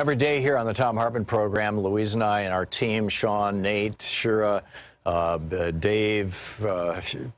every day here on the Thom Hartmann Program, Louise and I and our team, Sean, Nate, Shira, Dave,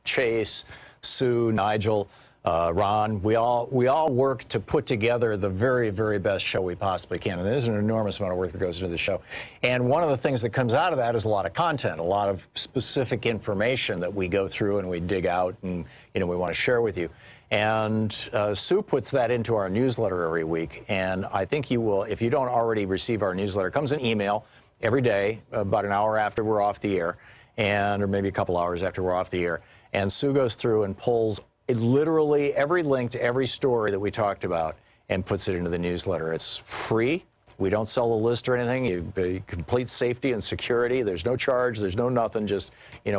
Chase, Sue, Nigel, Ron, we all work to put together the very, very best show we possibly can. And there's an enormous amount of work that goes into the show. And one of the things that comes out of that is a lot of content, a lot of specific information that we go through and we dig out and, we want to share with you. And Sue puts that into our newsletter every week. And I think you will, if you don't already receive our newsletter, it comes in email every day, about an hour after we're off the air, or maybe a couple hours after we're off the air. And Sue goes through and pulls literally every link to every story that we talked about and puts it into the newsletter. It's free. We don't sell a list or anything. You complete safety and security. There's no charge. There's no nothing. Just,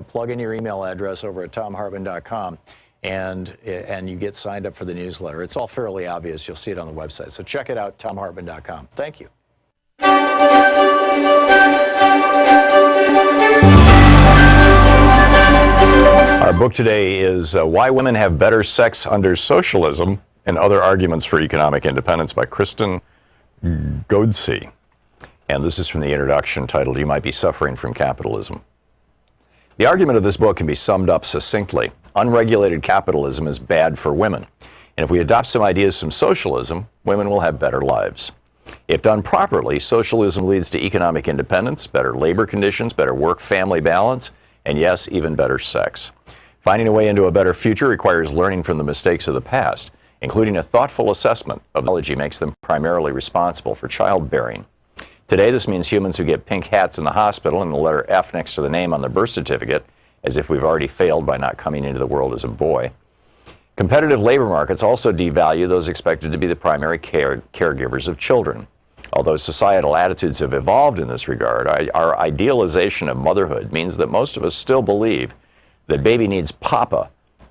plug in your email address over at thomhartmann.com. And you get signed up for the newsletter. It's all fairly obvious. You'll see it on the website. So check it out, thomhartmann.com. Thank you. Our book today is Why Women Have Better Sex Under Socialism and Other Arguments for Economic Independence by Kristen Godsey. And this is from the introduction titled, You Might Be Suffering from Capitalism. The argument of this book can be summed up succinctly. Unregulated capitalism is bad for women. And if we adopt some ideas from socialism, women will have better lives. If done properly, socialism leads to economic independence, better labor conditions, better work-family balance, and yes, even better sex. Finding a way into a better future requires learning from the mistakes of the past, including a thoughtful assessment of technology makes them primarily responsible for childbearing. Today, this means humans who get pink hats in the hospital and the letter F next to the name on the birth certificate, as if we've already failed by not coming into the world as a boy. Competitive labor markets also devalue those expected to be the primary caregivers of children. Although societal attitudes have evolved in this regard, our idealization of motherhood means that most of us still believe that baby needs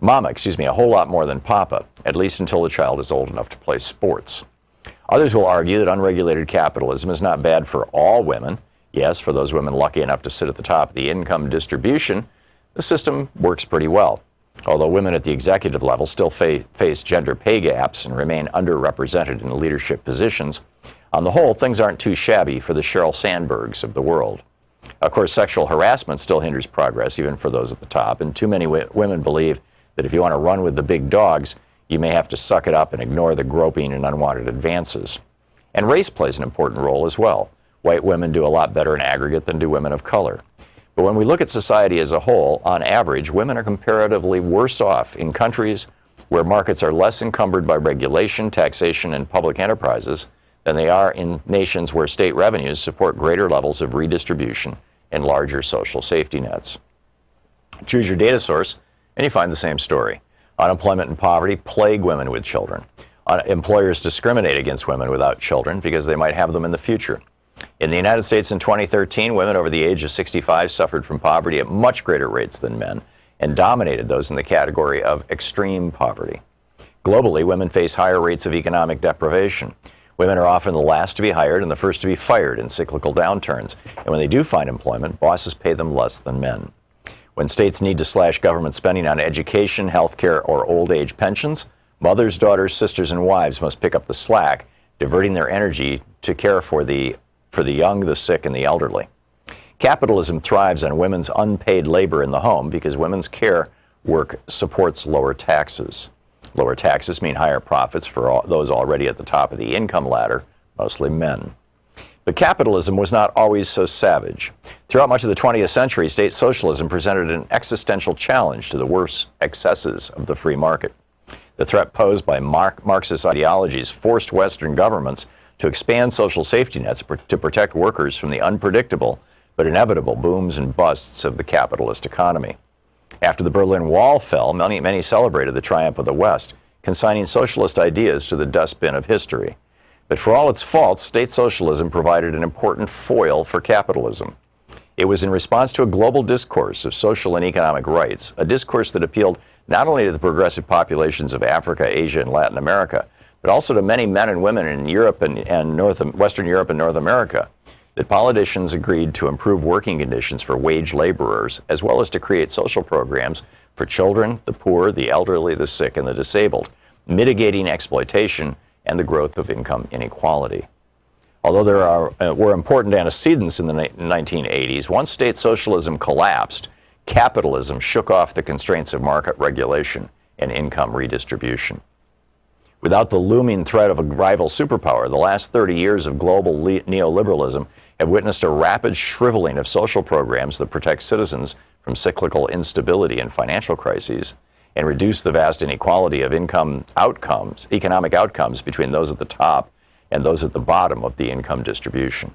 mama, a whole lot more than papa, at least until the child is old enough to play sports. Others will argue that unregulated capitalism is not bad for all women. Yes, for those women lucky enough to sit at the top of the income distribution, the system works pretty well. Although women at the executive level still face gender pay gaps and remain underrepresented in leadership positions, on the whole, things aren't too shabby for the Sheryl Sandbergs of the world. Of course, sexual harassment still hinders progress, even for those at the top, and too many women believe that if you want to run with the big dogs, you may have to suck it up and ignore the groping and unwanted advances. And race plays an important role as well. White women do a lot better in aggregate than do women of color. But when we look at society as a whole, on average, women are comparatively worse off in countries where markets are less encumbered by regulation, taxation, and public enterprises than they are in nations where state revenues support greater levels of redistribution and larger social safety nets. Choose your data source, and you find the same story. Unemployment and poverty plague women with children. Employers discriminate against women without children because they might have them in the future. In the United States in 2013, women over the age of 65 suffered from poverty at much greater rates than men and dominated those in the category of extreme poverty. Globally, women face higher rates of economic deprivation. Women are often the last to be hired and the first to be fired in cyclical downturns. And when they do find employment, bosses pay them less than men. When states need to slash government spending on education, health care, or old age pensions, mothers, daughters, sisters, and wives must pick up the slack, diverting their energy to care for the young, the sick, and the elderly. Capitalism thrives on women's unpaid labor in the home because women's care work supports lower taxes. Lower taxes mean higher profits for those already at the top of the income ladder, mostly men. But capitalism was not always so savage. Throughout much of the 20th century, state socialism presented an existential challenge to the worst excesses of the free market. The threat posed by Marxist ideologies forced Western governments to expand social safety nets to protect workers from the unpredictable but inevitable booms and busts of the capitalist economy. After the Berlin Wall fell, many celebrated the triumph of the West, consigning socialist ideas to the dustbin of history. But for all its faults, state socialism provided an important foil for capitalism. It was in response to a global discourse of social and economic rights, a discourse that appealed not only to the progressive populations of Africa, Asia, and Latin America, but also to many men and women in Europe and Western Europe and North America, that politicians agreed to improve working conditions for wage laborers, as well as to create social programs for children, the poor, the elderly, the sick, and the disabled, mitigating exploitation and the growth of income inequality. Although there were important antecedents in the 1980s, once state socialism collapsed, capitalism shook off the constraints of market regulation and income redistribution. Without the looming threat of a rival superpower, the last 30 years of global neoliberalism have witnessed a rapid shriveling of social programs that protect citizens from cyclical instability and financial crises, and reduce the vast inequality of economic outcomes between those at the top and those at the bottom of the income distribution.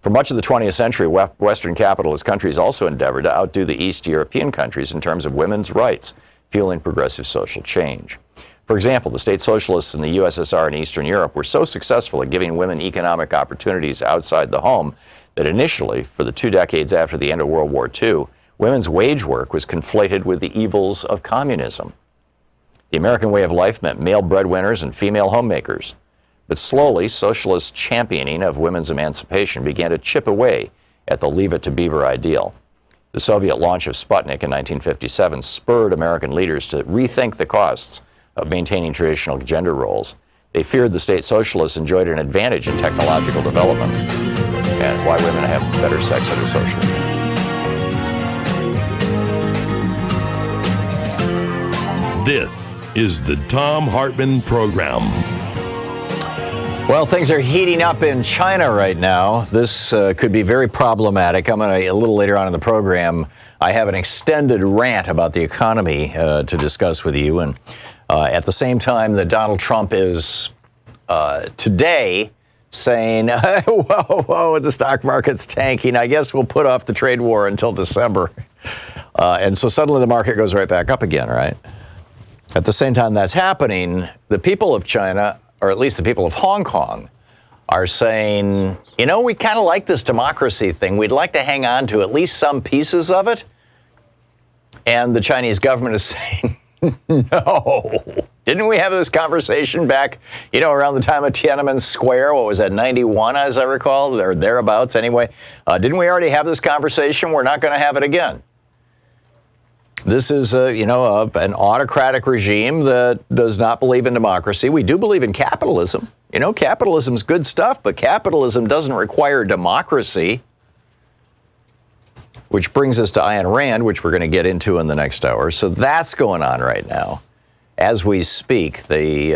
For much of the 20th century, Western capitalist countries also endeavored to outdo the East European countries in terms of women's rights, fueling progressive social change. For example, the state socialists in the USSR and Eastern Europe were so successful at giving women economic opportunities outside the home that initially, for the 2 decades after the end of World War II, women's wage work was conflated with the evils of communism. The American way of life meant male breadwinners and female homemakers. But slowly, socialist championing of women's emancipation began to chip away at the Leave It to Beaver ideal. The Soviet launch of Sputnik in 1957 spurred American leaders to rethink the costs of maintaining traditional gender roles. They feared the state socialists enjoyed an advantage in technological development and why women have better sex under socialism. This is the Thom Hartmann Program. Well, things are heating up in China right now. This could be very problematic. A little later on in the program, I have an extended rant about the economy to discuss with you. And at the same time that Donald Trump is today saying, whoa, the stock market's tanking. I guess we'll put off the trade war until December. And so suddenly the market goes right back up again, right? At the same time that's happening, the people of China, or at least the people of Hong Kong, are saying, you know, we kind of like this democracy thing. We'd like to hang on to at least some pieces of it. And the Chinese government is saying, no. Didn't we have this conversation back, around the time of Tiananmen Square? What was that, 91, as I recall, or thereabouts anyway? Didn't we already have this conversation? We're not going to have it again. This is, an autocratic regime that does not believe in democracy. We do believe in capitalism. Capitalism's good stuff, but capitalism doesn't require democracy. Which brings us to Ayn Rand, which we're going to get into in the next hour. So that's going on right now. As we speak, the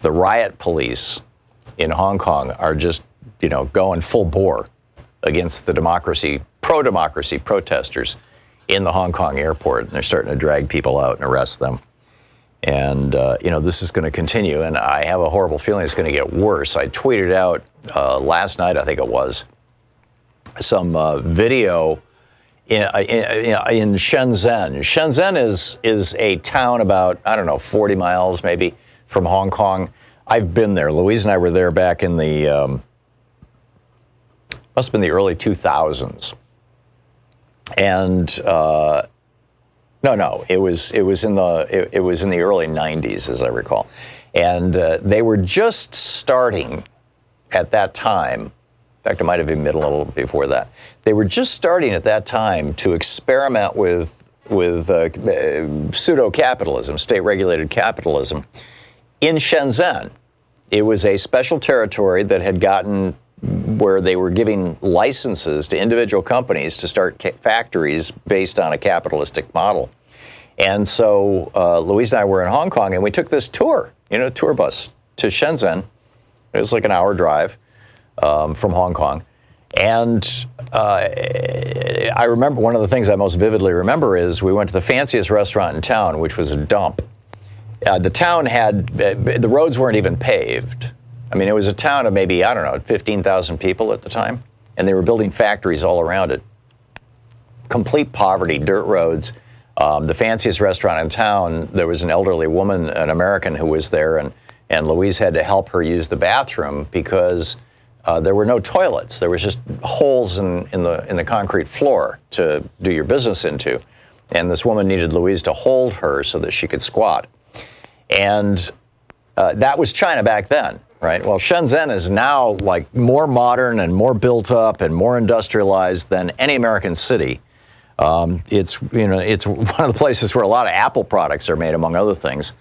riot police in Hong Kong are just, going full bore against the pro-democracy protesters in the Hong Kong airport. And they're starting to drag people out and arrest them. And, this is going to continue. And I have a horrible feeling it's going to get worse. I tweeted out last night, I think it was, some video in Shenzhen. Shenzhen is a town about, 40 miles maybe from Hong Kong. I've been there. Louise and I were there back in the, must have been the early 2000s. And, it was in the early 90s, as I recall. And they were just starting at that time. In fact, it might have been a little before that. They were just starting at that time to experiment with pseudo-capitalism, state-regulated capitalism, in Shenzhen. It was a special territory that had gotten where they were giving licenses to individual companies to start factories based on a capitalistic model. And so Louise and I were in Hong Kong, and we took this tour, tour bus to Shenzhen. It was like an hour drive. From Hong Kong. And I remember one of the things I most vividly remember is we went to the fanciest restaurant in town, which was a dump. The town the roads weren't even paved. It was a town of maybe, 15,000 people at the time. And they were building factories all around it. Complete poverty, dirt roads. The fanciest restaurant in town, there was an elderly woman, an American, who was there. And Louise had to help her use the bathroom because there were no toilets. There was just holes in the concrete floor to do your business into. And this woman needed Louise to hold her so that she could squat. And that was China back then, right? Well, Shenzhen is now like more modern and more built up and more industrialized than any American city. It's one of the places where a lot of Apple products are made, among other things.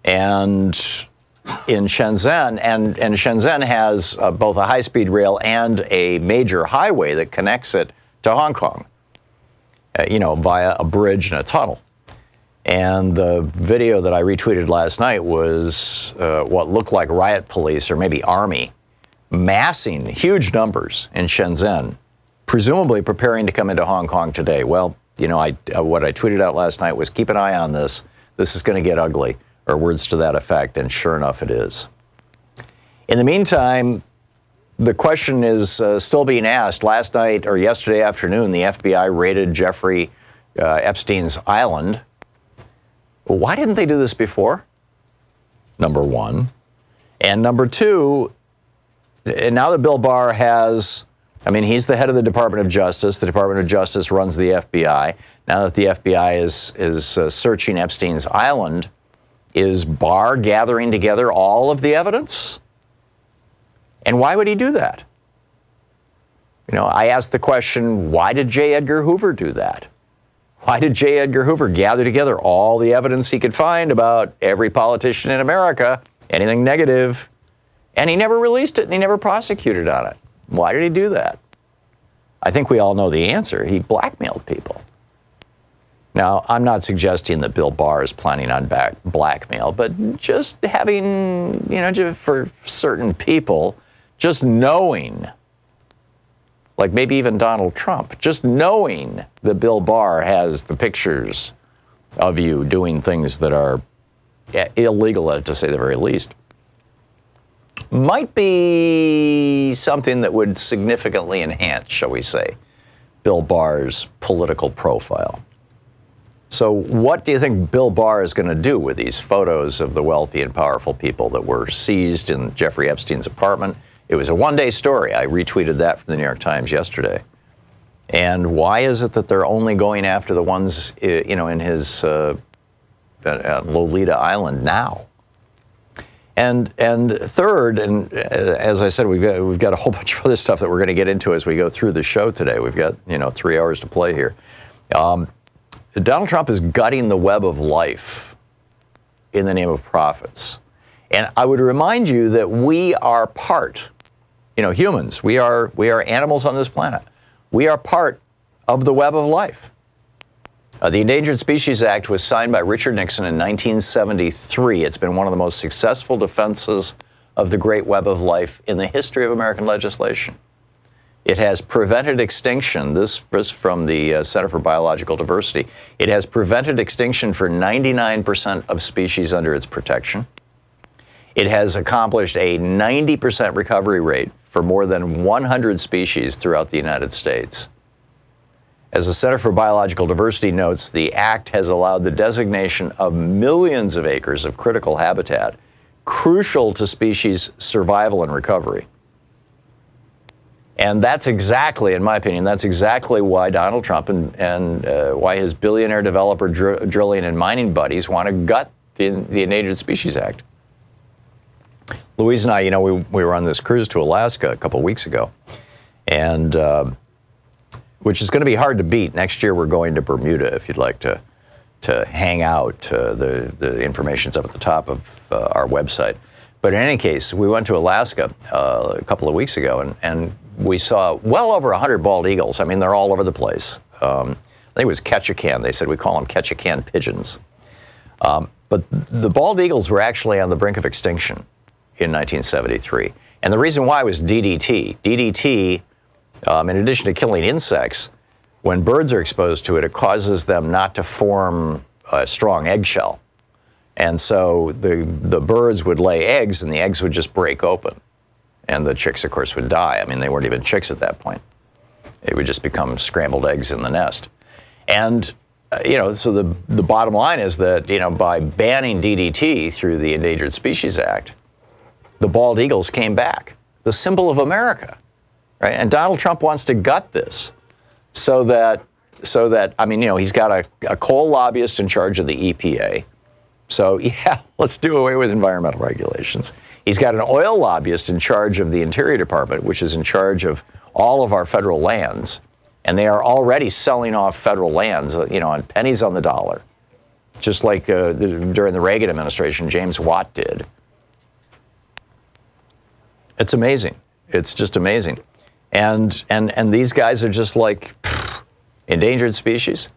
And in Shenzhen, and Shenzhen has both a high-speed rail and a major highway that connects it to Hong Kong, via a bridge and a tunnel. And the video that I retweeted last night was what looked like riot police or maybe army massing huge numbers in Shenzhen, presumably preparing to come into Hong Kong today. Well, what I tweeted out last night was keep an eye on this. This is going to get ugly, or words to that effect, and sure enough it is. In the meantime, the question is still being asked. Last night or yesterday afternoon, the FBI raided Jeffrey Epstein's island. Why didn't they do this before? Number one. And number two, and now that Bill Barr he's the head of the Department of Justice. The Department of Justice runs the FBI. Now that the FBI is searching Epstein's island, is Barr gathering together all of the evidence? And why would he do that? I asked the question, why did J. Edgar Hoover do that? Why did J. Edgar Hoover gather together all the evidence he could find about every politician in America, anything negative, and he never released it and he never prosecuted on it? Why did he do that? I think we all know the answer. He blackmailed people. Now, I'm not suggesting that Bill Barr is planning on blackmail, but just having, for certain people, just knowing, like maybe even Donald Trump, just knowing that Bill Barr has the pictures of you doing things that are illegal, to say the very least, might be something that would significantly enhance, shall we say, Bill Barr's political profile. So what do you think Bill Barr is going to do with these photos of the wealthy and powerful people that were seized in Jeffrey Epstein's apartment? It was a one-day story. I retweeted that from the New York Times yesterday. And why is it that they're only going after the ones, in his Lolita Island now? And third, and as I said, we've got a whole bunch of other stuff that we're going to get into as we go through the show today. We've got 3 hours to play here. Donald Trump is gutting the web of life in the name of profits. And I would remind you that we are part, humans, we are animals on this planet. We are part of the web of life. The Endangered Species Act was signed by Richard Nixon in 1973. It's been one of the most successful defenses of the great web of life in the history of American legislation. It has prevented extinction. This is from the Center for Biological Diversity. It has prevented extinction for 99% of species under its protection. It has accomplished a 90% recovery rate for more than 100 species throughout the United States. As the Center for Biological Diversity notes, the act has allowed the designation of millions of acres of critical habitat, crucial to species survival and recovery. And that's exactly, in my opinion, that's exactly why Donald Trump and why his billionaire developer drilling and mining buddies want to gut the Endangered Species Act. Louise and I, we were on this cruise to Alaska a couple weeks ago, and which is going to be hard to beat. Next year we're going to Bermuda if you'd like to hang out. The information's up at the top of our website. But in any case, we went to Alaska a couple of weeks ago, and we saw well over 100 bald eagles. I mean, they're all over the place. I think it was Ketchikan. They said we call them Ketchikan pigeons. But the bald eagles were actually on the brink of extinction in 1973. And the reason why was DDT. DDT, in addition to killing insects, when birds are exposed to it, it causes them not to form a strong eggshell. And so the birds would lay eggs, and the eggs would just break open. And the chicks, of course, would die. I mean, they weren't even chicks at that point. It would just become scrambled eggs in the nest. And, so the bottom line is that, by banning DDT through the Endangered Species Act, the bald eagles came back, the symbol of America, right? And Donald Trump wants to gut this so that he's got a coal lobbyist in charge of the EPA. So, yeah, let's do away with environmental regulations. He's got an oil lobbyist in charge of the Interior Department, which is in charge of all of our federal lands. And they are already selling off federal lands, on pennies on the dollar, just like during the Reagan administration, James Watt did. It's amazing. It's just amazing. And these guys are just like endangered species.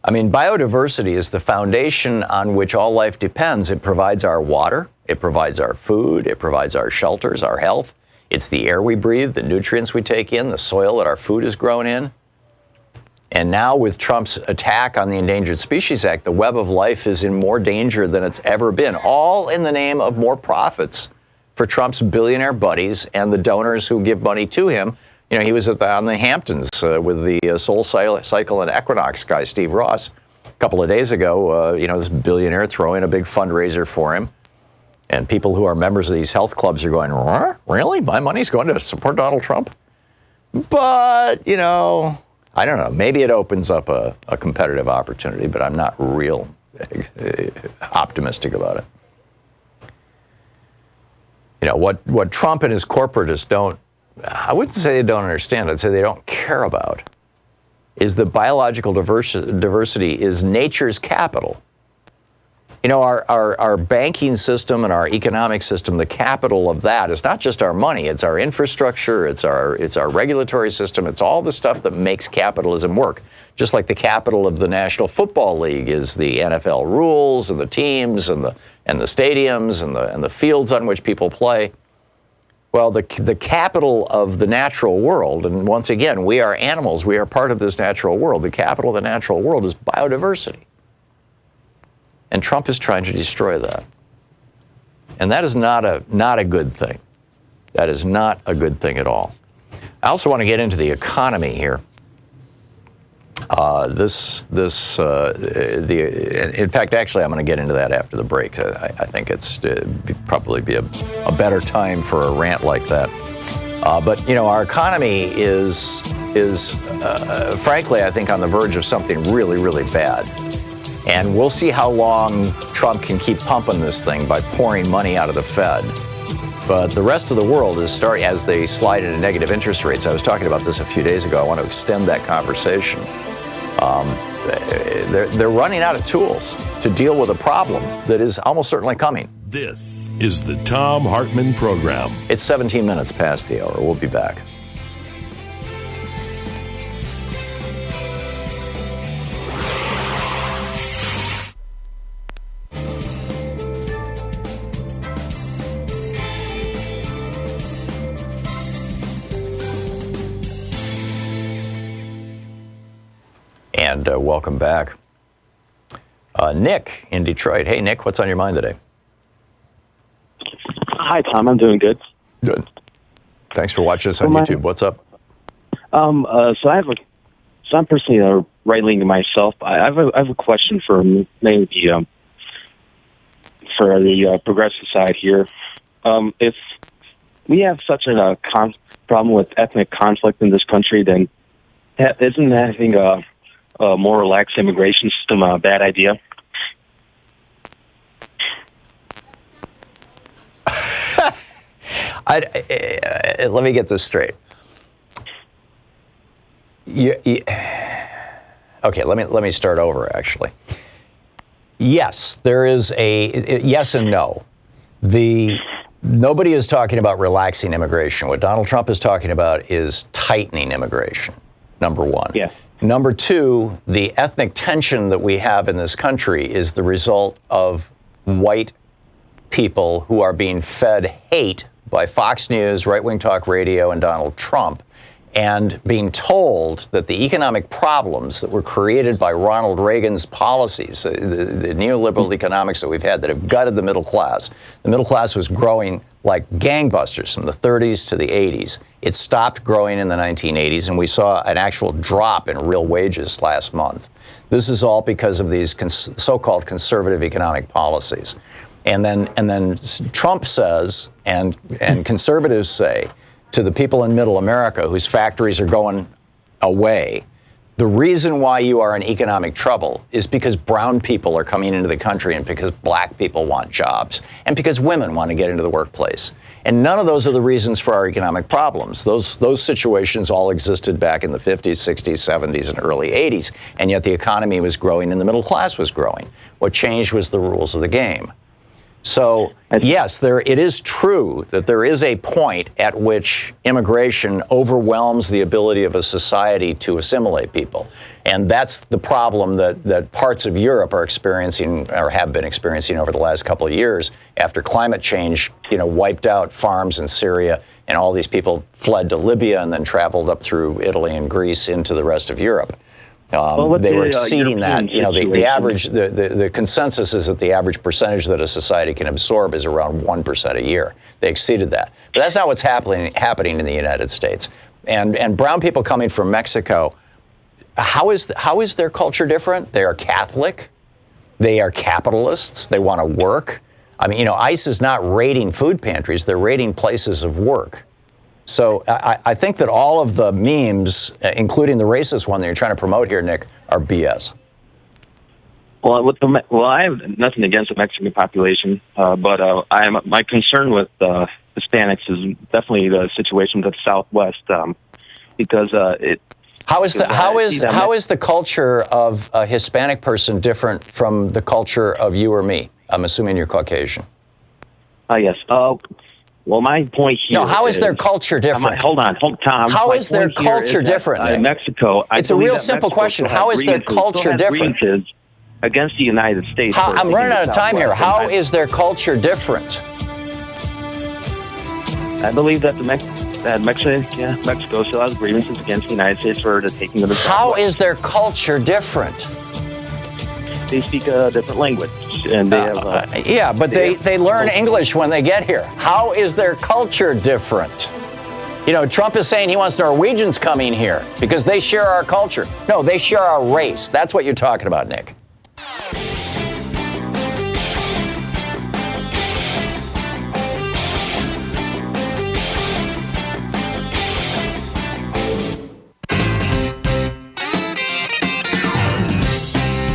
I mean, biodiversity is the foundation on which all life depends. It provides our water, it provides our food, it provides our shelters, our health. It's the air we breathe, the nutrients we take in, the soil that our food is grown in. And now with Trump's attack on the Endangered Species Act, the web of life is in more danger than it's ever been, all in the name of more profits for Trump's billionaire buddies and the donors who give money to him. You know, he was on the Hamptons with the Soul Cycle and Equinox guy, Steve Ross, a couple of days ago. This billionaire throwing a big fundraiser for him. And people who are members of these health clubs are going, really? My money's going to support Donald Trump? But, I don't know. Maybe it opens up a competitive opportunity, but I'm not real optimistic about it. What Trump and his corporatists don't, I wouldn't say they don't understand, I'd say they don't care about, is that biological diversity is nature's capital. Our banking system and our economic system, the capital of that is not just our money, it's our infrastructure, it's our regulatory system, it's all the stuff that makes capitalism work. Just like the capital of the National Football League is the NFL rules and the teams and the stadiums and the fields on which people play. Well, the capital of the natural world, and once again, we are animals, we are part of this natural world. The capital of the natural world is biodiversity. And Trump is trying to destroy that. And that is not a good thing. That is not a good thing at all. I also want to get into the economy here. In fact, actually, I'm going to get into that after the break. I think it's probably be a better time for a rant like that. But our economy is frankly, I think, on the verge of something really, really bad. And we'll see how long Trump can keep pumping this thing by pouring money out of the Fed. But the rest of the world is starting, as they slide into negative interest rates. I was talking about this a few days ago. I want to extend that conversation. They're running out of tools to deal with a problem that is almost certainly coming. This is the Thom Hartmann Program. It's 17 minutes past the hour. We'll be back. And welcome back. Nick in Detroit. Hey, Nick, what's on your mind today? Hi, Tom. I'm doing good. Good. Thanks for watching us on YouTube. What's up? I'm personally right-leaning myself. I have a question for maybe for the progressive side here. If we have such a problem with ethnic conflict in this country, then isn't having a more relaxed immigration system a bad idea? Let me get this straight. Okay, let me start over, actually. Yes, there is yes and no. Nobody is talking about relaxing immigration. What Donald Trump is talking about is tightening immigration, number one. Yeah. Number two, the ethnic tension that we have in this country is the result of white people who are being fed hate by Fox News, right-wing talk radio, and Donald Trump, and being told that the economic problems that were created by Ronald Reagan's policies, the neoliberal economics that we've had that have gutted the middle class was growing like gangbusters from the 30s to the 80s. It stopped growing in the 1980s, and we saw an actual drop in real wages last month. This is all because of these so-called conservative economic policies. And then Trump says, and conservatives say, to the people in middle America whose factories are going away, the reason why you are in economic trouble is because brown people are coming into the country and because black people want jobs and because women want to get into the workplace. And none of those are the reasons for our economic problems. Those situations all existed back in the 50s, 60s, 70s, and early 80s, and yet the economy was growing and the middle class was growing. What changed was the rules of the game. So, yes, it is true that there is a point at which immigration overwhelms the ability of a society to assimilate people. And that's the problem that parts of Europe are experiencing or have been experiencing over the last couple of years after climate change, wiped out farms in Syria, and all these people fled to Libya and then traveled up through Italy and Greece into the rest of Europe. They were exceeding that. The average, the consensus is that the average percentage that a society can absorb is around 1% a year. They exceeded that. But that's not what's happening in the United States. And brown people coming from Mexico, how is their culture different? They are Catholic. They are capitalists. They want to work. I mean, ICE is not raiding food pantries. They're raiding places of work. So I think that all of the memes, including the racist one that you're trying to promote here, Nick, are BS. Well, I have nothing against the Mexican population, but my concern with Hispanics is definitely the situation with the Southwest, because How is the culture of a Hispanic person different from the culture of you or me? I'm assuming you're Caucasian. Yes. Well, my point here. No, how is their culture different? Hold on, Tom. How is their culture different, Nick? In Mexico, it's a real simple question. How is their culture different against the United States? I'm running out of time here. How is their culture different? I believe that Mexico still has grievances against the United States for taking them. How is their culture different? They speak a different language, and they have. But they learn English when they get here. How is their culture different? Trump is saying he wants Norwegians coming here because they share our culture. No, they share our race. That's what you're talking about, Nick.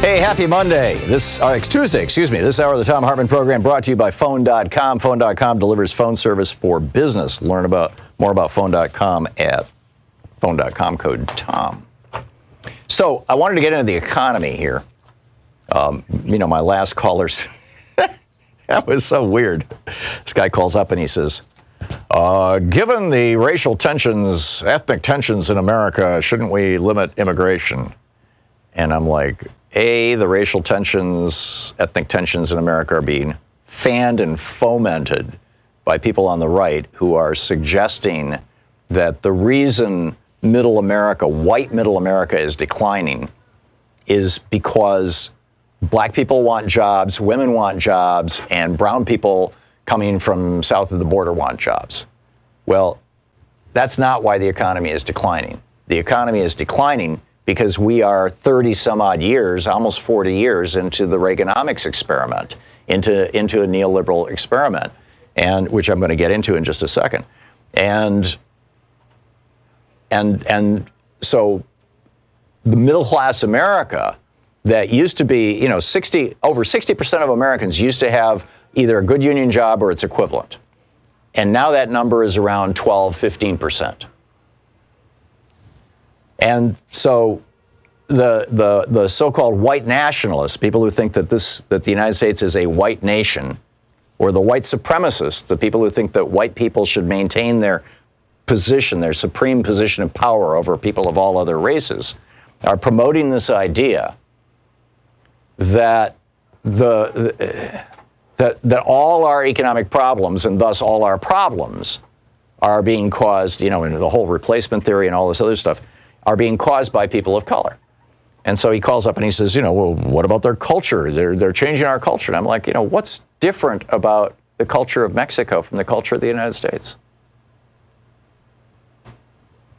Hey, happy Monday. Tuesday, excuse me. This hour of the Thom Hartmann Program brought to you by Phone.com. Phone.com delivers phone service for business. Learn more about Phone.com at Phone.com code TOM. So I wanted to get into the economy here. My last caller's, that was so weird. This guy calls up and he says, given the racial tensions, ethnic tensions in America, shouldn't we limit immigration? And I'm like, the racial tensions, ethnic tensions in America are being fanned and fomented by people on the right who are suggesting that the reason white middle America is declining is because black people want jobs, women want jobs, and brown people coming from south of the border want jobs. Well, that's not why the economy is declining. The economy is declining because we are 30 some odd years, almost 40 years into the Reaganomics experiment, into a neoliberal experiment, and which I'm going to get into in just a second. And so the middle class America that used to be, over 60% of Americans used to have either a good union job or its equivalent. And now that number is around 12, 15%. And so the so-called white nationalists, people who think that the United States is a white nation, or the white supremacists, the people who think that white people should maintain their position, their supreme position of power over people of all other races, are promoting this idea that that all our economic problems, and thus all our problems, are being caused, in the whole replacement theory and all this other stuff, are being caused by people of color. And so he calls up and he says, well, what about their culture? They're changing our culture. And I'm like, what's different about the culture of Mexico from the culture of the United States?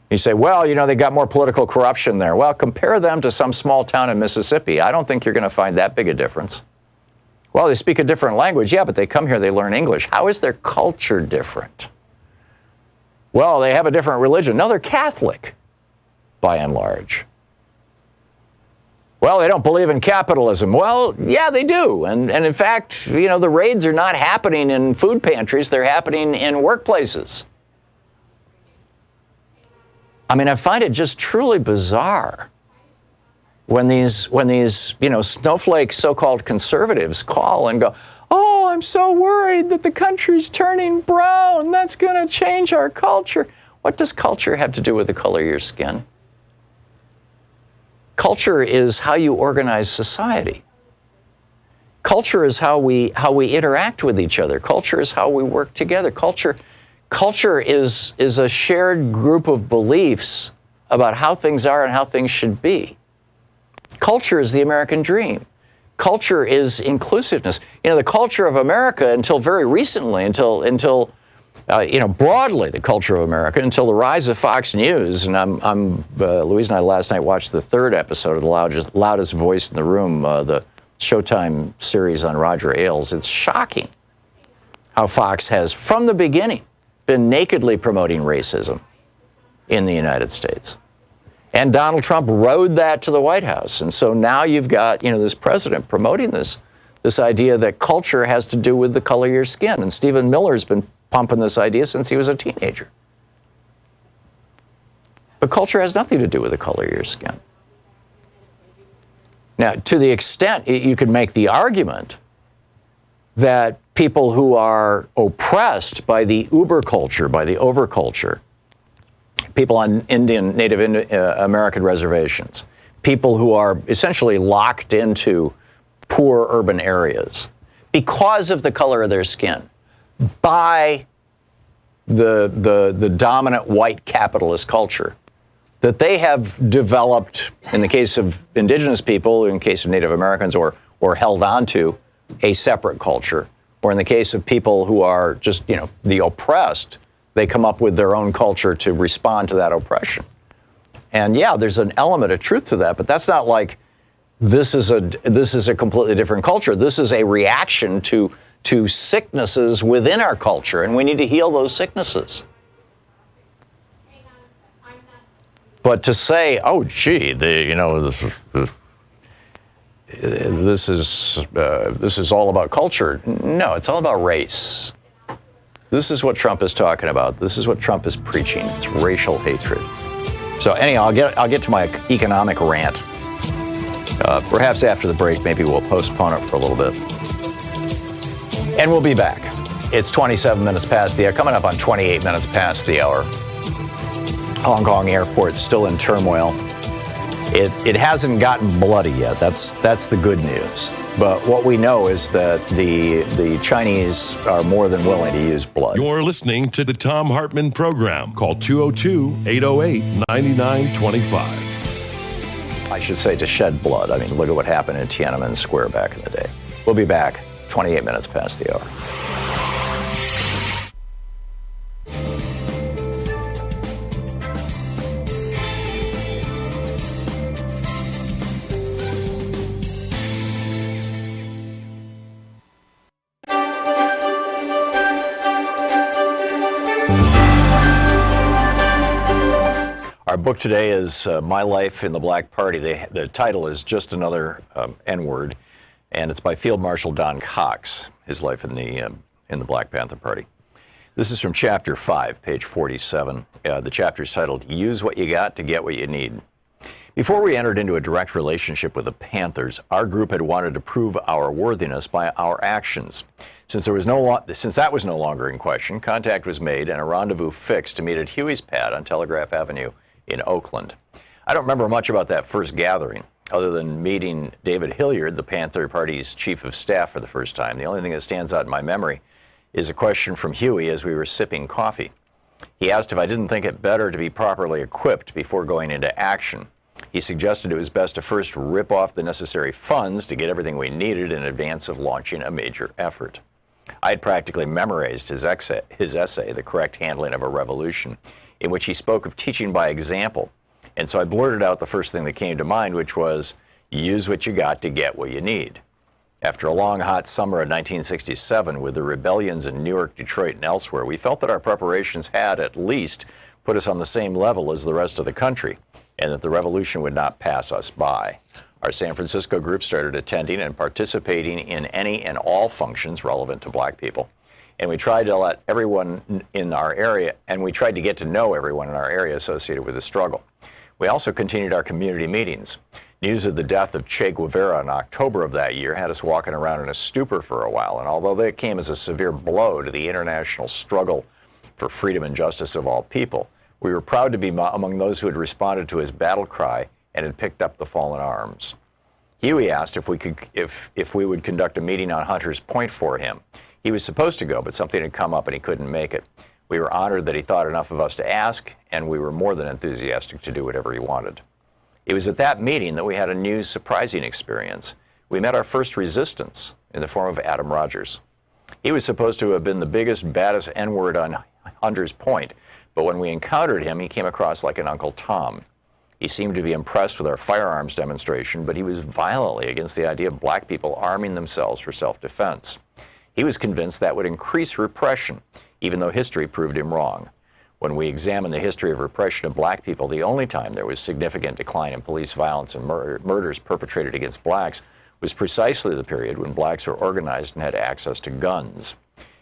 You say, well, they got more political corruption there. Well, compare them to some small town in Mississippi. I don't think you're going to find that big a difference. Well, they speak a different language. Yeah, but they come here, they learn English. How is their culture different? Well, they have a different religion. No, they're Catholic, by and large. Well, they don't believe in capitalism. Well, yeah, they do. And in fact, the raids are not happening in food pantries. They're happening in workplaces. I mean, I find it just truly bizarre when these snowflake so-called conservatives call and go, oh, I'm so worried that the country's turning brown. That's going to change our culture. What does culture have to do with the color of your skin? Culture is how you organize society. Culture is how we interact with each other. Culture is how we work together. Culture is a shared group of beliefs about how things are and how things should be. Culture is the American dream. Culture is inclusiveness. You know, the culture of America until very recently, until broadly the culture of America, until the rise of Fox News, and Louise and I last night watched the third episode of the loudest voice in the room, the Showtime series on Roger Ailes. It's shocking how Fox has, from the beginning, been nakedly promoting racism in the United States. And Donald Trump rode that to the White House. And so now you've got, this president promoting this idea that culture has to do with the color of your skin. And Stephen Miller's been pumping this idea since he was a teenager. But culture has nothing to do with the color of your skin. Now, to the extent you could make the argument that people who are oppressed by the uber culture, by the overculture, people on Native American reservations, people who are essentially locked into poor urban areas because of the color of their skin by the dominant white capitalist culture, that they have developed, in the case of indigenous people, in the case of Native Americans, or held on to a separate culture, or in the case of people who are just, the oppressed, they come up with their own culture to respond to that oppression. And yeah, there's an element of truth to that, but that's not like this is a completely different culture. This is a reaction to sicknesses within our culture, and we need to heal those sicknesses. But to say, oh, gee, this is all about culture. No, it's all about race. This is what Trump is talking about. This is what Trump is preaching. It's racial hatred. So anyhow, I'll get to my economic rant. Perhaps after the break, maybe we'll postpone it for a little bit. And we'll be back. It's 27 minutes past the hour, coming up on 28 minutes past the hour. Hong Kong airport still in turmoil. It hasn't gotten bloody yet. That's the good news. But what we know is that the Chinese are more than willing to use blood. You're listening to the Thom Hartmann Program. Call 202-808-9925. I should say to shed blood. I mean, look at what happened in Tiananmen Square back in the day. We'll be back 28 minutes past the hour. Our book today is My Life in the Black Party. The title is Just Another N-Word, and it's by Field Marshal Don Cox, his life in the Black Panther Party. This is from Chapter 5, page 47. The chapter is titled, Use What You Got to Get What You Need. Before we entered into a direct relationship with the Panthers, our group had wanted to prove our worthiness by our actions. Since that was no longer in question, contact was made and a rendezvous fixed to meet at Huey's Pad on Telegraph Avenue in Oakland. I don't remember much about that first gathering, other than meeting David Hilliard, the Panther Party's chief of staff, for the first time. The only thing that stands out in my memory is a question from Huey as we were sipping coffee. He asked if I didn't think it better to be properly equipped before going into action. He suggested it was best to first rip off the necessary funds to get everything we needed in advance of launching a major effort. I had practically memorized his essay, The Correct Handling of a Revolution, in which he spoke of teaching by example. And so I blurted out the first thing that came to mind, which was, use what you got to get what you need. After a long, hot summer of 1967, with the rebellions in Newark, Detroit, and elsewhere, we felt that our preparations had, at least, put us on the same level as the rest of the country, and that the revolution would not pass us by. Our San Francisco group started attending and participating in any and all functions relevant to black people. And we tried to let everyone in our area, and we tried to get to know everyone in our area associated with the struggle. We also continued our community meetings. News of the death of Che Guevara in October of that year had us walking around in a stupor for a while, and although that came as a severe blow to the international struggle for freedom and justice of all people, we were proud to be among those who had responded to his battle cry and had picked up the fallen arms. Huey asked if we would conduct a meeting on Hunters Point for him. He was supposed to go, but something had come up and he couldn't make it. We were honored that he thought enough of us to ask, and we were more than enthusiastic to do whatever he wanted. It was at that meeting that we had a new, surprising experience. We met our first resistance in the form of Adam Rogers. He was supposed to have been the biggest, baddest N-word on Hunters Point, but when we encountered him, he came across like an Uncle Tom. He seemed to be impressed with our firearms demonstration, but he was violently against the idea of black people arming themselves for self-defense. He was convinced that would increase repression, even though history proved him wrong. When we examine the history of repression of black people, the only time there was significant decline in police violence and murders perpetrated against blacks was precisely the period when blacks were organized and had access to guns.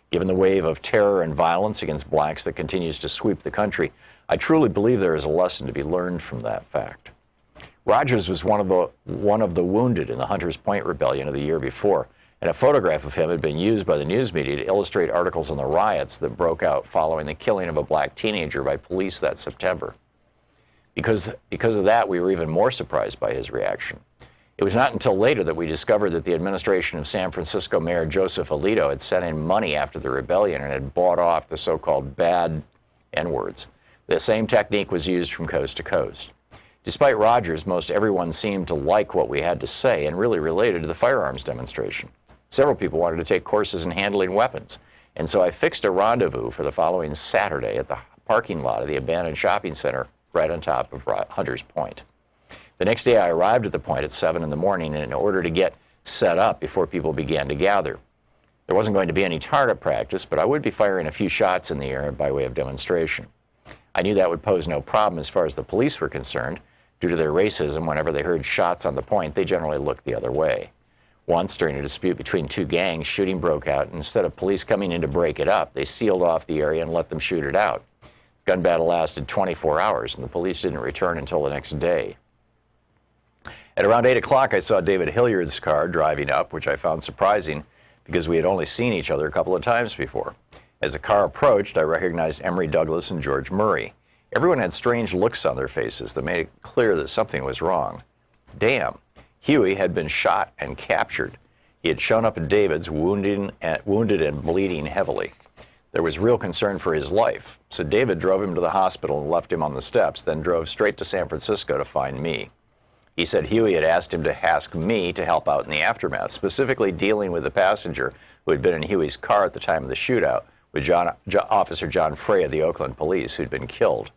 Given the wave of terror and violence against blacks that continues to sweep the country, I truly believe there is a lesson to be learned from that fact. Rogers was one of the wounded in the Hunters Point Rebellion of the year before, and a photograph of him had been used by the news media to illustrate articles on the riots that broke out following the killing of a black teenager by police that September. Because of that, we were even more surprised by his reaction. It was not until later that we discovered that the administration of San Francisco Mayor Joseph Alito had sent in money after the rebellion and had bought off the so-called bad N-words. The same technique was used from coast to coast. Despite Rogers, most everyone seemed to like what we had to say and really related to the firearms demonstration. Several people wanted to take courses in handling weapons, and so I fixed a rendezvous for the following Saturday at the parking lot of the abandoned shopping center right on top of Hunters Point. The next day I arrived at the point at 7 in the morning in order to get set up before people began to gather. There wasn't going to be any target practice, but I would be firing a few shots in the air by way of demonstration. I knew that would pose no problem as far as the police were concerned. Due to their racism, whenever they heard shots on the point, they generally looked the other way. Once, during a dispute between two gangs, shooting broke out, and instead of police coming in to break it up, they sealed off the area and let them shoot it out. The gun battle lasted 24 hours, and the police didn't return until the next day. At around 8 o'clock, I saw David Hilliard's car driving up, which I found surprising because we had only seen each other a couple of times before. As the car approached, I recognized Emory Douglas and George Murray. Everyone had strange looks on their faces that made it clear that something was wrong. Damn. Huey had been shot and captured. He had shown up at David's wounded and bleeding heavily. There was real concern for his life, so David drove him to the hospital and left him on the steps, then drove straight to San Francisco to find me. He said Huey had asked him to ask me to help out in the aftermath, specifically dealing with the passenger who had been in Huey's car at the time of the shootout with Officer John Frey of the Oakland Police, who'd been killed.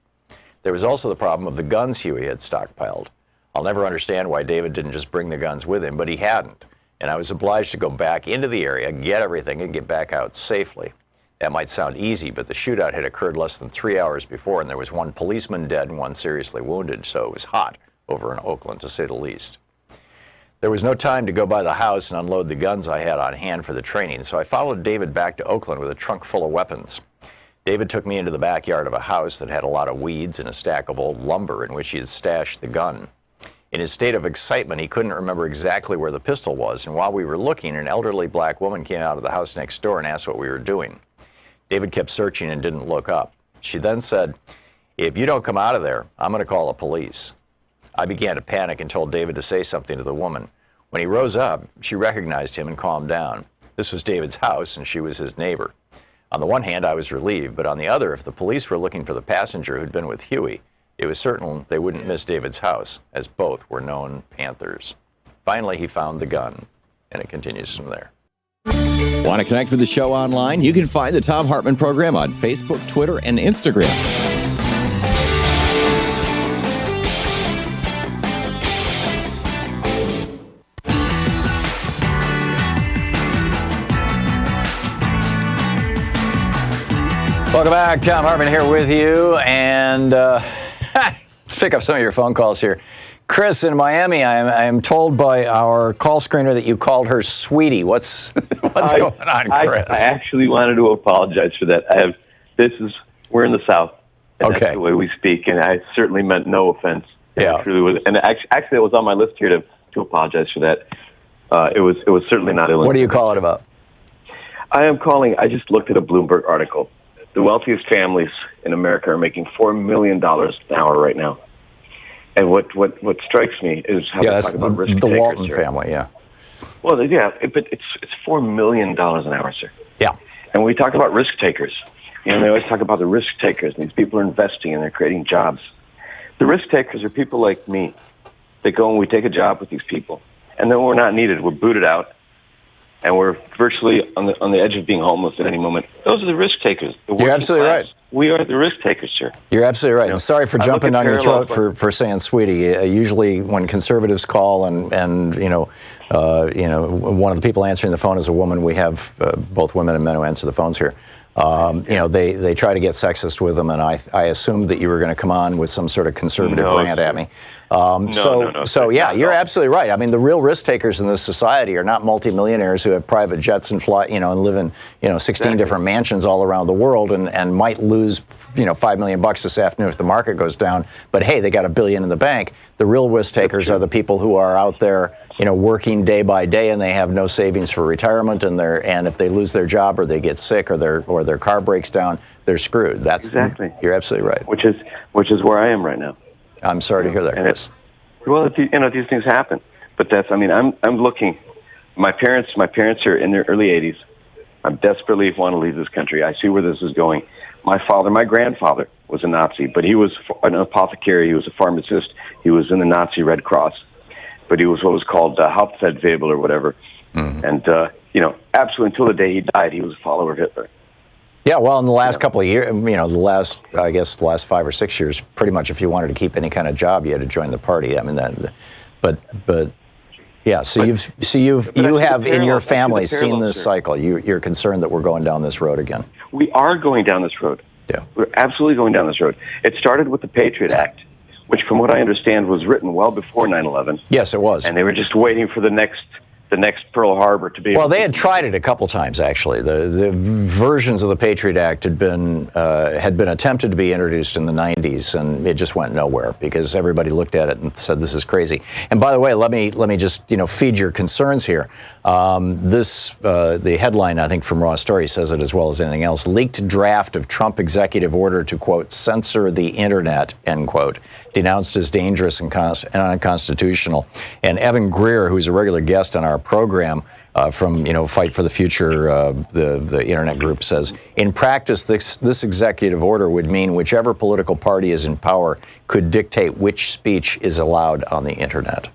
There was also the problem of the guns Huey had stockpiled. I'll never understand why David didn't just bring the guns with him, but he hadn't, and I was obliged to go back into the area, get everything, and get back out safely. That might sound easy, but the shootout had occurred less than 3 hours before, and there was one policeman dead and one seriously wounded, so it was hot over in Oakland, to say the least. There was no time to go by the house and unload the guns I had on hand for the training, so I followed David back to Oakland with a trunk full of weapons. David took me into the backyard of a house that had a lot of weeds and a stack of old lumber in which he had stashed the gun. In his state of excitement, he couldn't remember exactly where the pistol was, and while we were looking, an elderly black woman came out of the house next door and asked what we were doing. David kept searching and didn't look up. She then said, "If you don't come out of there, I'm going to call the police." I began to panic and told David to say something to the woman. When he rose up, she recognized him and calmed down. This was David's house, and she was his neighbor. On the one hand, I was relieved, but on the other, if the police were looking for the passenger who'd been with Huey, it was certain they wouldn't miss David's house, as both were known Panthers. Finally, he found the gun, and it continues from there. Want to connect with the show online? You can find the Thom Hartmann Program on Facebook, Twitter, and Instagram. Welcome back. Thom Hartmann here with you, and let's pick up some of your phone calls here. Chris in Miami, I am told by our call screener that you called her sweetie. What's going on, Chris? I actually wanted to apologize for that. We're in the South, and Okay. that's the way we speak, and I certainly meant no offense. Yeah. It truly was. And actually, it was on my list here to apologize for that. It was certainly not illegal. What do you call it about? I am calling. I just looked at a Bloomberg article. The wealthiest families in America are making $4 million an hour right now. And what strikes me is how they that's talk about risk the takers. Walton sir. family, yeah. Well, yeah, but it's $4 million an hour, sir. Yeah. And we talk about risk takers. They always talk about the risk takers. And these people are investing and they're creating jobs. The risk takers are people like me. They go and we take a job with these people, and then we're not needed. We're booted out, and we're virtually on the edge of being homeless at any moment. Those are the risk takers. You're absolutely right. We are the risk takers, sir. You're absolutely right. And sorry for jumping down your throat parallels, for saying sweetie. Usually when conservatives call and one of the people answering the phone is a woman. We have both women and men who answer the phones here. They try to get sexist with them, and I assumed that you were going to come on with some sort of conservative rant at me. So you're absolutely right. I mean, the real risk takers in this society are not multimillionaires who have private jets and fly, and live in 16 different mansions all around the world and might lose $5 million this afternoon if the market goes down. But hey, they got $1 billion in the bank. The real risk takers are the people who are out there, working day by day, and they have no savings for retirement, and if they lose their job or they get sick or their car breaks down, they're screwed. That's exactly. You're absolutely right. Which is where I am right now. I'm sorry to hear that, Chris. These things happen, but I'm looking. My parents are in their early 80s. I'm desperately want to leave this country. I see where this is going. My grandfather was a Nazi, but he was an apothecary. He was a pharmacist. He was in the Nazi Red Cross, but he was what was called Hauptfeldwebel or whatever. Mm-hmm. And absolutely until the day he died, he was a follower of Hitler. Yeah, well, in the last couple of years, the last 5 or 6 years, pretty much if you wanted to keep any kind of job, you had to join the party. I mean, yeah. So you have in your family seen this cycle. You're concerned that we're going down this road again. We are going down this road. Yeah, we're absolutely going down this road. It started with the Patriot Act, which, from what I understand, was written well before 9/11. Yes, it was. And they were just waiting for the next Pearl Harbor to be. Well, they had tried it a couple times actually. The versions of the Patriot Act had been attempted to be introduced in the 90s, and it just went nowhere because everybody looked at it and said this is crazy. And by the way, let me just feed your concerns here. The headline I think from Raw Story says it as well as anything else. Leaked draft of Trump executive order to quote censor the internet end quote denounced as dangerous and unconstitutional. And Evan Greer, who's a regular guest on our program from Fight for the Future, the internet group, says in practice this executive order would mean whichever political party is in power could dictate which speech is allowed on the internet.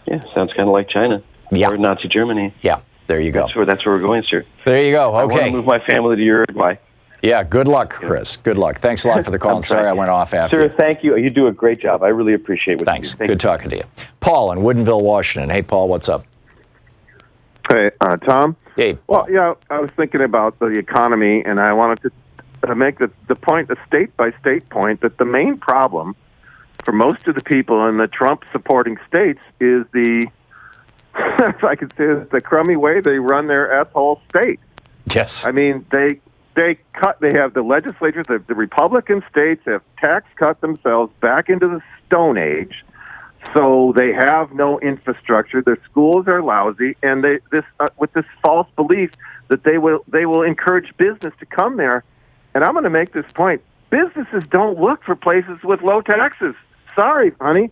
Yeah, sounds kind of like China. Yeah. Or Nazi Germany. Yeah, there you go. That's where we're going, sir. There you go. Okay. I want to move my family to Uruguay. Yeah, good luck, Chris. Good luck. Thanks a lot for the call. I'm sorry I went off after you. Sir, thank you. You do a great job. I really appreciate what Thanks. you do. Good talking to you. Paul in Woodinville, Washington. Hey, Paul, what's up? Hey, Tom? Hey, Paul. Well, I was thinking about the economy, and I wanted to make the point, the state-by-state point, that the main problem for most of the people in the Trump-supporting states is if I could say it, the crummy way they run their asshole state. Yes. I mean, they have the legislature, the Republican states have tax cut themselves back into the Stone Age, so they have no infrastructure. Their schools are lousy, and with this false belief that they will encourage business to come there. And I'm going to make this point: businesses don't look for places with low taxes. Sorry, honey.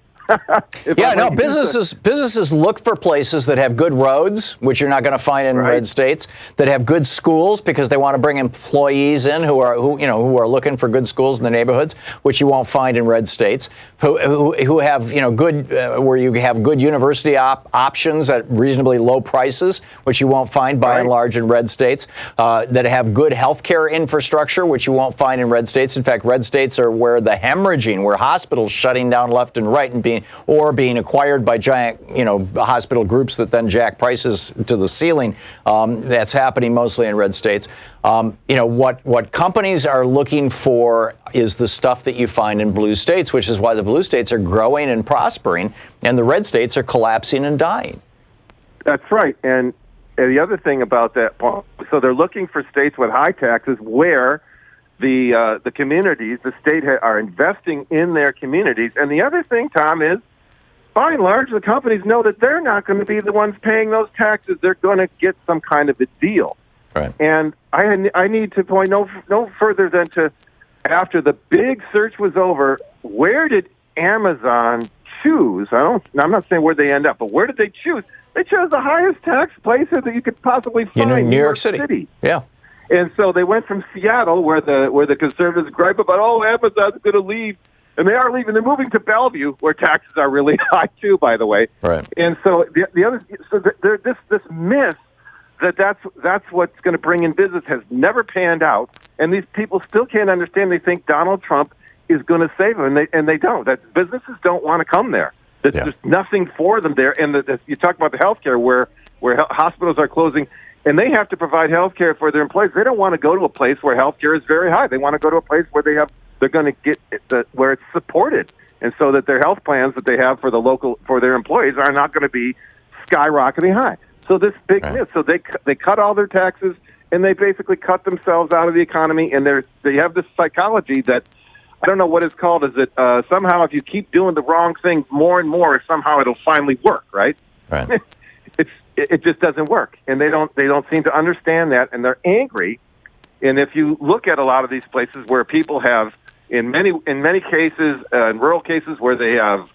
Businesses look for places that have good roads, which you're not going to find in red states, that have good schools because they want to bring employees in who are looking for good schools in the neighborhoods, which you won't find in red states, who have good where you have good university options at reasonably low prices, which you won't find by and large in red states, that have good healthcare infrastructure, which you won't find in red states. In fact, red states are where the hemorrhaging, where hospitals shutting down left and right and being acquired by giant, hospital groups that then jack prices to the ceiling. That's happening mostly in red states. What companies are looking for is the stuff that you find in blue states, which is why the blue states are growing and prospering, and the red states are collapsing and dying. That's right. And the other thing about that, Paul, so they're looking for states with high taxes where the communities. The state are investing in their communities. And the other thing, Tom, is by and large, the companies know that they're not going to be the ones paying those taxes. They're going to get some kind of a deal. Right. And I need to point no further than to, after the big search was over, where did Amazon choose? I'm not saying where they end up, but where did they choose? They chose the highest tax place that you could possibly find, New York City. Yeah. And so they went from Seattle, where the conservatives gripe about, Amazon's going to leave, and they are leaving. They're moving to Bellevue, where taxes are really high too, by the way. Right. And so this myth that's what's going to bring in business has never panned out, and these people still can't understand. They think Donald Trump is going to save them, and they don't. That businesses don't want to come there. There's nothing for them there. And you talk about the healthcare, where hospitals are closing, and they have to provide healthcare for their employees. They don't want to go to a place where healthcare is very high. They want to go to a place where they're going to get where it's supported, and so that their health plans that they have for their employees are not going to be skyrocketing high. So this big myth. So they cut all their taxes, and they basically cut themselves out of the economy. And they have this psychology that, I don't know what it's called. Is it somehow if you keep doing the wrong thing more and more, somehow it'll finally work, right? Right. It just doesn't work, and they don't seem to understand that, and they're angry. And if you look at a lot of these places where people have, in many cases, in rural cases where they have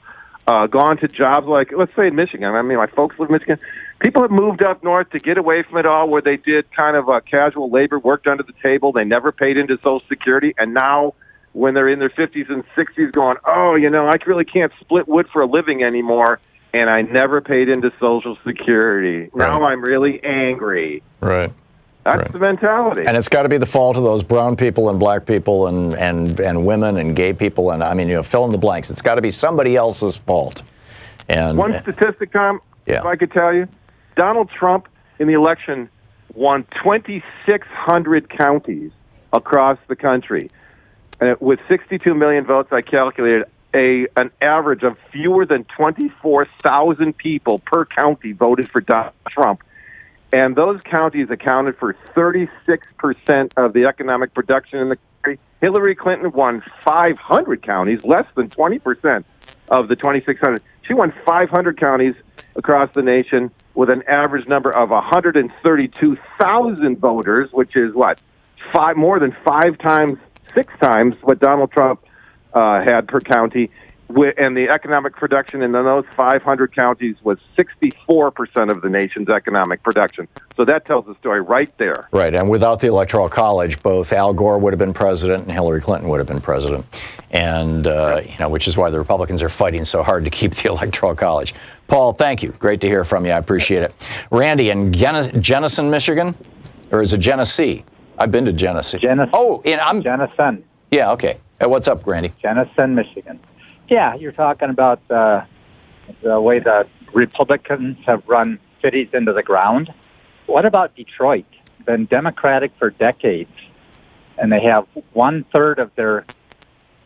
gone to jobs like, let's say in Michigan. I mean, my folks live in Michigan. People have moved up north to get away from it all, where they did kind of casual labor, worked under the table. They never paid into Social Security, and now when they're in their 50s and 60s going, I really can't split wood for a living anymore, and I never paid into Social Security. Right. Now I'm really angry. Right. That's the mentality. And it's got to be the fault of those brown people and black people and women and gay people, and fill in the blanks. It's got to be somebody else's fault. And one statistic, Tom, if I could tell you, Donald Trump in the election won 2,600 counties across the country. With 62 million votes, I calculated an average of fewer than 24,000 people per county voted for Donald Trump. And those counties accounted for 36% of the economic production in the country. Hillary Clinton won 500 counties, less than 20% of the 2,600. She won 500 counties across the nation with an average number of 132,000 voters, which is more than 6 times what Donald Trump had per county. And the economic production in those 500 counties was 64% of the nation's economic production. So that tells the story right there. Right, and without the Electoral College, both Al Gore would have been president and Hillary Clinton would have been president. And, which is why the Republicans are fighting so hard to keep the Electoral College. Paul, thank you. Great to hear from you. I appreciate it. Randy, in Jenison, Michigan? Or is it Genesee? I've been to Genesee. Jenison. Yeah, okay. What's up, Randy? Jenison, Michigan. Yeah, you're talking about the way the Republicans have run cities into the ground. What about Detroit? Been Democratic for decades, and they have 1/3 of their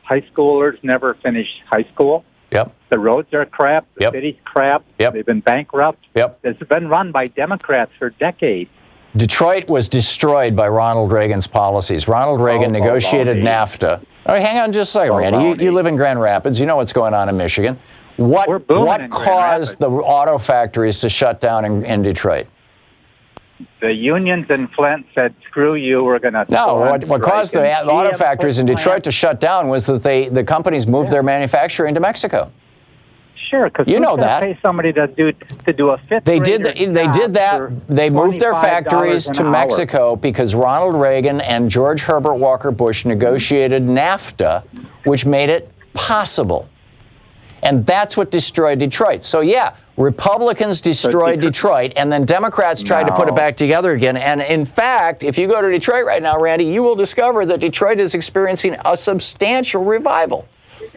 high schoolers never finish high school. Yep. The roads are crap. The city's crap. Yep. They've been bankrupt. Yep. It's been run by Democrats for decades. Detroit was destroyed by Ronald Reagan's policies. Ronald Reagan negotiated NAFTA. All right, hang on just a second, Randy. You live in Grand Rapids. You know what's going on in Michigan. What caused the auto factories to shut down in Detroit? The unions in Flint said, screw you, we're going to... No, what caused the auto factories in Detroit to shut down was that the companies moved their manufacturing to Mexico. Sure, because you know that. Pay somebody to do a fifth. They did that. They moved their factories to Mexico because Ronald Reagan and George Herbert Walker Bush negotiated NAFTA, which made it possible. And that's what destroyed Detroit. So Republicans destroyed Detroit, and then Democrats tried to put it back together again. And in fact, if you go to Detroit right now, Randy, you will discover that Detroit is experiencing a substantial revival.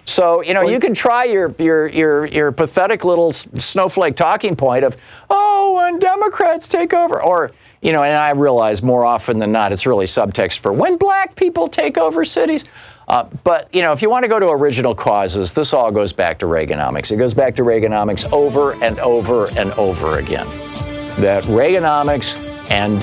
So, you can try your pathetic little snowflake talking point of, when Democrats take over, or, and I realize more often than not, it's really subtext for when black people take over cities. But, if you want to go to original causes, this all goes back to Reaganomics. It goes back to Reaganomics over and over and over again. That Reaganomics and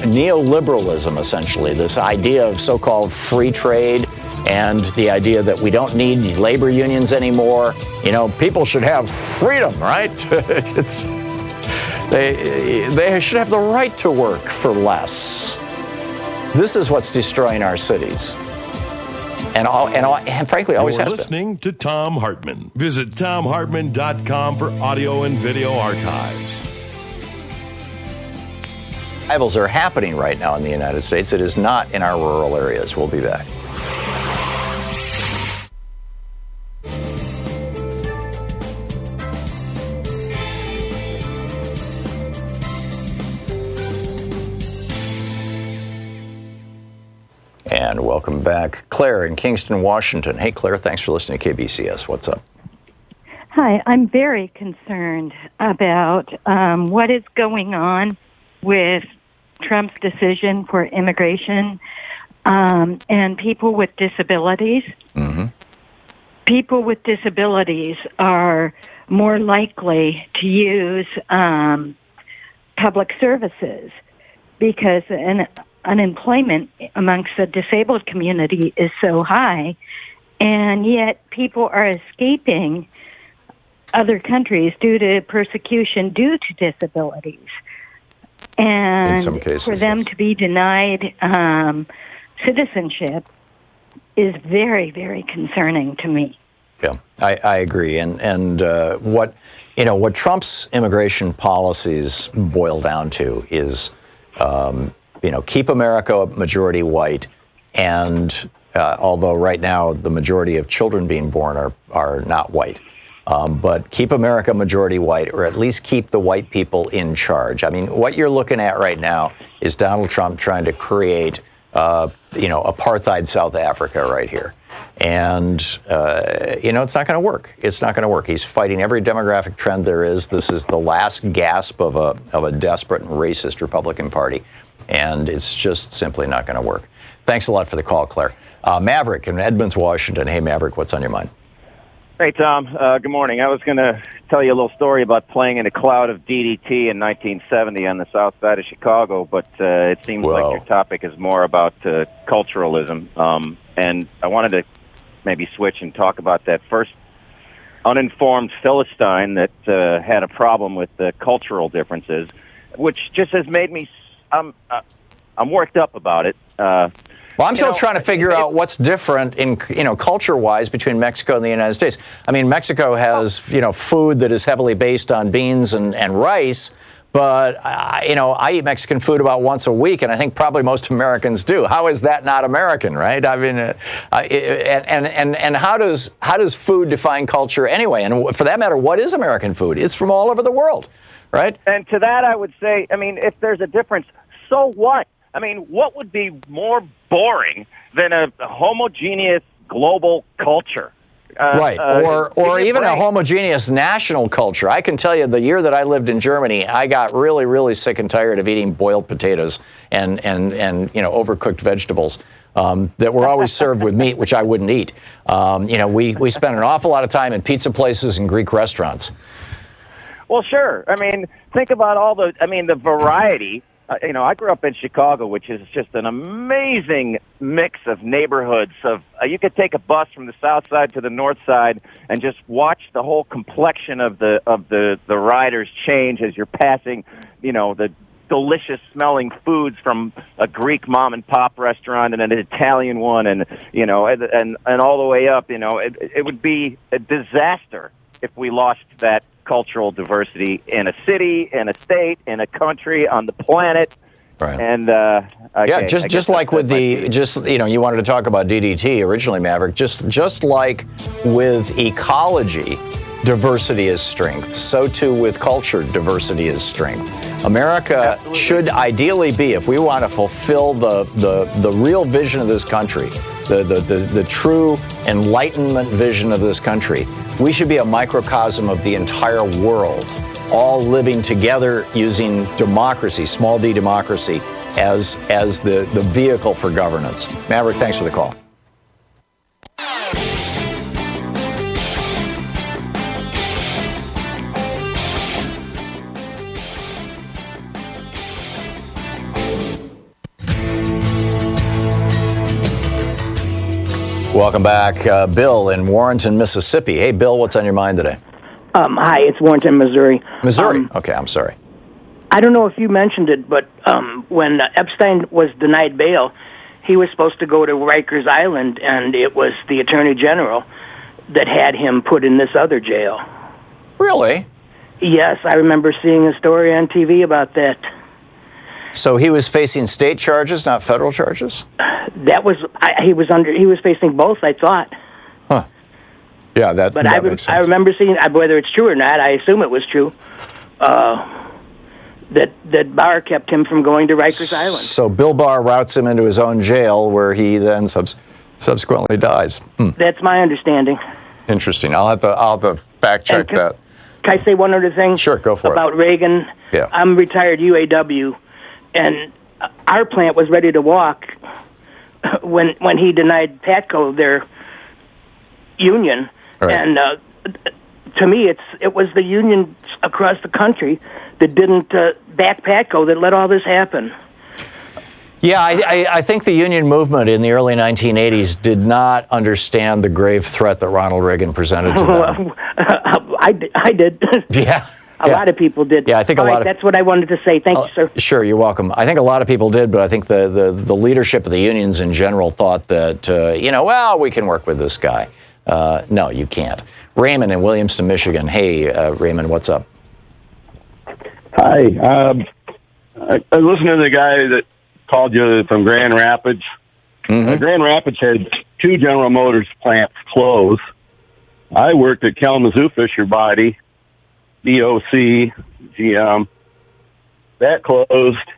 neoliberalism, essentially, this idea of so-called free trade and the idea that we don't need labor unions anymore. You know, people should have freedom, right? They should have the right to work for less. This is what's destroying our cities. And frankly, always You're has been. listening to Thom Hartmann. Visit ThomHartmann.com for audio and video archives. Revivals are happening right now in the United States. It is not in our rural areas. We'll be back. And welcome back. Claire in Kingston, Washington. Hey, Claire, thanks for listening to KBCS. What's up? Hi, I'm very concerned about what is going on with Trump's decision for immigration and people with disabilities. Mm-hmm. People with disabilities are more likely to use public services because unemployment amongst the disabled community is so high, and yet people are escaping other countries due to persecution due to disabilities. And in some cases, for them to be denied citizenship is very, very concerning to me. Yeah, I agree. And what Trump's immigration policies boil down to is, keep America majority white, and although right now the majority of children being born are not white, but keep America majority white, or at least keep the white people in charge. I mean, what you're looking at right now is Donald Trump trying to create, apartheid South Africa right here. And, it's not going to work. It's not going to work. He's fighting every demographic trend there is. This is the last gasp of a desperate and racist Republican Party. And it's just simply not going to work. Thanks a lot for the call, Claire. Maverick in Edmonds, Washington. Hey, Maverick, what's on your mind? Hey, Tom. Good morning. I was going to tell you a little story about playing in a cloud of DDT in 1970 on the south side of Chicago, but it seems like your topic is more about culturalism. And I wanted to maybe switch and talk about that first uninformed Philistine that had a problem with the cultural differences, which just has made me I'm worked up about it. Well, I'm still trying to figure out what's different in culture-wise between Mexico and the United States. I mean, Mexico has food that is heavily based on beans and rice, but I eat Mexican food about once a week, and I think probably most Americans do. How is that not American, right? I mean, and how does food define culture anyway? And for that matter, what is American food? It's from all over the world, right? And to that, I would say, I mean, if there's a difference, so what? I mean, what would be more boring than a homogeneous global culture? Right, or even a homogeneous national culture. I can tell you, the year that I lived in Germany, I got really, really sick and tired of eating boiled potatoes and overcooked vegetables that were always served with meat, which I wouldn't eat. We spent an awful lot of time in pizza places and Greek restaurants. Well, sure. I mean, think about the variety. I grew up in Chicago, which is just an amazing mix of neighborhoods. You could take a bus from the south side to the north side and just watch the whole complexion of the riders change as you're passing, the delicious smelling foods from a Greek mom and pop restaurant and an Italian one, and all the way up. It would be a disaster if we lost that cultural diversity in a city, in a state, in a country, on the planet. Right. And just like with you wanted to talk about DDT originally, Maverick. Just like with ecology, diversity is strength. So too with culture, diversity is strength. America should ideally be, if we want to fulfill the real vision of this country, the true Enlightenment vision of this country, we should be a microcosm of the entire world, all living together using democracy, small d democracy, as the vehicle for governance. Maverick, thanks for the call. Welcome back. Bill in Warrenton, Mississippi. Hey, Bill, what's on your mind today? Hi, it's Warrenton, Missouri. Missouri. Okay, I'm sorry. I don't know if you mentioned it, but when Epstein was denied bail, he was supposed to go to Rikers Island, and it was the Attorney General that had him put in this other jail. Really? Yes, I remember seeing a story on TV about that. So he was facing state charges, not federal charges? He was facing both, I thought. Huh. Yeah, that makes sense. I remember seeing, whether it's true or not, I assume it was true, that Barr kept him from going to Rikers Island. So Bill Barr routes him into his own jail, where he then subsequently dies. That's my understanding. Interesting. I'll have to fact check that. Can I say one other thing? Sure, go for it. About Reagan. Yeah. I'm retired UAW, and our plant was ready to walk when he denied Patco their union. Right. And to me, it was the unions across the country that didn't back Patco that let all this happen. Yeah, I think the union movement in the early 1980s did not understand the grave threat that Ronald Reagan presented to them. I did. Yeah. A lot of people did. Yeah, I think that's what I wanted to say. Thank you, sir. Sure, you're welcome. I think a lot of people did, but I think the leadership of the unions in general thought that, well, we can work with this guy. No, you can't. Raymond in Williamston, Michigan. Hey, Raymond, what's up? Hi. I listened to the guy that called you from Grand Rapids. Mm-hmm. Grand Rapids had 2 General Motors plants close. I worked at Kalamazoo Fisher Body, DOC, GM. That closed.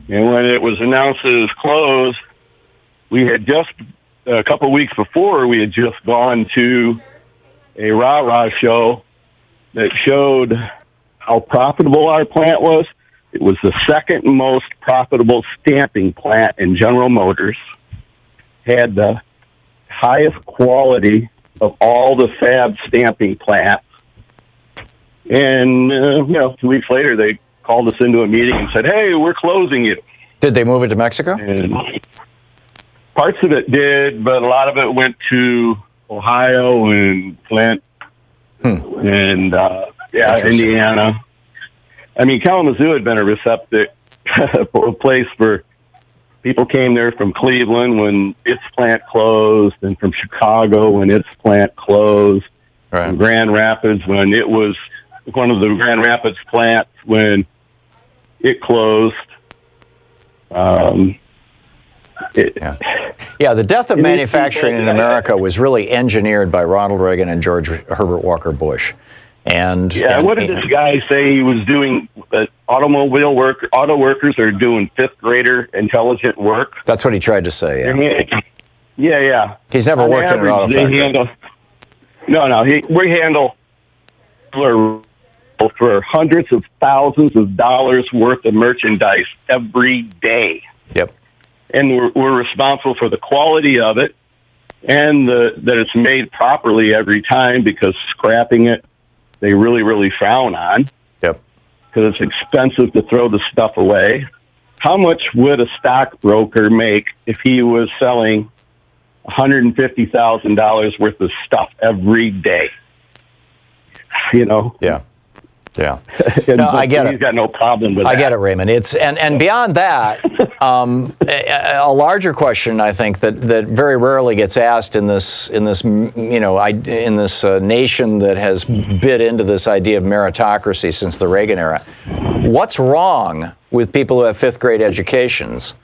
And when it was announced that it was closed, we had just, a couple weeks before, we had just gone to a rah-rah show that showed how profitable our plant was. It was the second most profitable stamping plant in General Motors. Had the highest quality of all the fab stamping plants. And, 2 weeks later, they called us into a meeting and said, hey, we're closing it. Did they move it to Mexico? And parts of it did, but a lot of it went to Ohio and Flint and, Indiana. I mean, Kalamazoo had been a receptive place for people came there from Cleveland when its plant closed, and from Chicago when its plant closed, right. From Grand Rapids when it was one of the Grand Rapids plants when it closed. The death of manufacturing in America was really engineered by Ronald Reagan and George Herbert Walker Bush. What did this guy say he was doing? Auto workers are doing 5th grader intelligent work. That's what he tried to say. Yeah. Yeah. He's never worked in an auto factory. We handle for hundreds of thousands of dollars worth of merchandise every day. Yep. And we're responsible for the quality of it and that it's made properly every time, because scrapping it, they really, really frown on. Yep. Because it's expensive to throw the stuff away. How much would a stockbroker make if he was selling $150,000 worth of stuff every day? Yeah. No, I get it. He's got no problem with that. I get it, Raymond. It's and beyond that, a larger question I think that very rarely gets asked in this nation that has bit into this idea of meritocracy since the Reagan era. What's wrong with people who have 5th grade educations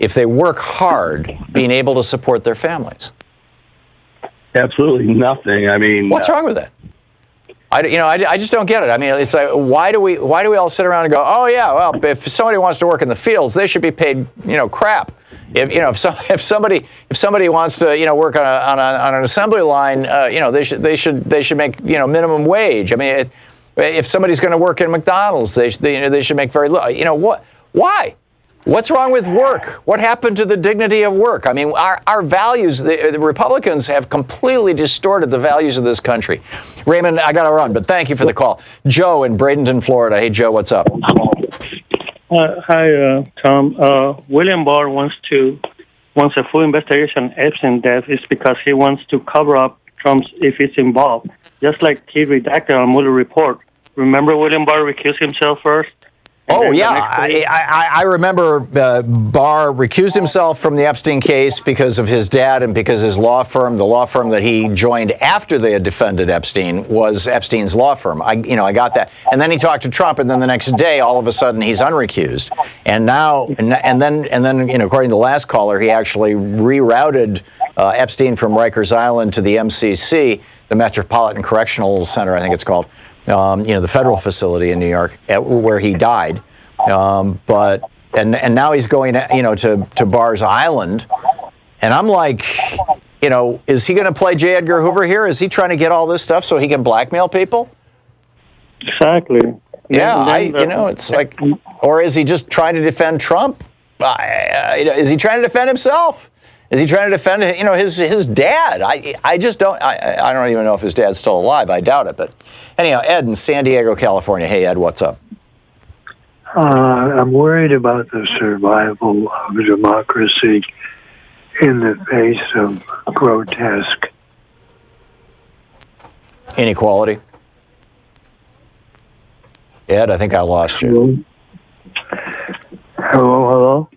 if they work hard, being able to support their families? Absolutely nothing. I mean, what's wrong with that? I just don't get it. I mean, it's like, why do we all sit around and go, oh yeah, well, if somebody wants to work in the fields, they should be paid, crap. If somebody wants to, work on an assembly line, they should make, minimum wage. I mean, if somebody's going to work in McDonald's, they should make very little. Why? What's wrong with work? What happened to the dignity of work? I mean, our values, the Republicans have completely distorted the values of this country. Raymond, I got to run, but thank you for the call. Joe in Bradenton, Florida. Hey, Joe, what's up? Hi, Tom. William Barr wants to wants a full investigation on Epstein's death is because he wants to cover up Trump's if he's involved. Just like he redacted on Mueller report. Remember William Barr recused himself first? Oh, yeah. I remember Barr recused himself from the Epstein case because of his dad and because his law firm, the law firm that he joined after they had defended Epstein, was Epstein's law firm. I got that. And then he talked to Trump, and then the next day, all of a sudden, he's unrecused. And now, and then, according to the last caller, he actually rerouted Epstein from Rikers Island to the MCC, the Metropolitan Correctional Center, I think it's called. The federal facility in New York where he died. But now he's going to Barr's Island. And I'm like, is he going to play J. Edgar Hoover here? Is he trying to get all this stuff so he can blackmail people? Exactly. Yeah, it's like, or is he just trying to defend Trump? Is he trying to defend himself? Is he trying to defend, his dad? I just don't. I don't even know if his dad's still alive. I doubt it. But anyhow, Ed in San Diego, California. Hey, Ed, what's up? I'm worried about the survival of democracy in the face of grotesque inequality. Ed, I think I lost you. Hello.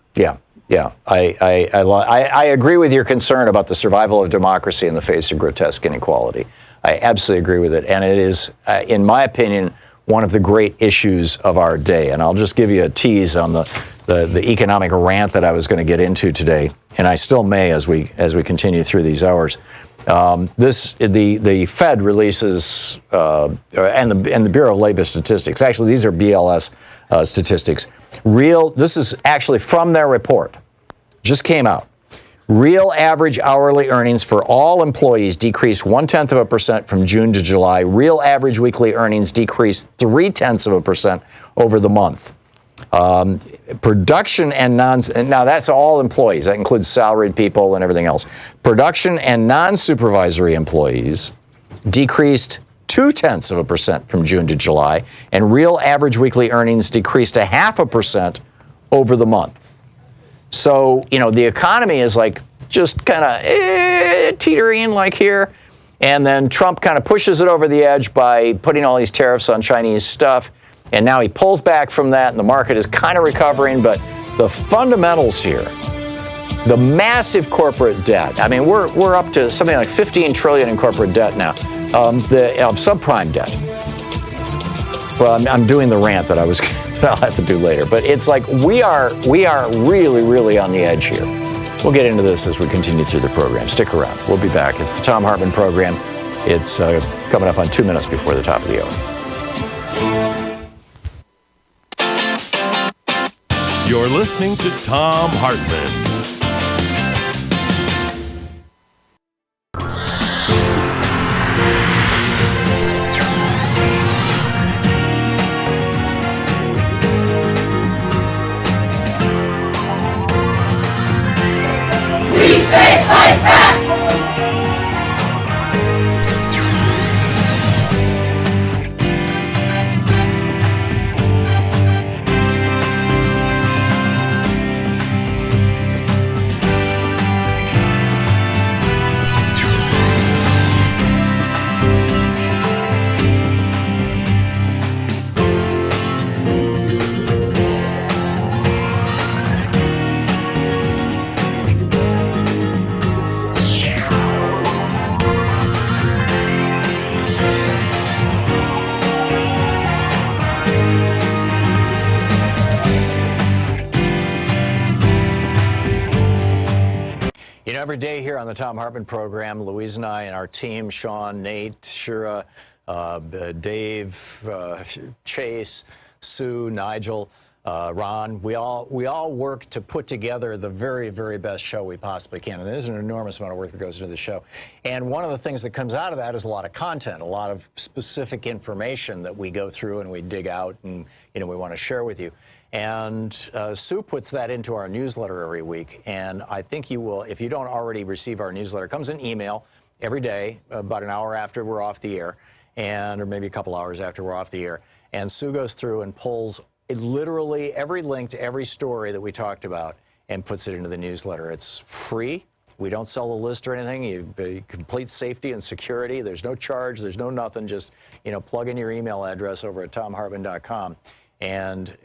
Yeah, I agree with your concern about the survival of democracy in the face of grotesque inequality. I absolutely agree with it, and it is, in my opinion, one of the great issues of our day. And I'll just give you a tease on the economic rant that I was going to get into today, and I still may as we continue through these hours. The Fed releases and the Bureau of Labor Statistics. Actually, these are BLS statistics. This is actually from their report. Just came out. Real average hourly earnings for all employees decreased 0.1% from June to July. Real average weekly earnings decreased 0.3% over the month. Production and now that's all employees. That includes salaried people and everything else. Production and non-supervisory employees decreased 0.2% from June to July, and real average weekly earnings decreased 0.5% over the month. So, the economy is like just kind of teetering like here, and then Trump kind of pushes it over the edge by putting all these tariffs on Chinese stuff, and now he pulls back from that, and the market is kind of recovering, but the fundamentals here, the massive corporate debt, I mean, we're up to something like $15 trillion in corporate debt now, of subprime debt. Well, I'm doing the rant that I'll have to do later, but it's like we are really, really on the edge here. We'll get into this as we continue through the program. Stick around. We'll be back. It's the Thom Hartmann Program. It's coming up on 2 minutes before the top of the hour. You're listening to Thom Hartmann. Every day here on the Thom Hartmann Program, Louise and I and our team, Sean, Nate, Shira, Dave, Chase, Sue, Nigel, Ron, we all work to put together the very, very best show we possibly can. And there's an enormous amount of work that goes into the show. And one of the things that comes out of that is a lot of content, a lot of specific information that we go through and we dig out and we want to share with you. And Sue puts that into our newsletter every week. And I think you will, if you don't already receive our newsletter, it comes in email every day, about an hour after we're off the air, or maybe a couple hours after we're off the air. And Sue goes through and pulls literally every link to every story that we talked about and puts it into the newsletter. It's free. We don't sell the list or anything. You complete safety and security. There's no charge. There's no nothing. Just, plug in your email address over at thomhartmann.com and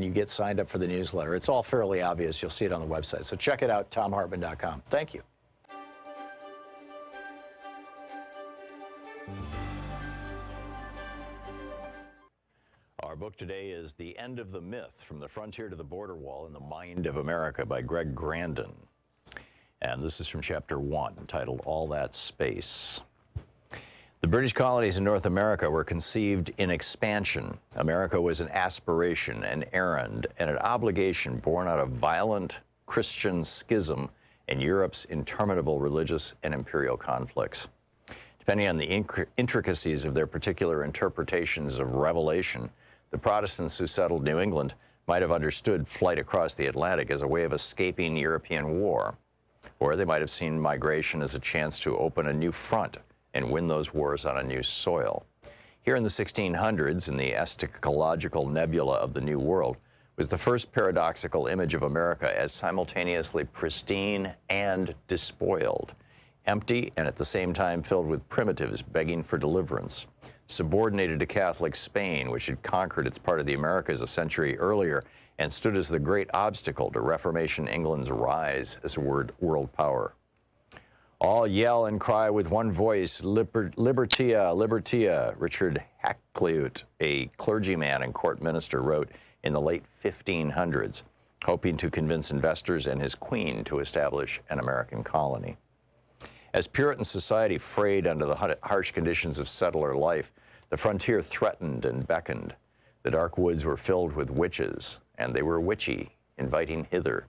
you get signed up for the newsletter. It's all fairly obvious. You'll see it on the website. So check it out, thomhartmann.com. Thank you. Our book today is The End of the Myth, From the Frontier to the Border Wall in the Mind of America by Greg Grandin. And this is from Chapter 1, entitled All That Space. The British colonies in North America were conceived in expansion. America was an aspiration, an errand, and an obligation born out of violent Christian schism and Europe's interminable religious and imperial conflicts. Depending on the intricacies of their particular interpretations of Revelation, the Protestants who settled New England might have understood flight across the Atlantic as a way of escaping European war. Or they might have seen migration as a chance to open a new front and win those wars on a new soil. Here in the 1600s, in the eschatological nebula of the New World, was the first paradoxical image of America as simultaneously pristine and despoiled, empty and at the same time filled with primitives begging for deliverance, subordinated to Catholic Spain, which had conquered its part of the Americas a century earlier and stood as the great obstacle to Reformation England's rise as a world power. All yell and cry with one voice, Libertia, Libertia, Richard Hakluyt, a clergyman and court minister, wrote in the late 1500s, hoping to convince investors and his queen to establish an American colony. As Puritan society frayed under the harsh conditions of settler life, the frontier threatened and beckoned. The dark woods were filled with witches, and they were witchy, inviting hither.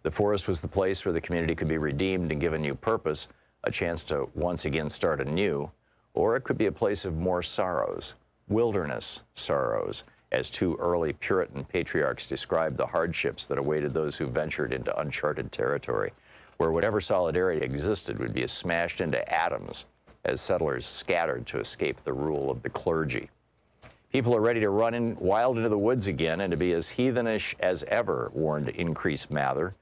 The forest was the place where the community could be redeemed and given new purpose, a chance to once again start anew, or it could be a place of more sorrows, wilderness sorrows, as two early Puritan patriarchs described the hardships that awaited those who ventured into uncharted territory, where whatever solidarity existed would be smashed into atoms as settlers scattered to escape the rule of the clergy. People are ready to run wild into the woods again and to be as heathenish as ever, warned Increase Mather.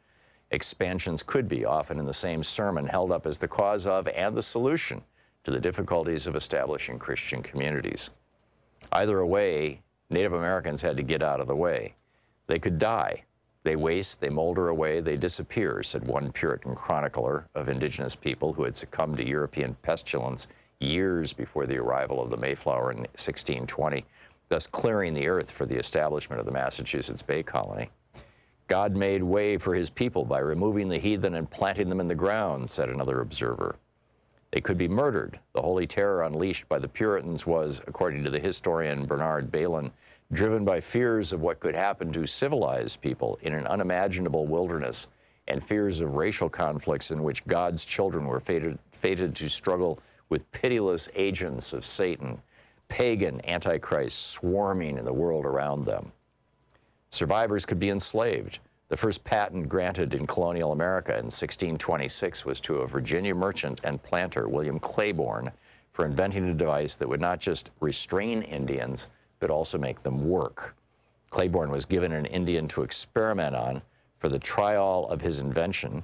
Expansions could be, often in the same sermon, held up as the cause of and the solution to the difficulties of establishing Christian communities. Either way, Native Americans had to get out of the way. They could die. They waste, they molder away, they disappear, said one Puritan chronicler of indigenous people who had succumbed to European pestilence years before the arrival of the Mayflower in 1620, thus clearing the earth for the establishment of the Massachusetts Bay Colony. God made way for his people by removing the heathen and planting them in the ground, said another observer. They could be murdered. The holy terror unleashed by the Puritans was, according to the historian Bernard Bailyn, driven by fears of what could happen to civilized people in an unimaginable wilderness and fears of racial conflicts in which God's children were fated to struggle with pitiless agents of Satan, pagan antichrist swarming in the world around them. Survivors could be enslaved. The first patent granted in colonial America in 1626 was to a Virginia merchant and planter, William Claiborne, for inventing a device that would not just restrain Indians, but also make them work. Claiborne was given an Indian to experiment on for the trial of his invention.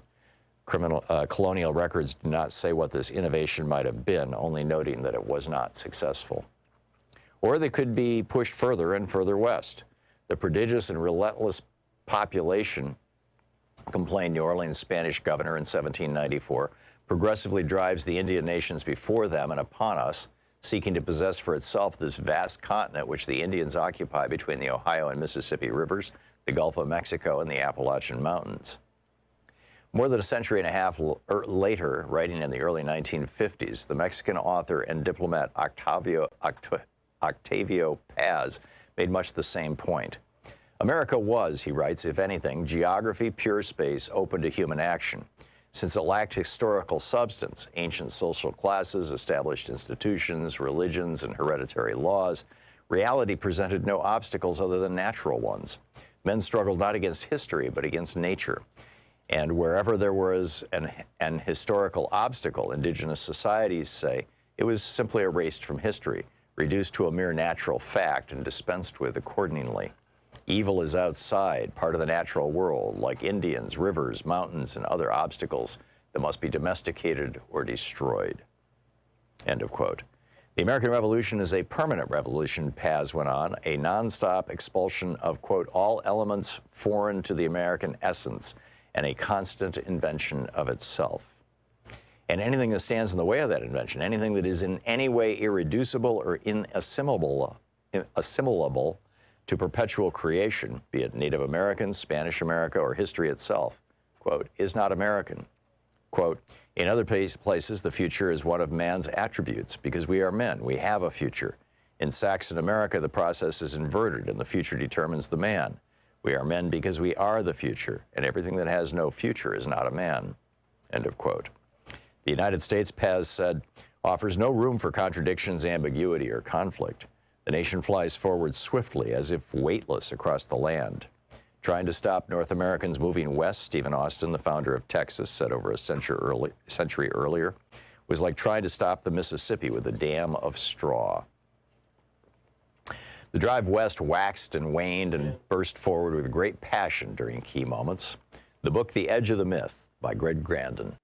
Colonial records do not say what this innovation might have been, only noting that it was not successful. Or they could be pushed further and further west. The prodigious and relentless population, complained New Orleans Spanish governor in 1794, progressively drives the Indian nations before them and upon us, seeking to possess for itself this vast continent which the Indians occupy between the Ohio and Mississippi rivers, the Gulf of Mexico, and the Appalachian Mountains. More than a century and a half later, writing in the early 1950s, the Mexican author and diplomat Octavio Paz made much the same point. America was, he writes, if anything, geography, pure space, open to human action. Since it lacked historical substance, ancient social classes, established institutions, religions, and hereditary laws, reality presented no obstacles other than natural ones. Men struggled not against history, but against nature. And wherever there was an historical obstacle, indigenous societies say, it was simply erased from history, reduced to a mere natural fact and dispensed with accordingly. Evil is outside, part of the natural world, like Indians, rivers, mountains, and other obstacles that must be domesticated or destroyed. End of quote. The American Revolution is a permanent revolution, Paz went on, a nonstop expulsion of, quote, all elements foreign to the American essence and a constant invention of itself. And anything that stands in the way of that invention, anything that is in any way irreducible or inassimilable to perpetual creation, be it Native Americans, Spanish America, or history itself, quote, is not American. Quote, in other places, the future is one of man's attributes because we are men. We have a future. In Saxon America, the process is inverted and the future determines the man. We are men because we are the future, and everything that has no future is not a man. End of quote. The United States, Paz said, offers no room for contradictions, ambiguity, or conflict. The nation flies forward swiftly as if weightless across the land. Trying to stop North Americans moving west, Stephen Austin, the founder of Texas, said over a century earlier, was like trying to stop the Mississippi with a dam of straw. The drive west waxed and waned and burst forward with great passion during key moments. The book, The Edge of the Myth, by Greg Grandin.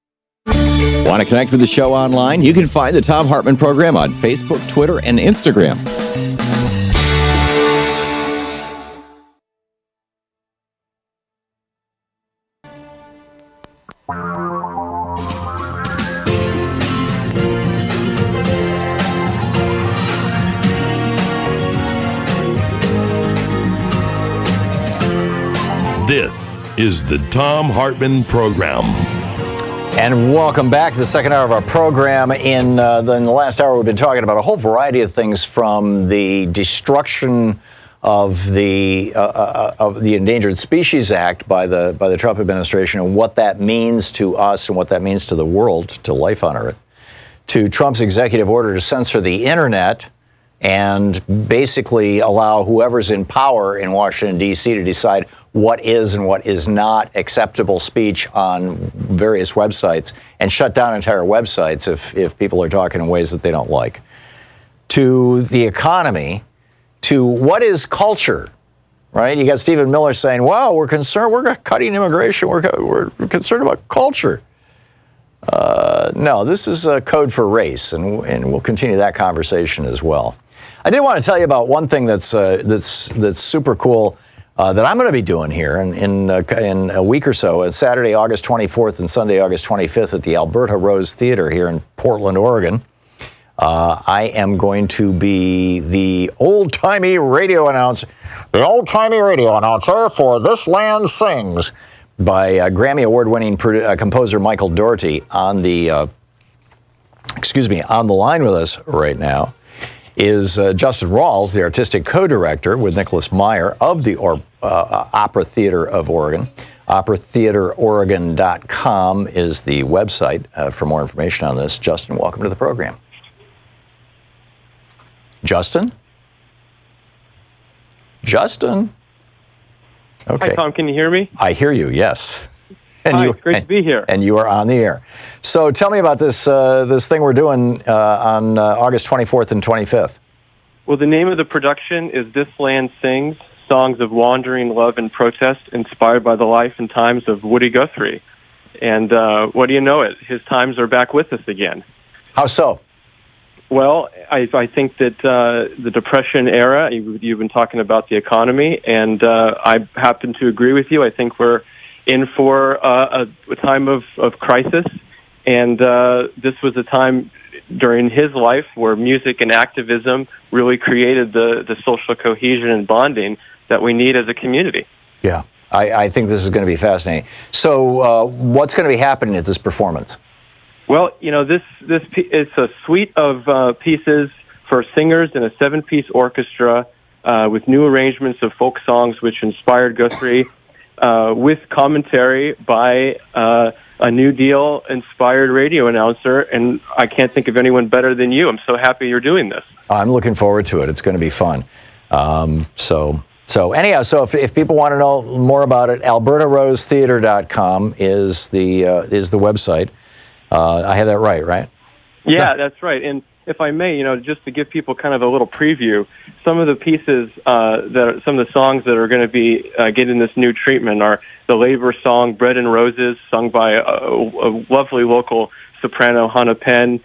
Want to connect with the show online? You can find the Thom Hartmann Program on Facebook, Twitter, and Instagram. This is the Thom Hartmann Program. And welcome back to the second hour of our program. In the last hour, we've been talking about a whole variety of things, from the destruction of the Endangered Species Act by the Trump administration and what that means to us and what that means to the world, to life on Earth, to Trump's executive order to censor the internet and basically allow whoever's in power in Washington, D.C. to decide what is and what is not acceptable speech on various websites and shut down entire websites if people are talking in ways that they don't like. To the economy, to what is culture, right? You got Stephen Miller saying, well, we're concerned, we're cutting immigration, we're concerned about culture. No, this is a code for race, and we'll continue that conversation as well. I did want to tell you about one thing that's super cool that I'm going to be doing here in a week or so. It's Saturday, August 24th and Sunday, August 25th at the Alberta Rose Theater here in Portland, Oregon. I am going to be the old-timey radio announcer for This Land Sings by Grammy Award-winning composer Michael Dougherty on the line with us right now is Justin Rawls, the artistic co-director with Nicholas Meyer of the Opera Theater of Oregon. OperaTheaterOregon.com is the website for more information on this. Justin, welcome to the program. Justin? Okay. Hi, Tom. Can you hear me? I hear you, yes. Hi, it's great to be here. And you are on the air. So tell me about this thing we're doing on August 24th and 25th. Well, the name of the production is This Land Sings, Songs of Wandering Love and Protest, inspired by the life and times of Woody Guthrie. And what do you know it? His times are back with us again. How so? Well, I think that the Depression era, you've been talking about the economy, and I happen to agree with you. I think we're in for a time of crisis, and this was a time during his life where music and activism really created the social cohesion and bonding that we need as a community. Yeah, I think this is going to be fascinating. So what's going to be happening at this performance? Well, this it's a suite of pieces for singers and a 7-piece orchestra with new arrangements of folk songs which inspired Guthrie, with commentary by a New Deal-inspired radio announcer, and I can't think of anyone better than you. I'm so happy you're doing this. I'm looking forward to it. It's going to be fun. So anyhow, if people want to know more about it, AlbertaRoseTheater.com is the website. I have that right? Yeah, that's right. And if I may, just to give people kind of a little preview, some of the pieces some of the songs that are going to be getting this new treatment are the labor song "Bread and Roses," sung by a lovely local soprano, Hannah Penn.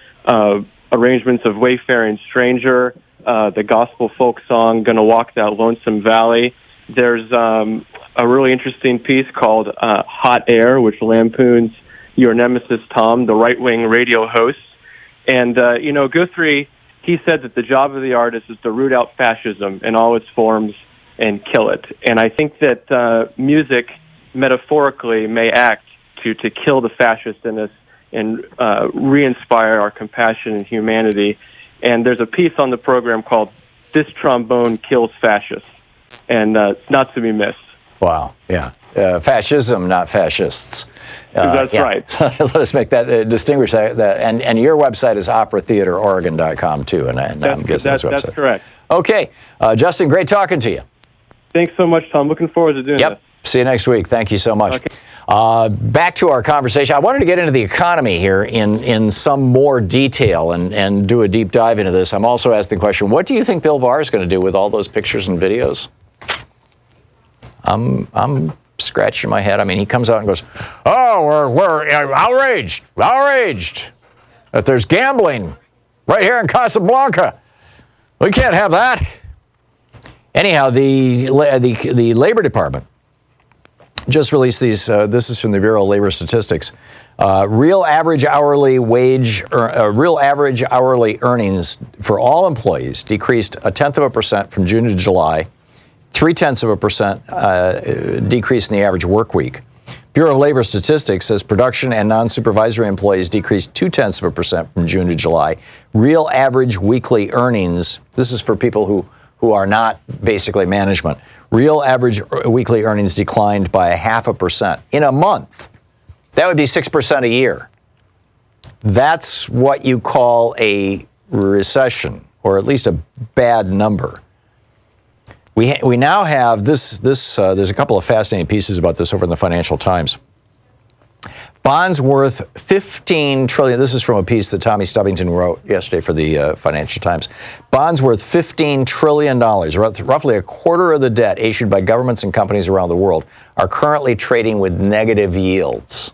Arrangements of "Wayfaring Stranger," the gospel folk song "Gonna Walk That Lonesome Valley." There's a really interesting piece called "Hot Air," which lampoons your nemesis Tom, the right-wing radio host. And, Guthrie, he said that the job of the artist is to root out fascism in all its forms and kill it. And I think that music, metaphorically, may act to kill the fascist in us and re-inspire our compassion and humanity. And there's a piece on the program called "This Trombone Kills Fascists," and it's not to be missed. Wow, yeah. Fascism, not fascists. That's right. Let us make that, distinguish that. And your website is operatheateroregon.com, too, and I'm guessing that's website. That's correct. Okay. Justin, great talking to you. Thanks so much, Tom. Looking forward to doing this. See you next week. Thank you so much. Okay. Back to our conversation. I wanted to get into the economy here in some more detail and do a deep dive into this. I'm also asking the question, what do you think Bill Barr is going to do with all those pictures and videos? I'm scratching my head. I mean, he comes out and goes, "Oh, we're outraged that there's gambling right here in Casablanca. We can't have that." Anyhow, the Labor Department just released these. This is from the Bureau of Labor Statistics. Real average hourly earnings for all employees decreased 0.1% from June to July. 0.3% decrease in the average work week. Bureau of Labor Statistics says production and non-supervisory employees decreased 0.2% from June to July. Real average weekly earnings, this is for people who are not basically management. Real average weekly earnings declined by 0.5% in a month. That would be 6% a year. That's what you call a recession, or at least a bad number. We now have this. There's a couple of fascinating pieces about this over in the Financial Times. Bonds worth $15 trillion. This is from a piece that Tommy Stubbington wrote yesterday for the Financial Times. Bonds worth $15 trillion, roughly a quarter of the debt issued by governments and companies around the world, are currently trading with negative yields.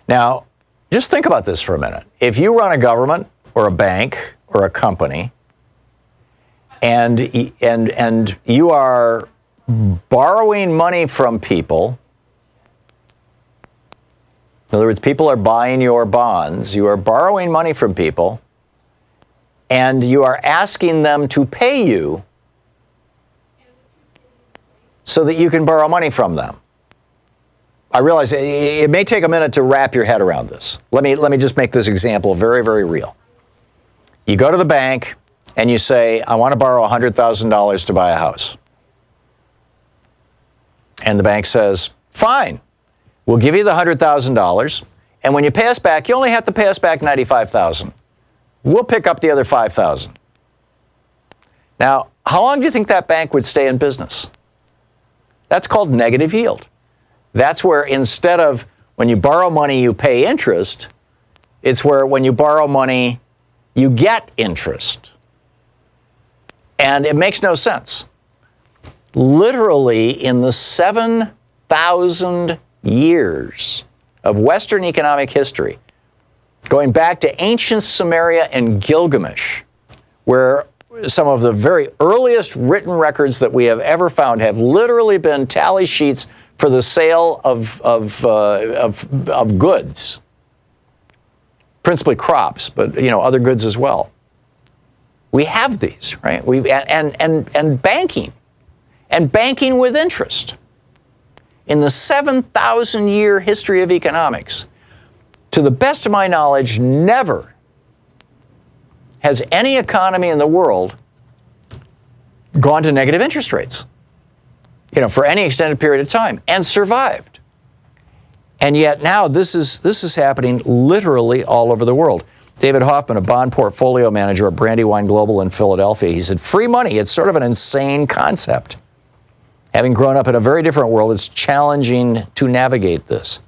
Now, just think about this for a minute. If you run a government or a bank or a company, and you are borrowing money from people. In other words, people are buying your bonds. You are borrowing money from people, and you are asking them to pay you so that you can borrow money from them. I realize it may take a minute to wrap your head around this. Let me just make this example very, very real. You go to the bank and you say, "I want to borrow $100,000 to buy a house." And the bank says, "Fine, we'll give you the $100,000, and when you pay us back, you only have to pay us back $95,000. We'll pick up the other $5,000. Now, how long do you think that bank would stay in business? That's called negative yield. That's where instead of when you borrow money, you pay interest, it's where when you borrow money, you get interest. And it makes no sense. Literally, in the 7,000 years of Western economic history, going back to ancient Sumeria and Gilgamesh, where some of the very earliest written records that we have ever found have literally been tally sheets for the sale of goods, principally crops, but other goods as well. We have these, right? And banking with interest. In the 7,000-year history of economics, to the best of my knowledge, never has any economy in the world gone to negative interest rates, for any extended period of time and survived. And yet now this is happening literally all over the world. David Hoffman, a bond portfolio manager at Brandywine Global in Philadelphia, he said, "Free money, it's sort of an insane concept. Having grown up in a very different world, it's challenging to navigate this."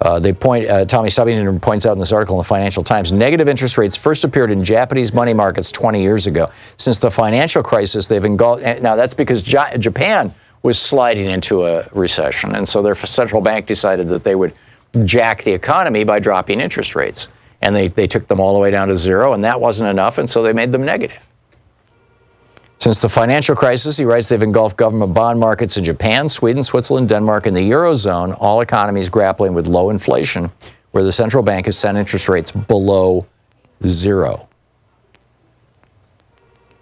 Tommy Stubbington points out in this article in the Financial Times, negative interest rates first appeared in Japanese money markets 20 years ago. Since the financial crisis, they've engulfed. Now, that's because Japan was sliding into a recession, and so their central bank decided that they would jack the economy by dropping interest rates. And they took them all the way down to zero, and that wasn't enough, and so they made them negative. Since the financial crisis, he writes, they've engulfed government bond markets in Japan, Sweden, Switzerland, Denmark, and the Eurozone, all economies grappling with low inflation, where the central bank has set interest rates below zero.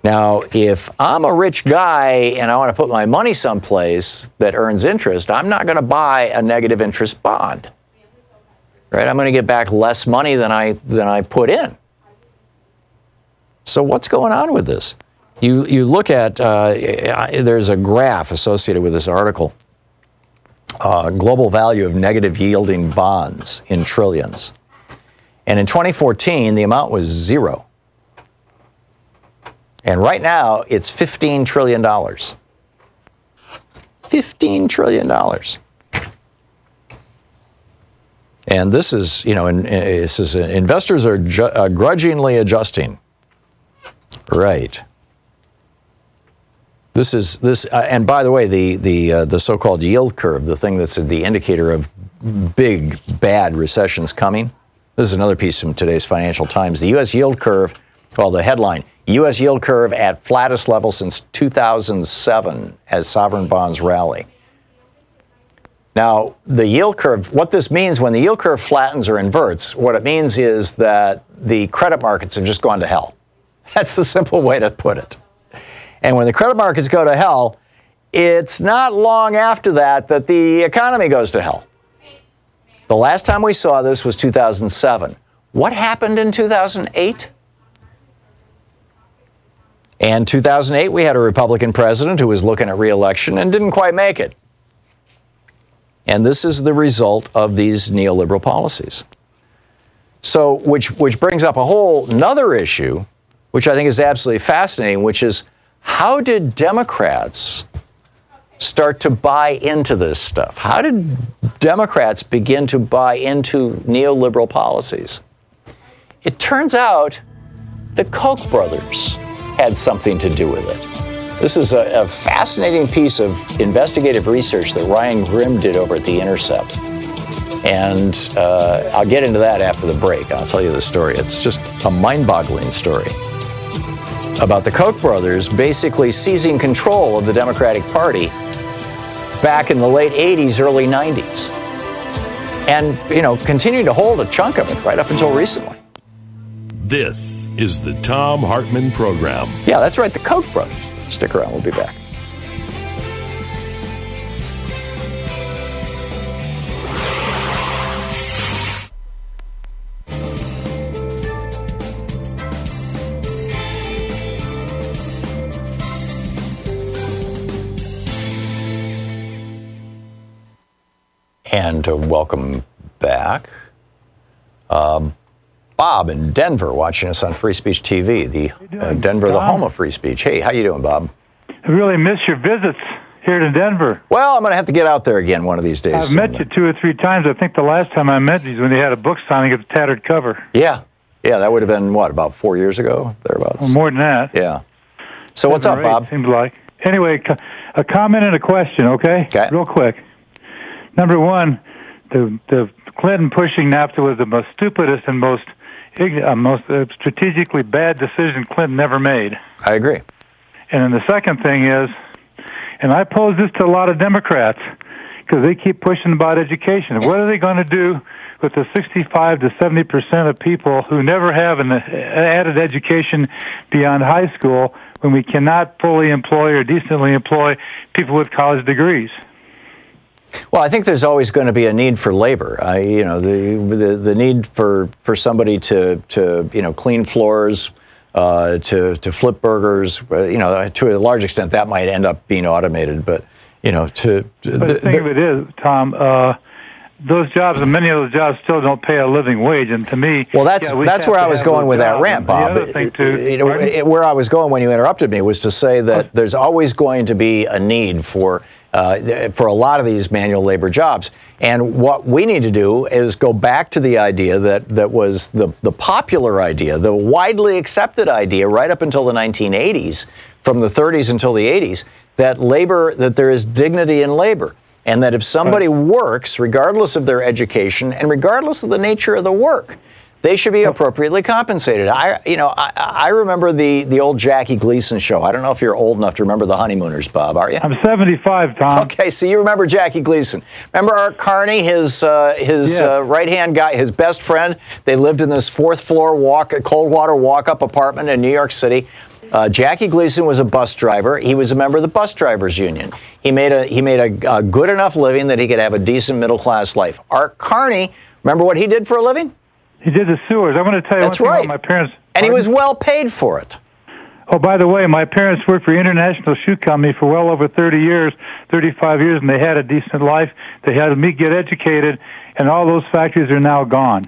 Now, if I'm a rich guy and I want to put my money someplace that earns interest, I'm not going to buy a negative interest bond. Right? I'm going to get back less money than I put in. So what's going on with this? You look at, there's a graph associated with this article, global value of negative yielding bonds in trillions. And in 2014, the amount was zero. And right now, it's $15 trillion. $15 trillion. And this is, investors are grudgingly adjusting. Right. And by the way, the so-called yield curve, the thing that's the indicator of big, bad recessions coming. This is another piece from today's Financial Times. The U.S. yield curve, well, the headline, U.S. yield curve at flattest level since 2007 as sovereign bonds rally. Now, the yield curve, what this means when the yield curve flattens or inverts, what it means is that the credit markets have just gone to hell. That's the simple way to put it. And when the credit markets go to hell, it's not long after that the economy goes to hell. The last time we saw this was 2007. What happened in 2008? In 2008, we had a Republican president who was looking at re-election and didn't quite make it. And this is the result of these neoliberal policies. So, which brings up a whole nother issue, which I think is absolutely fascinating, which is, how did Democrats start to buy into this stuff? How did Democrats begin to buy into neoliberal policies? It turns out the Koch brothers had something to do with it. This is a fascinating piece of investigative research that Ryan Grimm did over at The Intercept. And I'll get into that after the break. I'll tell you the story. It's just a mind-boggling story about the Koch brothers basically seizing control of the Democratic Party back in the late 80s, early 90s. And, continuing to hold a chunk of it right up until recently. This is the Thom Hartmann Program. Yeah, that's right, the Koch brothers. Stick around, we'll be back. And welcome back. Bob in Denver watching us on Free Speech TV, Denver, the home of free speech. Hey, how you doing, Bob? I really miss your visits here to Denver. Well, I'm going to have to get out there again one of these days. I've met you 2 or 3 times. I think the last time I met you is when they had a book signing of the tattered cover. Yeah, that would have been, about 4 years ago, thereabouts? Well, more than that. Yeah. So what's up, Bob? Seems like. Anyway, a comment and a question, okay? Okay. Real quick. Number one, the Clinton pushing NAFTA was the most stupidest and most strategically bad decision Clinton ever made. I agree. And then the second thing is, and I pose this to a lot of Democrats, because they keep pushing about education. What are they going to do with the 65 to 70% of people who never have an added education beyond high school when we cannot fully employ or decently employ people with college degrees? Well, I think there's always going to be a need for labor. The need for somebody to clean floors, to flip burgers. To a large extent, that might end up being automated. But the thing of it is, Tom, those jobs and many of those jobs still don't pay a living wage. And to me, well, that's where I was going with that rant, Bob. The other thing too, where I was going when you interrupted me was to say that there's always going to be a need for for a lot of these manual labor jobs. And what we need to do is go back to the idea that was the popular idea, the widely accepted idea right up until the 1980s, from the 30s until the 80s, that there is dignity in labor. And that if somebody works, regardless of their education and regardless of the nature of the work, they should be appropriately compensated. I remember the old Jackie Gleason show. I don't know if you're old enough to remember the Honeymooners, Bob, are you? I'm 75, Tom. Okay, so you remember Jackie Gleason. Remember Art Carney, his right-hand guy, his best friend? They lived in this fourth-floor cold water walk-up apartment in New York City. Jackie Gleason was a bus driver. He was a member of the bus drivers union. He made a good enough living that he could have a decent middle-class life. Art Carney, remember what he did for a living? He did the sewers. I'm going to tell you That's one thing right. about my parents. And he was well paid for it. Oh, by the way, my parents worked for International Shoe Company for well over 30 years, 35 years, and they had a decent life. They had me get educated, and all those factories are now gone.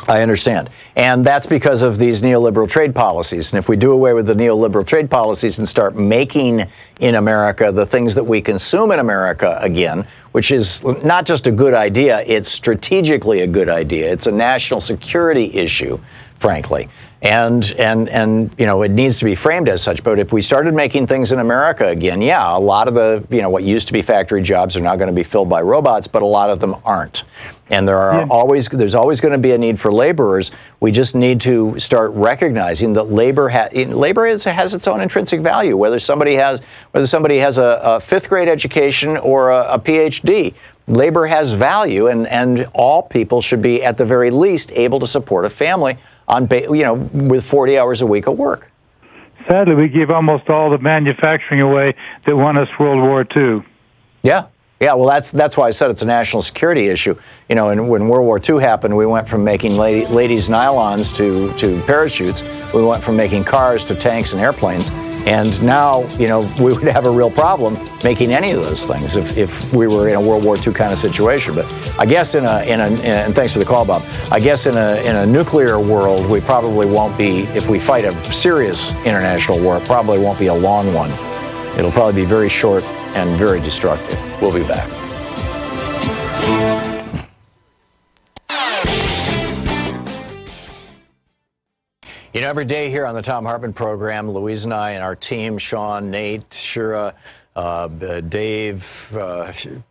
I understand. And that's because of these neoliberal trade policies. And if we do away with the neoliberal trade policies and start making in America the things that we consume in America again, which is not just a good idea, it's strategically a good idea. It's a national security issue, frankly. And it needs to be framed as such. But if we started making things in America again, a lot of the, what used to be factory jobs are now going to be filled by robots, but a lot of them aren't. And there's always going to be a need for laborers. We just need to start recognizing that labor has its own intrinsic value. Whether somebody has a fifth grade education or a PhD, labor has value, and all people should be at the very least able to support a family with 40 hours a week of work. Sadly, we gave almost all the manufacturing away that won us World War II. Yeah, well, that's why I said it's a national security issue. And when World War II happened, we went from making ladies' nylons to parachutes. We went from making cars to tanks and airplanes. And now, we would have a real problem making any of those things if we were in a World War II kind of situation. But I guess and thanks for the call, Bob. I guess in a nuclear world, we probably won't be, if we fight a serious international war, it probably won't be a long one. It'll probably be very short and very destructive. We'll be back. Every day here on the Thom Hartmann Program, Louise and I and our team, Sean, Nate, Shira, Dave,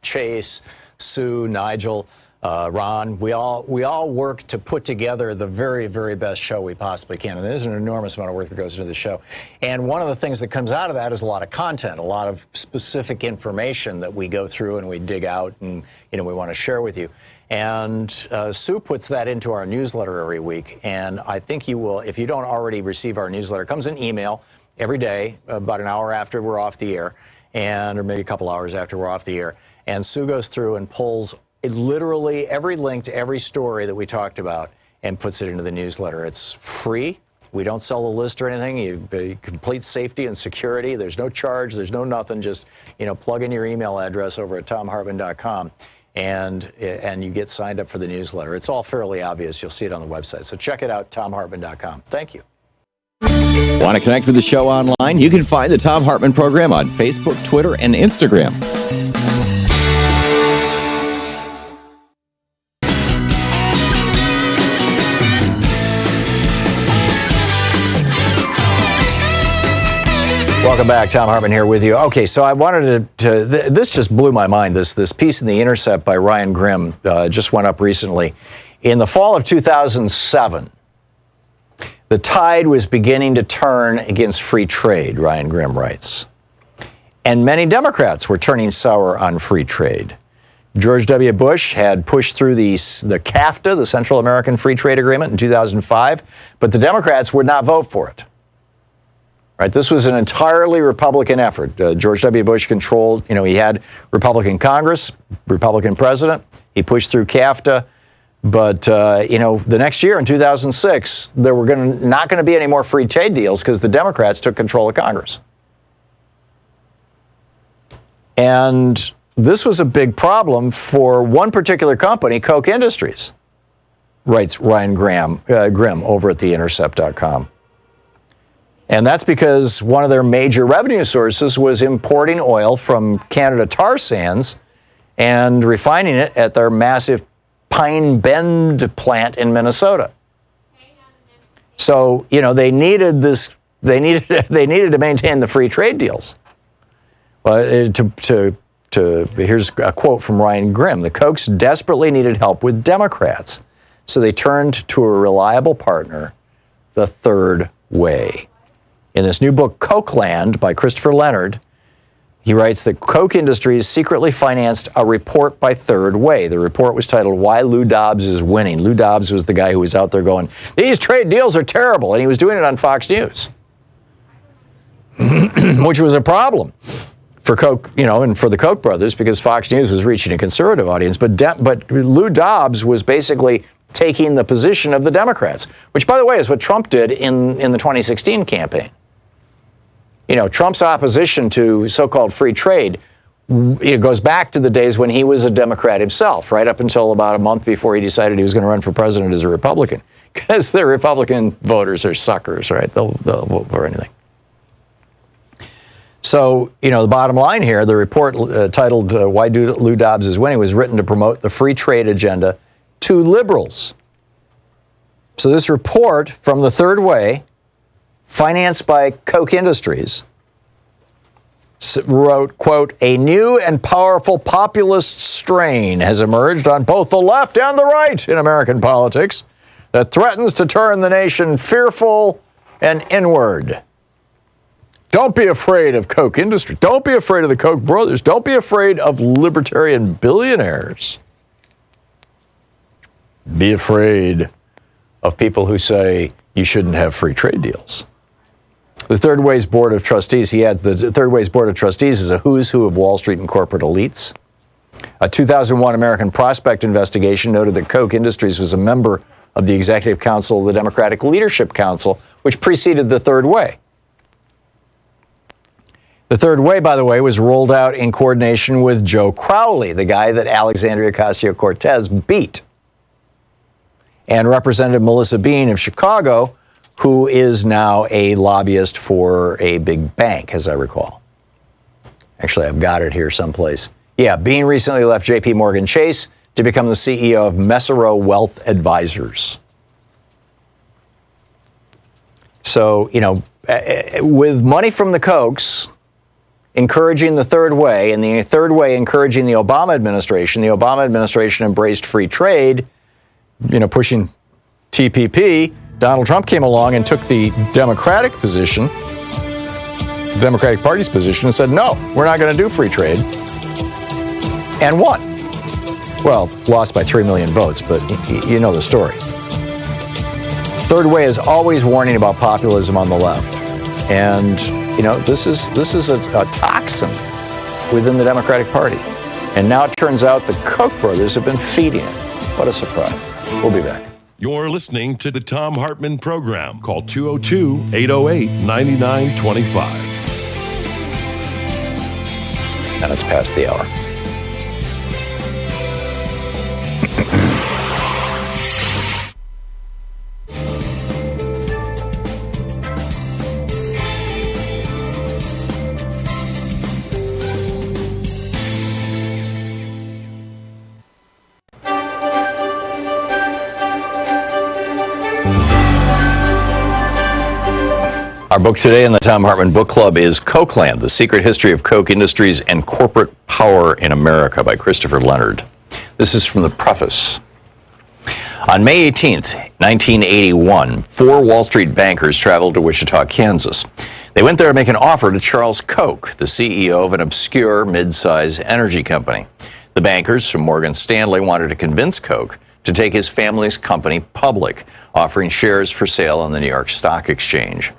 Chase, Sue, Nigel, Ron, we all work to put together the very, very best show we possibly can. And there's an enormous amount of work that goes into the show. And one of the things that comes out of that is a lot of content, a lot of specific information that we go through and we dig out and we want to share with you. And Sue puts that into our newsletter every week. And I think you will, if you don't already receive our newsletter, it comes in email every day, about an hour after we're off the air, or maybe a couple hours after we're off the air. And Sue goes through and pulls literally every link to every story that we talked about and puts it into the newsletter. It's free. We don't sell a list or anything. You complete safety and security. There's no charge. There's no nothing. Just plug in your email address over at thomhartmann.com. And you get signed up for the newsletter. It's all fairly obvious. You'll see it on the website. So check it out, thomhartmann.com. Thank you. Want to connect with the show online? You can find the Thom Hartmann Program on Facebook, Twitter, and Instagram. Welcome back. Thom Hartmann here with you. Okay, so I wanted to this just blew my mind. This piece in The Intercept by Ryan Grimm just went up recently. In the fall of 2007, the tide was beginning to turn against free trade, Ryan Grimm writes. And many Democrats were turning sour on free trade. George W. Bush had pushed through the CAFTA, the Central American Free Trade Agreement, in 2005, but the Democrats would not vote for it. Right, this was an entirely Republican effort. George W. Bush controlled, he had Republican Congress, Republican president. He pushed through CAFTA. But, the next year in 2006, there were not going to be any more free trade deals because the Democrats took control of Congress. And this was a big problem for one particular company, Koch Industries, writes Ryan Grimm over at theintercept.com. And that's because one of their major revenue sources was importing oil from Canada tar sands and refining it at their massive Pine Bend plant in Minnesota. So, they needed this. They needed to maintain the free trade deals. Well, here's a quote from Ryan Grimm: "The Kochs desperately needed help with Democrats, so they turned to a reliable partner, the Third Way." In this new book, Kochland, by Christopher Leonard, he writes that Koch Industries secretly financed a report by Third Way. The report was titled "Why Lou Dobbs is Winning." Lou Dobbs was the guy who was out there going, "These trade deals are terrible," and he was doing it on Fox News, which was a problem for Koch, and for the Koch brothers, because Fox News was reaching a conservative audience. But Lou Dobbs was basically taking the position of the Democrats, which, by the way, is what Trump did in the 2016 campaign. Trump's opposition to so-called free trade, it goes back to the days when he was a Democrat himself, right up until about a month before he decided he was going to run for president as a Republican, because the Republican voters are suckers, right? They'll vote for anything. So, the bottom line here, the report titled "Why Lou Dobbs is Winning" was written to promote the free trade agenda to liberals. So this report from the Third Way, financed by Koch Industries, wrote, quote, "A new and powerful populist strain has emerged on both the left and the right in American politics that threatens to turn the nation fearful and inward. Don't be afraid of Koch Industries. Don't be afraid of the Koch brothers. Don't be afraid of libertarian billionaires. Be afraid of people who say you shouldn't have free trade deals." The Third Way's Board of Trustees, he adds, the Third Way's Board of Trustees is a who's who of Wall Street and corporate elites. A 2001 American Prospect investigation noted that Koch Industries was a member of the Executive Council of the Democratic Leadership Council, which preceded the Third Way. The Third Way, by the way, was rolled out in coordination with Joe Crowley, the guy that Alexandria Ocasio-Cortez beat, and Representative Melissa Bean of Chicago, who is now a lobbyist for a big bank, as I recall. Actually, I've got it here someplace. Yeah, Bean recently left J.P. Morgan Chase to become the CEO of Messero Wealth Advisors. So, with money from the Kochs encouraging the Third Way, and the Third Way encouraging the Obama administration embraced free trade, pushing TPP. Donald Trump came along and took the Democratic position, the Democratic Party's position, and said, no, we're not going to do free trade, and won. Well, lost by 3 million votes, but you know the story. Third Way is always warning about populism on the left, and this is a toxin within the Democratic Party, and now it turns out the Koch brothers have been feeding it. What a surprise. We'll be back. You're listening to the Thom Hartmann Program. Call 202-808-9925. And it's past the hour. Our book today in the Thom Hartmann Book Club is Kochland, The Secret History of Koch Industries and Corporate Power in America by Christopher Leonard. This is from the preface. On May 18th, 1981, 4 Wall Street bankers traveled to Wichita, Kansas. They went there to make an offer to Charles Koch, the CEO of an obscure mid-size energy company. The bankers from Morgan Stanley wanted to convince Koch to take his family's company public, offering shares for sale on the New York Stock Exchange.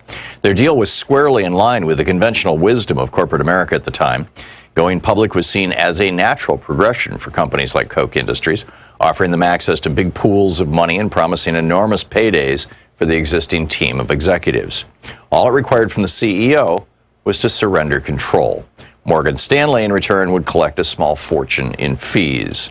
Their deal was squarely in line with the conventional wisdom of corporate America at the time. Going public was seen as a natural progression for companies like Koch Industries, offering them access to big pools of money and promising enormous paydays for the existing team of executives. All it required from the CEO was to surrender control. Morgan Stanley, in return, would collect a small fortune in fees.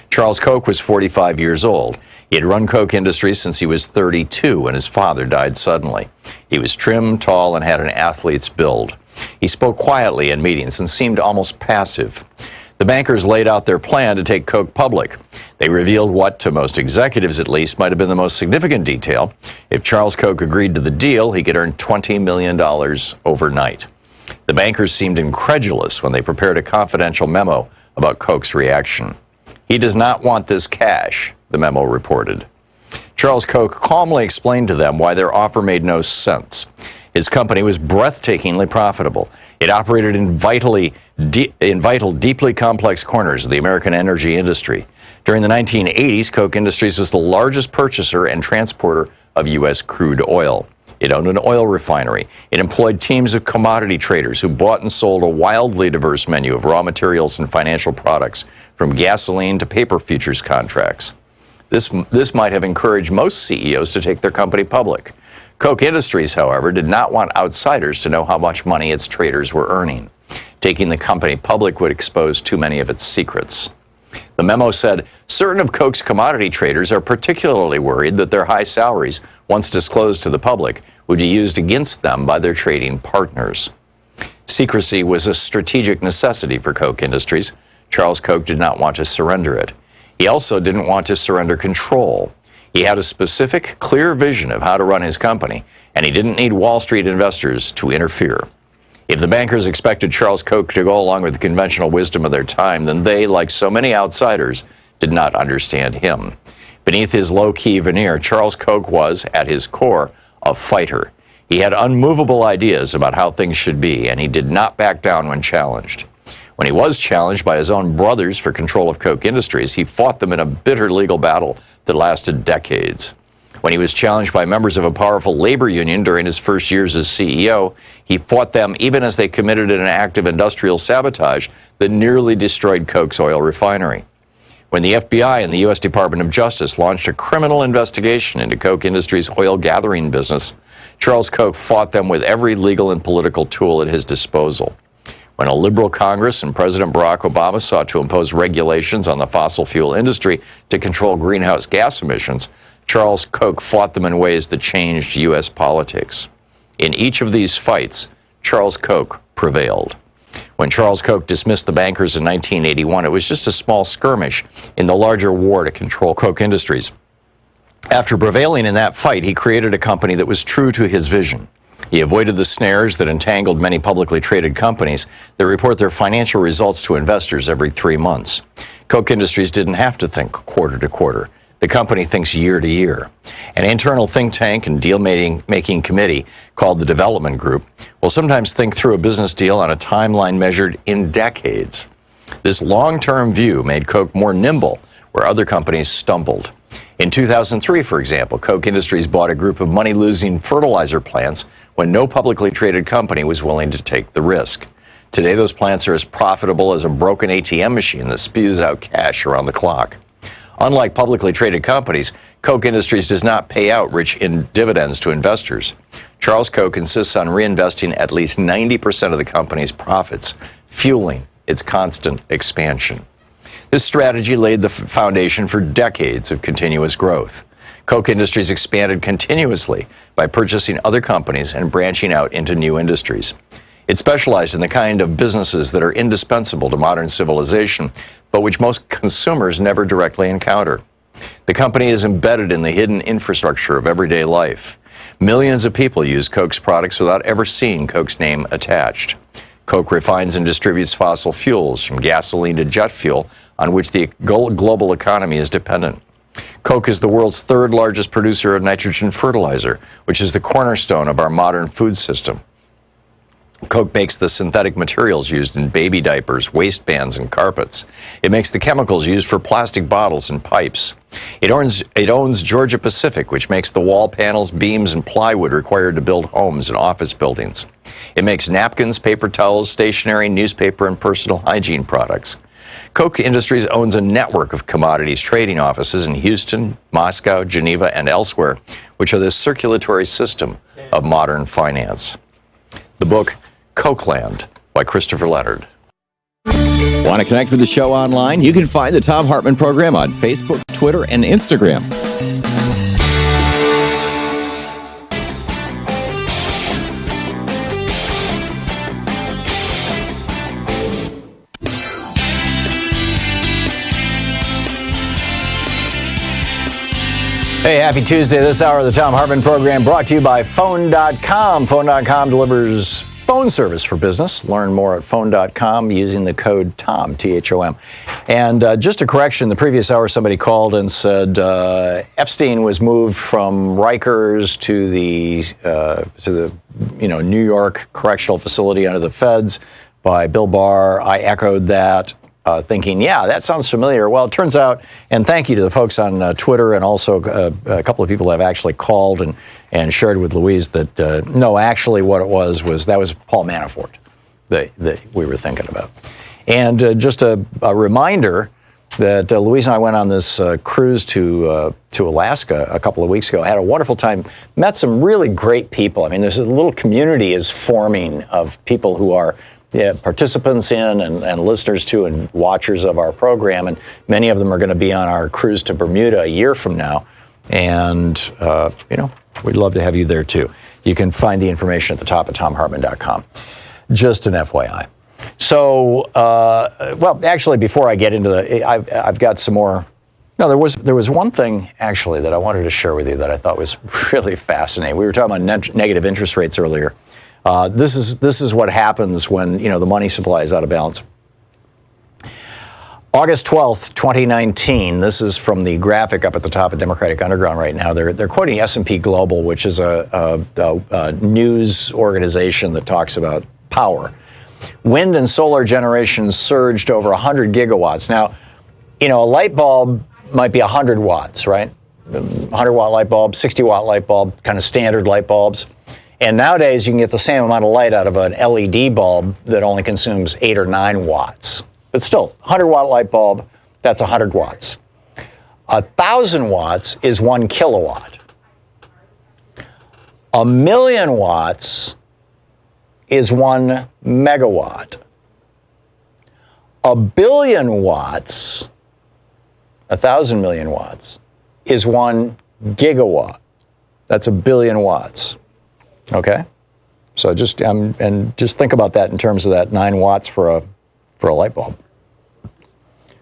Charles Koch was 45 years old. He had run Koch Industries since he was 32 when his father died suddenly. He was trim, tall, and had an athlete's build. He spoke quietly in meetings and seemed almost passive. The bankers laid out their plan to take Koch public. They revealed what, to most executives at least, might have been the most significant detail. If Charles Koch agreed to the deal, he could earn $20 million overnight. The bankers seemed incredulous when they prepared a confidential memo about Koch's reaction. He does not want this cash, the memo reported. Charles Koch calmly explained to them why their offer made no sense. His company was breathtakingly profitable. It operated in vital, deeply complex corners of the American energy industry. During the 1980s, Koch Industries was the largest purchaser and transporter of U.S. crude oil. It owned an oil refinery. It employed teams of commodity traders who bought and sold a wildly diverse menu of raw materials and financial products, from gasoline to paper futures contracts. This might have encouraged most CEOs to take their company public. Koch Industries, however, did not want outsiders to know how much money its traders were earning. Taking the company public would expose too many of its secrets. The memo said, certain of Koch's commodity traders are particularly worried that their high salaries, once disclosed to the public, would be used against them by their trading partners. Secrecy was a strategic necessity for Koch Industries. Charles Koch did not want to surrender it. He also didn't want to surrender control. He had a specific, clear vision of how to run his company, and he didn't need Wall Street investors to interfere. If the bankers expected Charles Koch to go along with the conventional wisdom of their time, then they, like so many outsiders, did not understand him. Beneath his low-key veneer, Charles Koch was, at his core, a fighter. He had unmovable ideas about how things should be, and he did not back down when challenged. When he was challenged by his own brothers for control of Koch Industries, he fought them in a bitter legal battle that lasted decades. When he was challenged by members of a powerful labor union during his first years as CEO, he fought them even as they committed an act of industrial sabotage that nearly destroyed Koch's oil refinery. When the FBI and the U.S. Department of Justice launched a criminal investigation into Koch Industries' oil gathering business, Charles Koch fought them with every legal and political tool at his disposal. When a liberal Congress and President Barack Obama sought to impose regulations on the fossil fuel industry to control greenhouse gas emissions, Charles Koch fought them in ways that changed U.S. politics. In each of these fights, Charles Koch prevailed. When Charles Koch dismissed the bankers in 1981, it was just a small skirmish in the larger war to control Koch Industries. After prevailing in that fight, he created a company that was true to his vision. He avoided the snares that entangled many publicly traded companies that report their financial results to investors every 3 months. Koch Industries didn't have to think quarter to quarter. The company thinks year to year. An internal think tank and deal-making committee called the Development Group will sometimes think through a business deal on a timeline measured in decades. This long-term view made Koch more nimble where other companies stumbled. In 2003, for example, Koch Industries bought a group of money-losing fertilizer plants when no publicly traded company was willing to take the risk. Today, those plants are as profitable as a broken ATM machine that spews out cash around the clock. Unlike publicly traded companies, Koch Industries does not pay out rich dividends to investors. Charles Koch insists on reinvesting at least 90% of the company's profits, fueling its constant expansion. This strategy laid the foundation for decades of continuous growth. Koch Industries expanded continuously by purchasing other companies and branching out into new industries. It specialized in the kind of businesses that are indispensable to modern civilization, but which most consumers never directly encounter. The company is embedded in the hidden infrastructure of everyday life. Millions of people use Koch's products without ever seeing Koch's name attached. Koch refines and distributes fossil fuels, from gasoline to jet fuel, on which the global economy is dependent. Koch is the world's third largest producer of nitrogen fertilizer, which is the cornerstone of our modern food system. Koch makes the synthetic materials used in baby diapers, waistbands, and carpets. It makes the chemicals used for plastic bottles and pipes. It owns Georgia Pacific, which makes the wall panels, beams, and plywood required to build homes and office buildings. It makes napkins, paper towels, stationery, newspaper, and personal hygiene products. Koch Industries owns a network of commodities trading offices in Houston, Moscow, Geneva, and elsewhere, which are the circulatory system of modern finance. The book, Kochland, by Christopher Leonard. Want to connect with the show online? You can find the Thom Hartmann Program on Facebook, Twitter, and Instagram. Hey, happy Tuesday. This hour of the Thom Hartmann Program brought to you by Phone.com. Phone.com delivers phone service for business. Learn more at Phone.com using the code TOM, T-H-O-M. And just a correction, the previous hour somebody called and said Epstein was moved from Rikers to the New York correctional facility under the feds by Bill Barr. I echoed that. Thinking, yeah, that sounds familiar. Well, it turns out, and thank you to the folks on Twitter, and also a couple of people have actually called and shared with Louise that, no, actually what it was that was Paul Manafort that we were thinking about. And just a reminder that Louise and I went on this cruise to Alaska a couple of weeks ago. Had a wonderful time, met some really great people. I mean, there's a little community is forming of people who are participants in and listeners to and watchers of our program, and many of them are going to be on our cruise to Bermuda a year from now. And, we'd love to have you there too. You can find the information at the top of TomHartmann.com. Just an FYI. So, actually, before I get into I've got some more. No, there was one thing actually that I wanted to share with you that I thought was really fascinating. We were talking about negative interest rates earlier. This is what happens when the money supply is out of balance. August 12th, 2019. This is from the graphic up at the top of Democratic Underground right now. They're quoting S&P Global, which is a news organization that talks about power. Wind and solar generation surged over 100 gigawatts. Now, a light bulb might be 100 watts, right? 100-watt light bulb, 60-watt light bulb, kind of standard light bulbs. And nowadays, you can get the same amount of light out of an LED bulb that only consumes 8 or 9 watts. But still, 100-watt light bulb, that's 100 watts. 1,000 watts is 1 kilowatt. 1,000,000 watts is 1 megawatt. 1 billion watts, 1,000 million watts, is 1 gigawatt. That's 1 billion watts. Okay, so just think about that in terms of that 9 watts for a light bulb.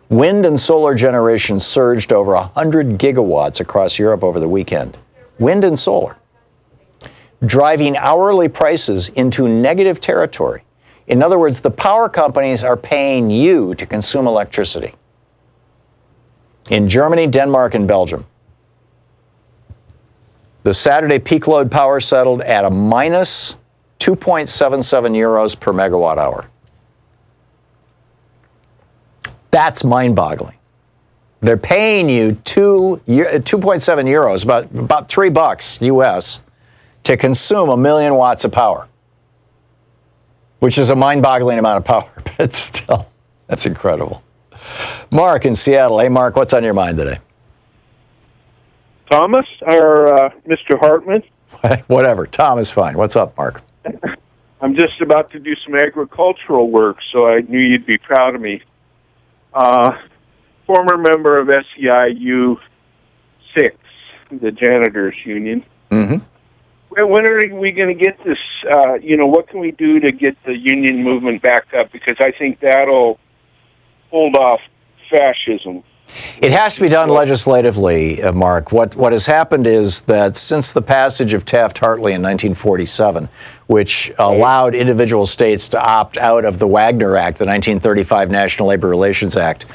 Wind and solar generation surged over 100 gigawatts across Europe over the weekend. Wind and solar, driving hourly prices into negative territory. In other words, the power companies are paying you to consume electricity. In Germany, Denmark, and Belgium, the Saturday peak load power settled at a minus 2.77 euros per megawatt hour. That's mind-boggling. They're paying you 2.7 euros, about $3 US, to consume 1,000,000 watts of power, which is a mind-boggling amount of power, but still, that's incredible. Mark in Seattle. Hey, Mark, what's on your mind today? Thomas or Mr. Hartmann? Whatever. Tom is fine. What's up, Mark? I'm just about to do some agricultural work, so I knew you'd be proud of me. Former member of SEIU 6, the janitors union. Mm-hmm. When are we going to get this, what can we do to get the union movement back up? Because I think that'll hold off fascism. It has to be done legislatively, Mark. What has happened is that since the passage of Taft-Hartley in 1947, which allowed individual states to opt out of the Wagner Act, the 1935 National Labor Relations Act,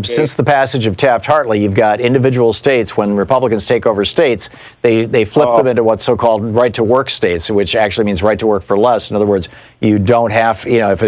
since the passage of Taft-Hartley, you've got individual states, when Republicans take over states, they flip them into what's so-called right-to-work states, which actually means right to work for less. In other words, you don't have, if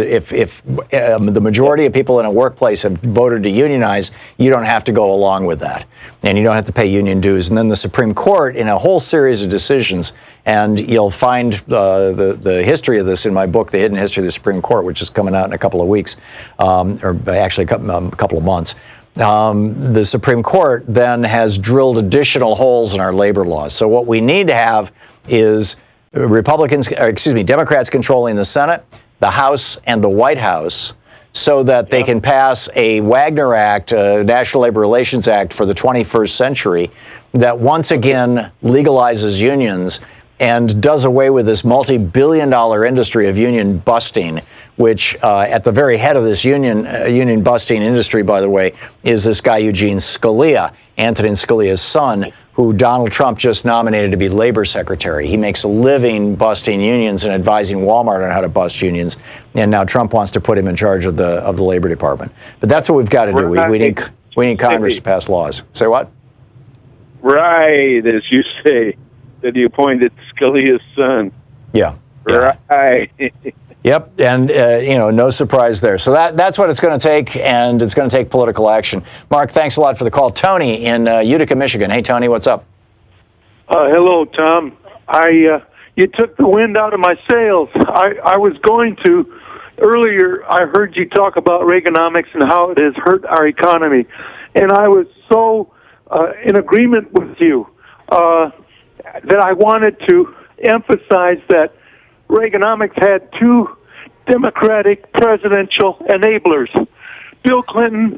the majority of people in a workplace have voted to unionize, you don't have to go along with that. And you don't have to pay union dues. And then the Supreme Court, in a whole series of decisions, and you'll find the history of this in my book, The Hidden History of the Supreme Court, which is coming out in a couple of weeks, or actually a couple of months. The Supreme Court then has drilled additional holes in our labor laws. So what we need to have is Democrats controlling the Senate, the House, and the White House, so that they can pass a Wagner Act, a National Labor Relations Act for the 21st century that once again legalizes unions and does away with this multi-billion-dollar industry of union busting, which at the very head of this union busting industry, by the way, is this guy Eugene Scalia, Antonin Scalia's son, who Donald Trump just nominated to be labor secretary. He makes a living busting unions and advising Walmart on how to bust unions, and now Trump wants to put him in charge of the labor department. But that's what we've got to do. We need Congress to pass laws. Say what? Right, as you say, that he appointed Scalia's son. Yeah. Right. Yep, and no surprise there. So that's what it's going to take, and it's going to take political action. Mark, thanks a lot for the call. Tony in Utica, Michigan. Hey, Tony, what's up? Hello, Tom. You took the wind out of my sails. I was going to earlier. I heard you talk about Reaganomics and how it has hurt our economy, and I was so in agreement with you that I wanted to emphasize that Reaganomics had two Democratic presidential enablers, Bill Clinton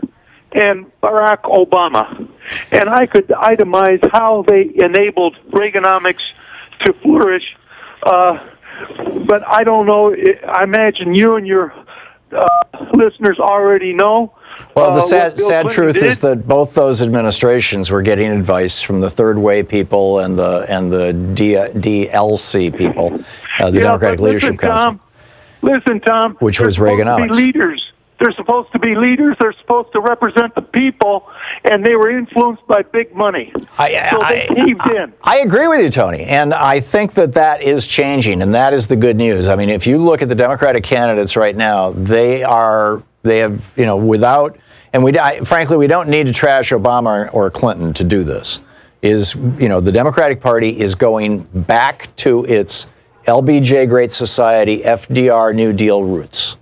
and Barack Obama. And I could itemize how they enabled Reaganomics to flourish, but I don't know. I imagine you and your listeners already know. Well, the sad truth is that both those administrations were getting advice from the Third Way people and the DLC people, the Democratic Leadership Council. Listen, Tom. Which was Reaganomics. Leaders. They're supposed to be leaders. They're supposed to represent the people, and they were influenced by big money. So they caved in. I agree with you, Tony, and I think that is changing, and that is the good news. I mean, if you look at the Democratic candidates right now, they have, frankly, we don't need to trash Obama or Clinton to do this. The Democratic Party is going back to its LBJ Great Society, FDR New Deal roots.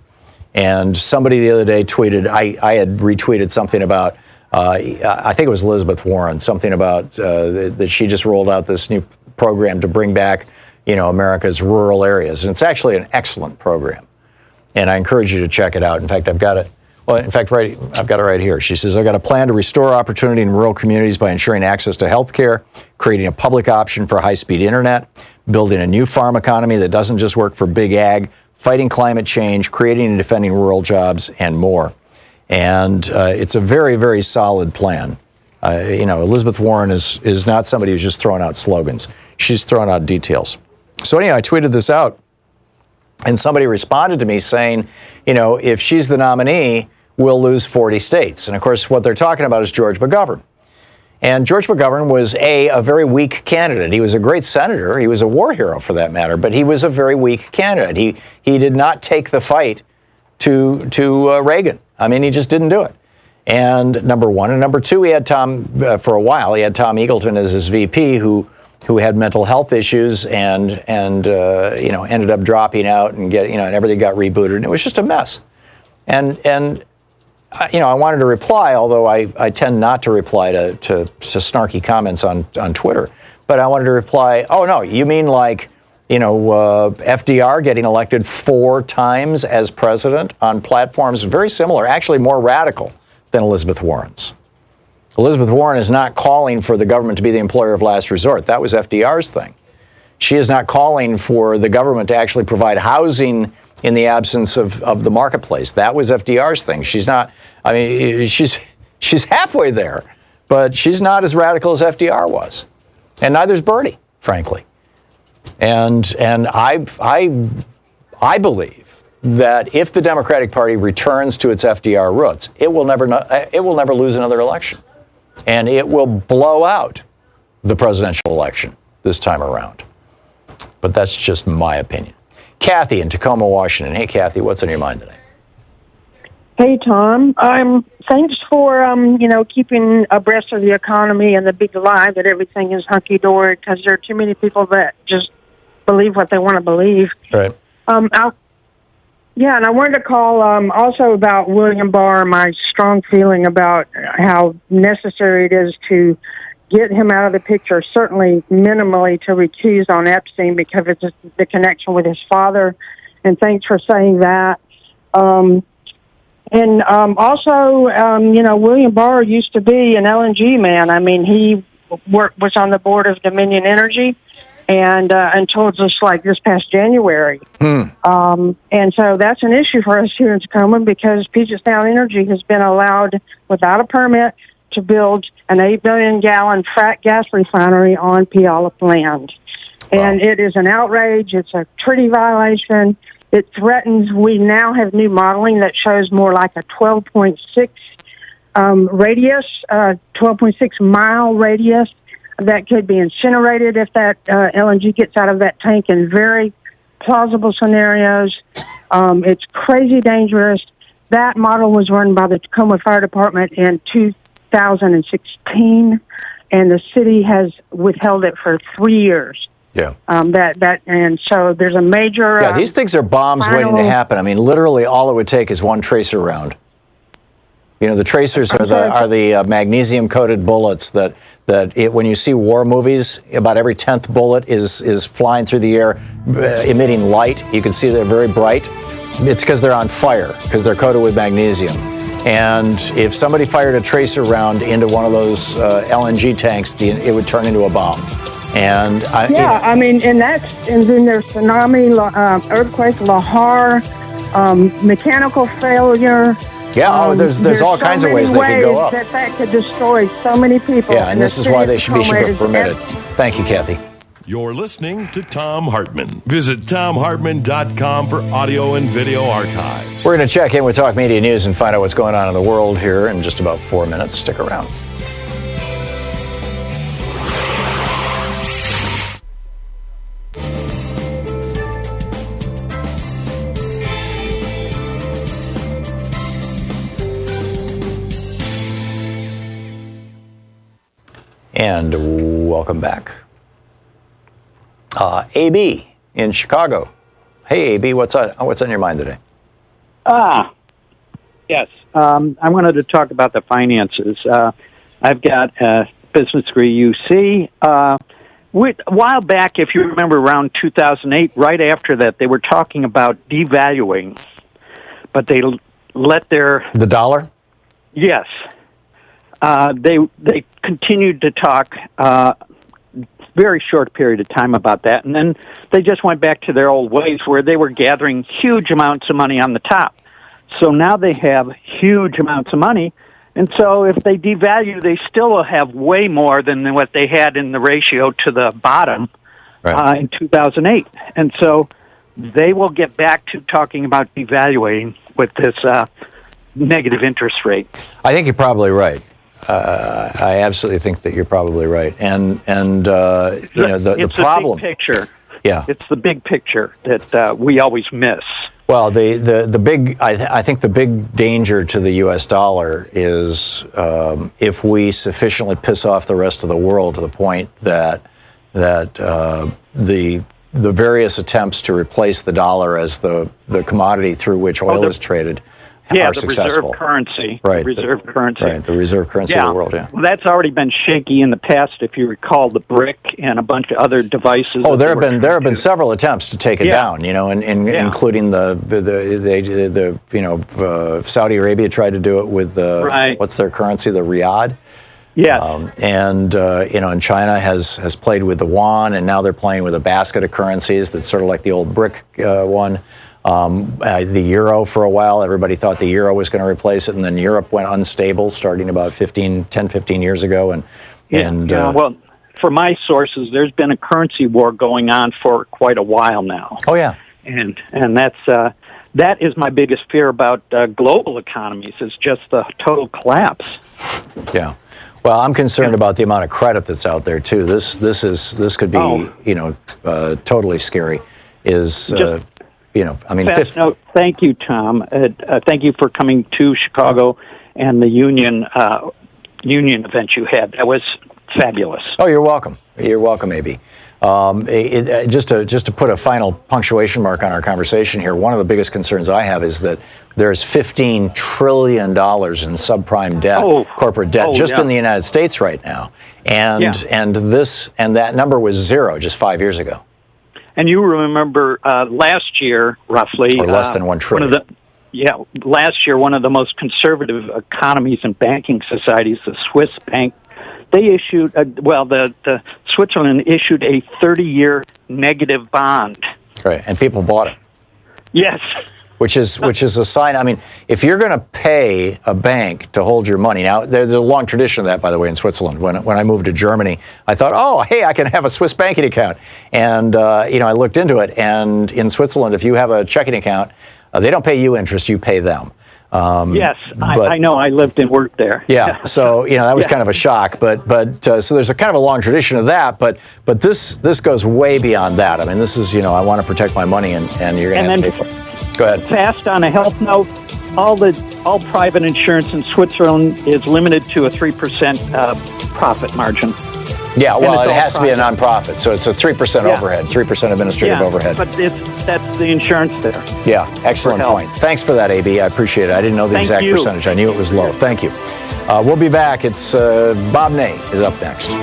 And somebody the other day tweeted, I had retweeted something about, I think it was Elizabeth Warren, something about that she just rolled out this new program to bring back, America's rural areas. And it's actually an excellent program. And I encourage you to check it out. In fact, I've got it. Well, in fact, I've got it right here. She says, I've got a plan to restore opportunity in rural communities by ensuring access to health care, creating a public option for high-speed internet, building a new farm economy that doesn't just work for big ag, fighting climate change, creating and defending rural jobs, and more. And it's a very, very solid plan. Elizabeth Warren is not somebody who's just throwing out slogans. She's throwing out details. So anyway, I tweeted this out, and somebody responded to me saying, if she's the nominee, we'll lose 40 states. And of course, what they're talking about is George McGovern. And George McGovern was a very weak candidate. He was a great senator. He was a war hero for that matter, but he was a very weak candidate. He did not take the fight to Reagan. I mean, he just didn't do it. And number one. And number two, he had for a while, he had Tom Eagleton as his VP who had mental health issues and ended up dropping out and and everything got rebooted. And it was just a mess. And I wanted to reply, although I tend not to reply to snarky comments on Twitter. But I wanted to reply, oh, no, you mean like, FDR getting elected 4 times as president on platforms very similar, actually more radical than Elizabeth Warren's. Elizabeth Warren is not calling for the government to be the employer of last resort. That was FDR's thing. She is not calling for the government to actually provide housing in the absence of the marketplace. That was FDR's thing. She's not, she's halfway there, but she's not as radical as FDR was. And neither's Bernie, frankly. And I believe that if the Democratic Party returns to its FDR roots, it will never lose another election. And it will blow out the presidential election this time around. But that's just my opinion. Kathy in Tacoma, Washington. Hey, Kathy, what's on your mind today? Hey, Tom. Thanks for, keeping abreast of the economy and the big lie that everything is hunky-dory, because there are too many people that just believe what they want to believe. Right. And I wanted to call also about William Barr, my strong feeling about how necessary it is to get him out of the picture, certainly minimally to recuse on Epstein because of the connection with his father. And thanks for saying that. Also, William Barr used to be an LNG man. I mean, he was on the board of Dominion Energy and until just like this past January. And so that's an issue for us here in Tacoma because Puget Sound Energy has been allowed without a permit to build an 8 billion gallon frac gas refinery on Puyallup land. And it is an outrage. It's a treaty violation. It threatens, we now have new modeling that shows more like a 12.6 radius, 12.6 mile radius that could be incinerated if that LNG gets out of that tank in very plausible scenarios. It's crazy dangerous. That model was run by the Tacoma Fire Department in 2016, and the city has withheld it for 3 years. Yeah. And so there's a major. Yeah, these things are bombs waiting to happen. I mean, literally, all it would take is one tracer round. You know, the tracers are the magnesium-coated bullets that when you see war movies, about every 10th bullet is flying through the air, emitting light. You can see they're very bright. It's because they're on fire, because they're coated with magnesium. And if somebody fired a tracer round into one of those LNG tanks, it would turn into a bomb. And I mean, and then there's tsunami, earthquake, lahar, mechanical failure. Yeah, there's all kinds of ways they could go up. That could destroy so many people. Yeah, and this is why they should be permitted. Thank you, Kathy. You're listening to Thom Hartmann. Visit thomhartmann.com for audio and video archives. We're going to check in with Talk Media News and find out what's going on in the world here in just about 4 minutes. Stick around. And welcome back. AB in Chicago. Hey, AB, what's on your mind today? Yes. I wanted to talk about the finances. I've got a business degree, UC. A while back, if you remember, around 2008, right after that, they were talking about devaluing, but they let the dollar? Yes. They continued to talk very short period of time about that, and then they just went back to their old ways where they were gathering huge amounts of money on the top. So now they have huge amounts of money, and so if they devalue, they still will have way more than what they had in the ratio to the bottom in 2008. And so they will get back to talking about devaluing with this negative interest rate. I think you're probably right. I absolutely think that you're probably right, and you know the problem. The big picture. Yeah, it's the big picture that we always miss. Well, the big I think the big danger to the U.S. dollar is if we sufficiently piss off the rest of the world to the point that the various attempts to replace the dollar as the commodity through which oil is traded. Yeah, are successful. Reserve currency. Right. Reserve currency. Right, the reserve currency of the world, yeah. Well, that's already been shaky in the past, if you recall, the brick and a bunch of other devices. Oh, there have been several attempts to take it down, you know, including the Saudi Arabia tried to do it with what's their currency, the riyal. Yeah. And China has played with the yuan, and now they're playing with a basket of currencies that's sort of like the old brick one. The euro for a while, everybody thought the euro was going to replace it, and then Europe went unstable starting about 10, 15 years ago. Well, for my sources, there's been a currency war going on for quite a while now. Oh, yeah. And that is my biggest fear about global economies, is just the total collapse. Yeah. Well, I'm concerned about the amount of credit that's out there, too. This could be, totally scary. Fast note, thank you, Tom. Thank you for coming to Chicago and the union event you had. That was fabulous. Oh, you're welcome. You're welcome, AB. Just to put a final punctuation mark on our conversation here, one of the biggest concerns I have is that there's $15 trillion in subprime debt, corporate debt, in the United States right now, and that number was zero just 5 years ago. And you remember last year, roughly, or less than $1 trillion. Last year, one of the most conservative economies and banking societies, the Swiss bank, they issued the Switzerland issued a 30-year negative bond. Right, and people bought it. Yes. which is a sign. I mean, if you're going to pay a bank to hold your money, now there's a long tradition of that, by the way, in Switzerland. When I moved to Germany, I thought, oh, hey, I can have a Swiss banking account, and I looked into it. And in Switzerland, if you have a checking account, they don't pay you interest; you pay them. Yes, I know. I lived and worked there. Yeah, so that was kind of a shock, but so there's a kind of a long tradition of that, but this goes way beyond that. I mean, this is I want to protect my money, and you're going to have to pay for it. Go ahead. Fast on a health note, all private insurance in Switzerland is limited to a 3% profit margin. Yeah, well, it has to be a nonprofit, so it's a 3% overhead, 3% administrative overhead. But that's the insurance there. Yeah, excellent point. Thanks for that, AB. I appreciate it. I didn't know the exact percentage. I knew it was low. Thank you. We'll be back. It's Bob Ney is up next.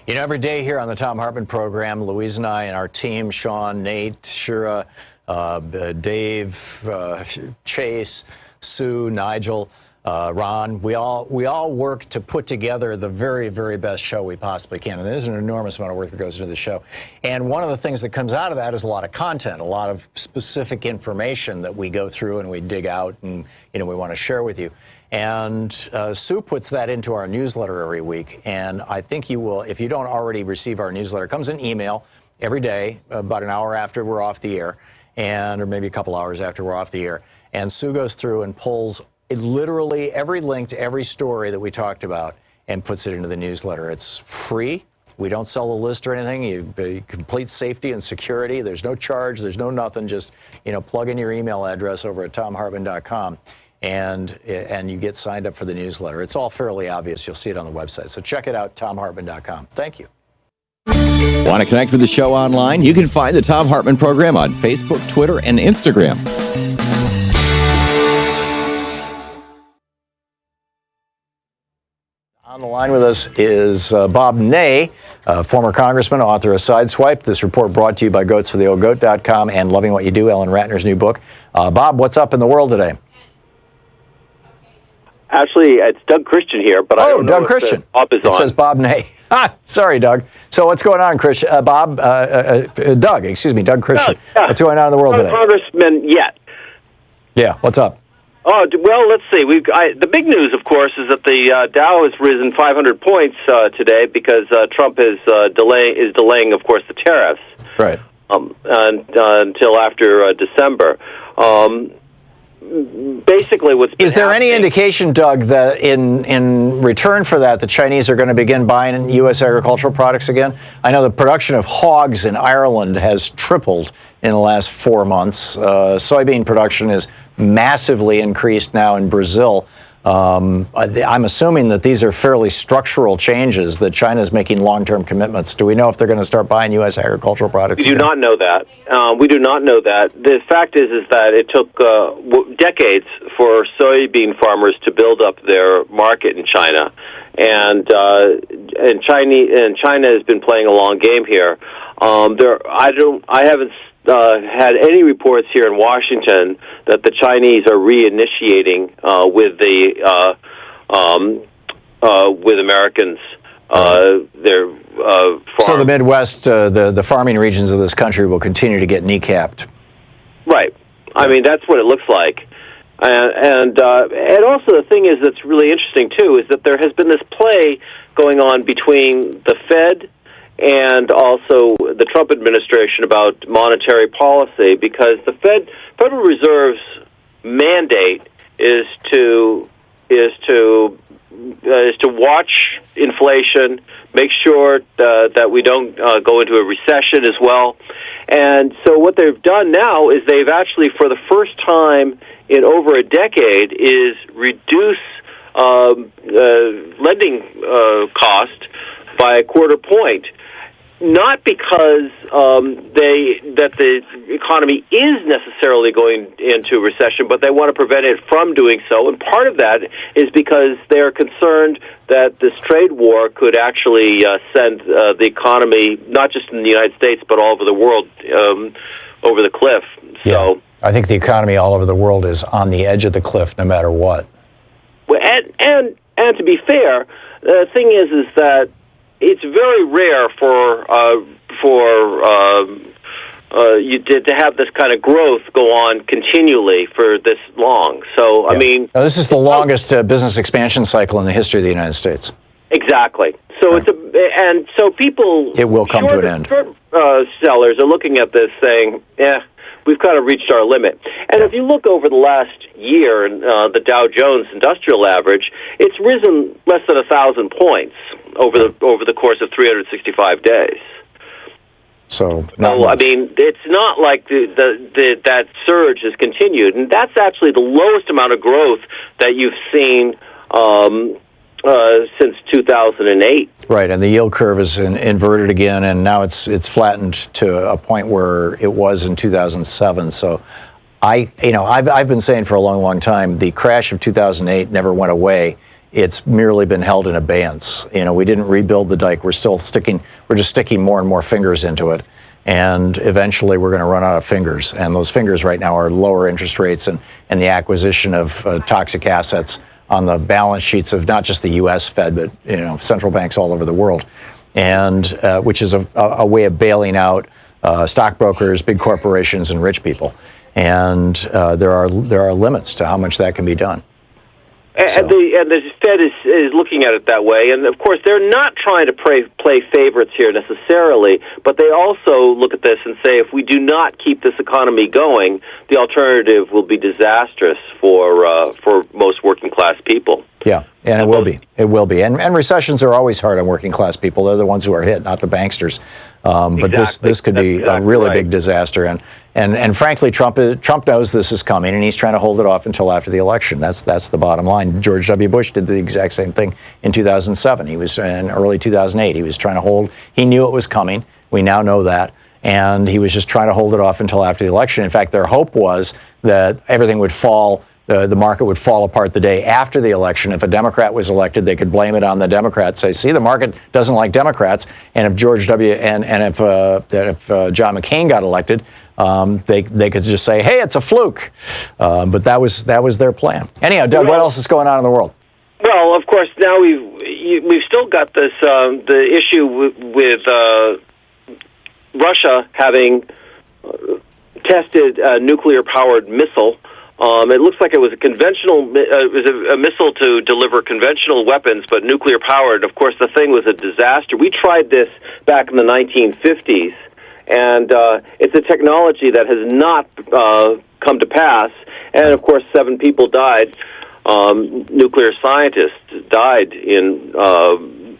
Every day here on the Thom Hartmann Program, Louise and I and our team, Sean, Nate, Shira, Dave, Chase, Sue, Nigel, Ron, we all work to put together the very, very best show we possibly can. And there's an enormous amount of work that goes into the show. And one of the things that comes out of that is a lot of content, a lot of specific information that we go through and we dig out and we want to share with you. And Sue puts that into our newsletter every week. And I think you will, if you don't already receive our newsletter, it comes in email every day, about an hour after we're off the air, or maybe a couple hours after we're off the air. And Sue goes through and pulls literally every link to every story that we talked about and puts it into the newsletter. It's free. We don't sell the list or anything. You complete safety and security. There's no charge. There's no nothing. Just plug in your email address over at thomhartmann.com. And you get signed up for the newsletter. It's all fairly obvious. You'll see it on the website. So check it out, thomhartmann.com. Thank you. Want to connect with the show online? You can find the Thom Hartmann Program on Facebook, Twitter, and Instagram. On the line with us is Bob Ney, former congressman, author of Sideswipe. This report brought to you by goatsfortheoldgoat.com and Loving What You Do, Ellen Ratner's new book. Bob, what's up in the world today? Actually, it's Doug Christian here, but I don't know Doug Christian. Bob is it says Bob Ney. Sorry, Doug. So what's going on, Christian? Doug, excuse me, Doug Christian. Yeah. What's going on in the world today? Congressman yet. Yeah, what's up? Oh, well, let's see. The big news, of course, is that the Dow has risen 500 points today because Trump is delaying, of course, the tariffs. Right. Until after December. Basically, is there any indication, Doug, that in return for that, the Chinese are going to begin buying U.S. agricultural products again? I know the production of hogs in Ireland has tripled in the last 4 months. Soybean production is massively increased now in Brazil. I'm assuming that these are fairly structural changes, that China's making long-term commitments. Do we know if they're going to start buying U.S. agricultural products? We do not know that. We do not know that. The fact is that it took decades for soybean farmers to build up their market in China, and China has been playing a long game here. I haven't had any reports here in Washington that the Chinese are reinitiating with Americans their farm. So the Midwest, the farming regions of this country will continue to get kneecapped. Right. I mean, that's what it looks like. And also the thing is that's really interesting, too, is that there has been this play going on between the Fed and also the Trump administration about monetary policy, because the Federal Reserve's mandate is to watch inflation, make sure that we don't go into a recession as well. And so what they've done now is they've actually, for the first time in over a decade, is reduce lending cost by a quarter point. Not because that the economy is necessarily going into recession, but they want to prevent it from doing so. And part of that is because they are concerned that this trade war could actually send the economy, not just in the United States, but all over the world, over the cliff. Yeah. So I think the economy all over the world is on the edge of the cliff, no matter what. And to be fair, the thing is that it's very rare you to have this kind of growth go on continually for this long. So, I mean... Now, this is the longest business expansion cycle in the history of the United States. Exactly. So so people... It will come to an end. Short sellers are looking at this saying, we've kind of reached our limit. And if you look over the last year, the Dow Jones Industrial Average, it's risen less than 1,000 points over the course of 365 days. So, I mean, it's not like that surge has continued, and that's actually the lowest amount of growth that you've seen since 2008. Right, and the yield curve is inverted again, and now it's flattened to a point where it was in 2007. So, I've been saying for a long, long time, the crash of 2008 never went away. It's merely been held in abeyance. We didn't rebuild the dike. We're just sticking more and more fingers into it. And eventually we're going to run out of fingers. And those fingers right now are lower interest rates and the acquisition of toxic assets on the balance sheets of not just the U.S. Fed, but central banks all over the world. And which is a way of bailing out stockbrokers, big corporations, and rich people. And there are limits to how much that can be done. And the Fed is looking at it that way, and of course they're not trying to play favorites here necessarily, but they also look at this and say if we do not keep this economy going, the alternative will be disastrous for most working class people. Yeah, and it will be. It will be. And recessions are always hard on working class people. They're the ones who are hit, not the banksters. But this could be a really big disaster. And frankly, Trump knows this is coming, and he's trying to hold it off until after the election. That's the bottom line. George W. Bush did the exact same thing in 2007. He was in early 2008. He was trying to hold. He knew it was coming. We now know that. And he was just trying to hold it off until after the election. In fact, their hope was that everything would fall. The market would fall apart the day after the election. If a Democrat was elected, they could blame it on the Democrats. Say, see, the market doesn't like Democrats. And if George W. and if John McCain got elected, they could just say, hey, it's a fluke. But that was their plan. Anyhow, Doug, what else is going on in the world? Well, of course, now we've still got this the issue with Russia having tested a nuclear-powered missile. It looks like it was a missile to deliver conventional weapons, but nuclear powered. Of course, the thing was a disaster. We tried this back in the 1950s, and it's a technology that has not come to pass. And of course, 7 people died. Nuclear scientists died in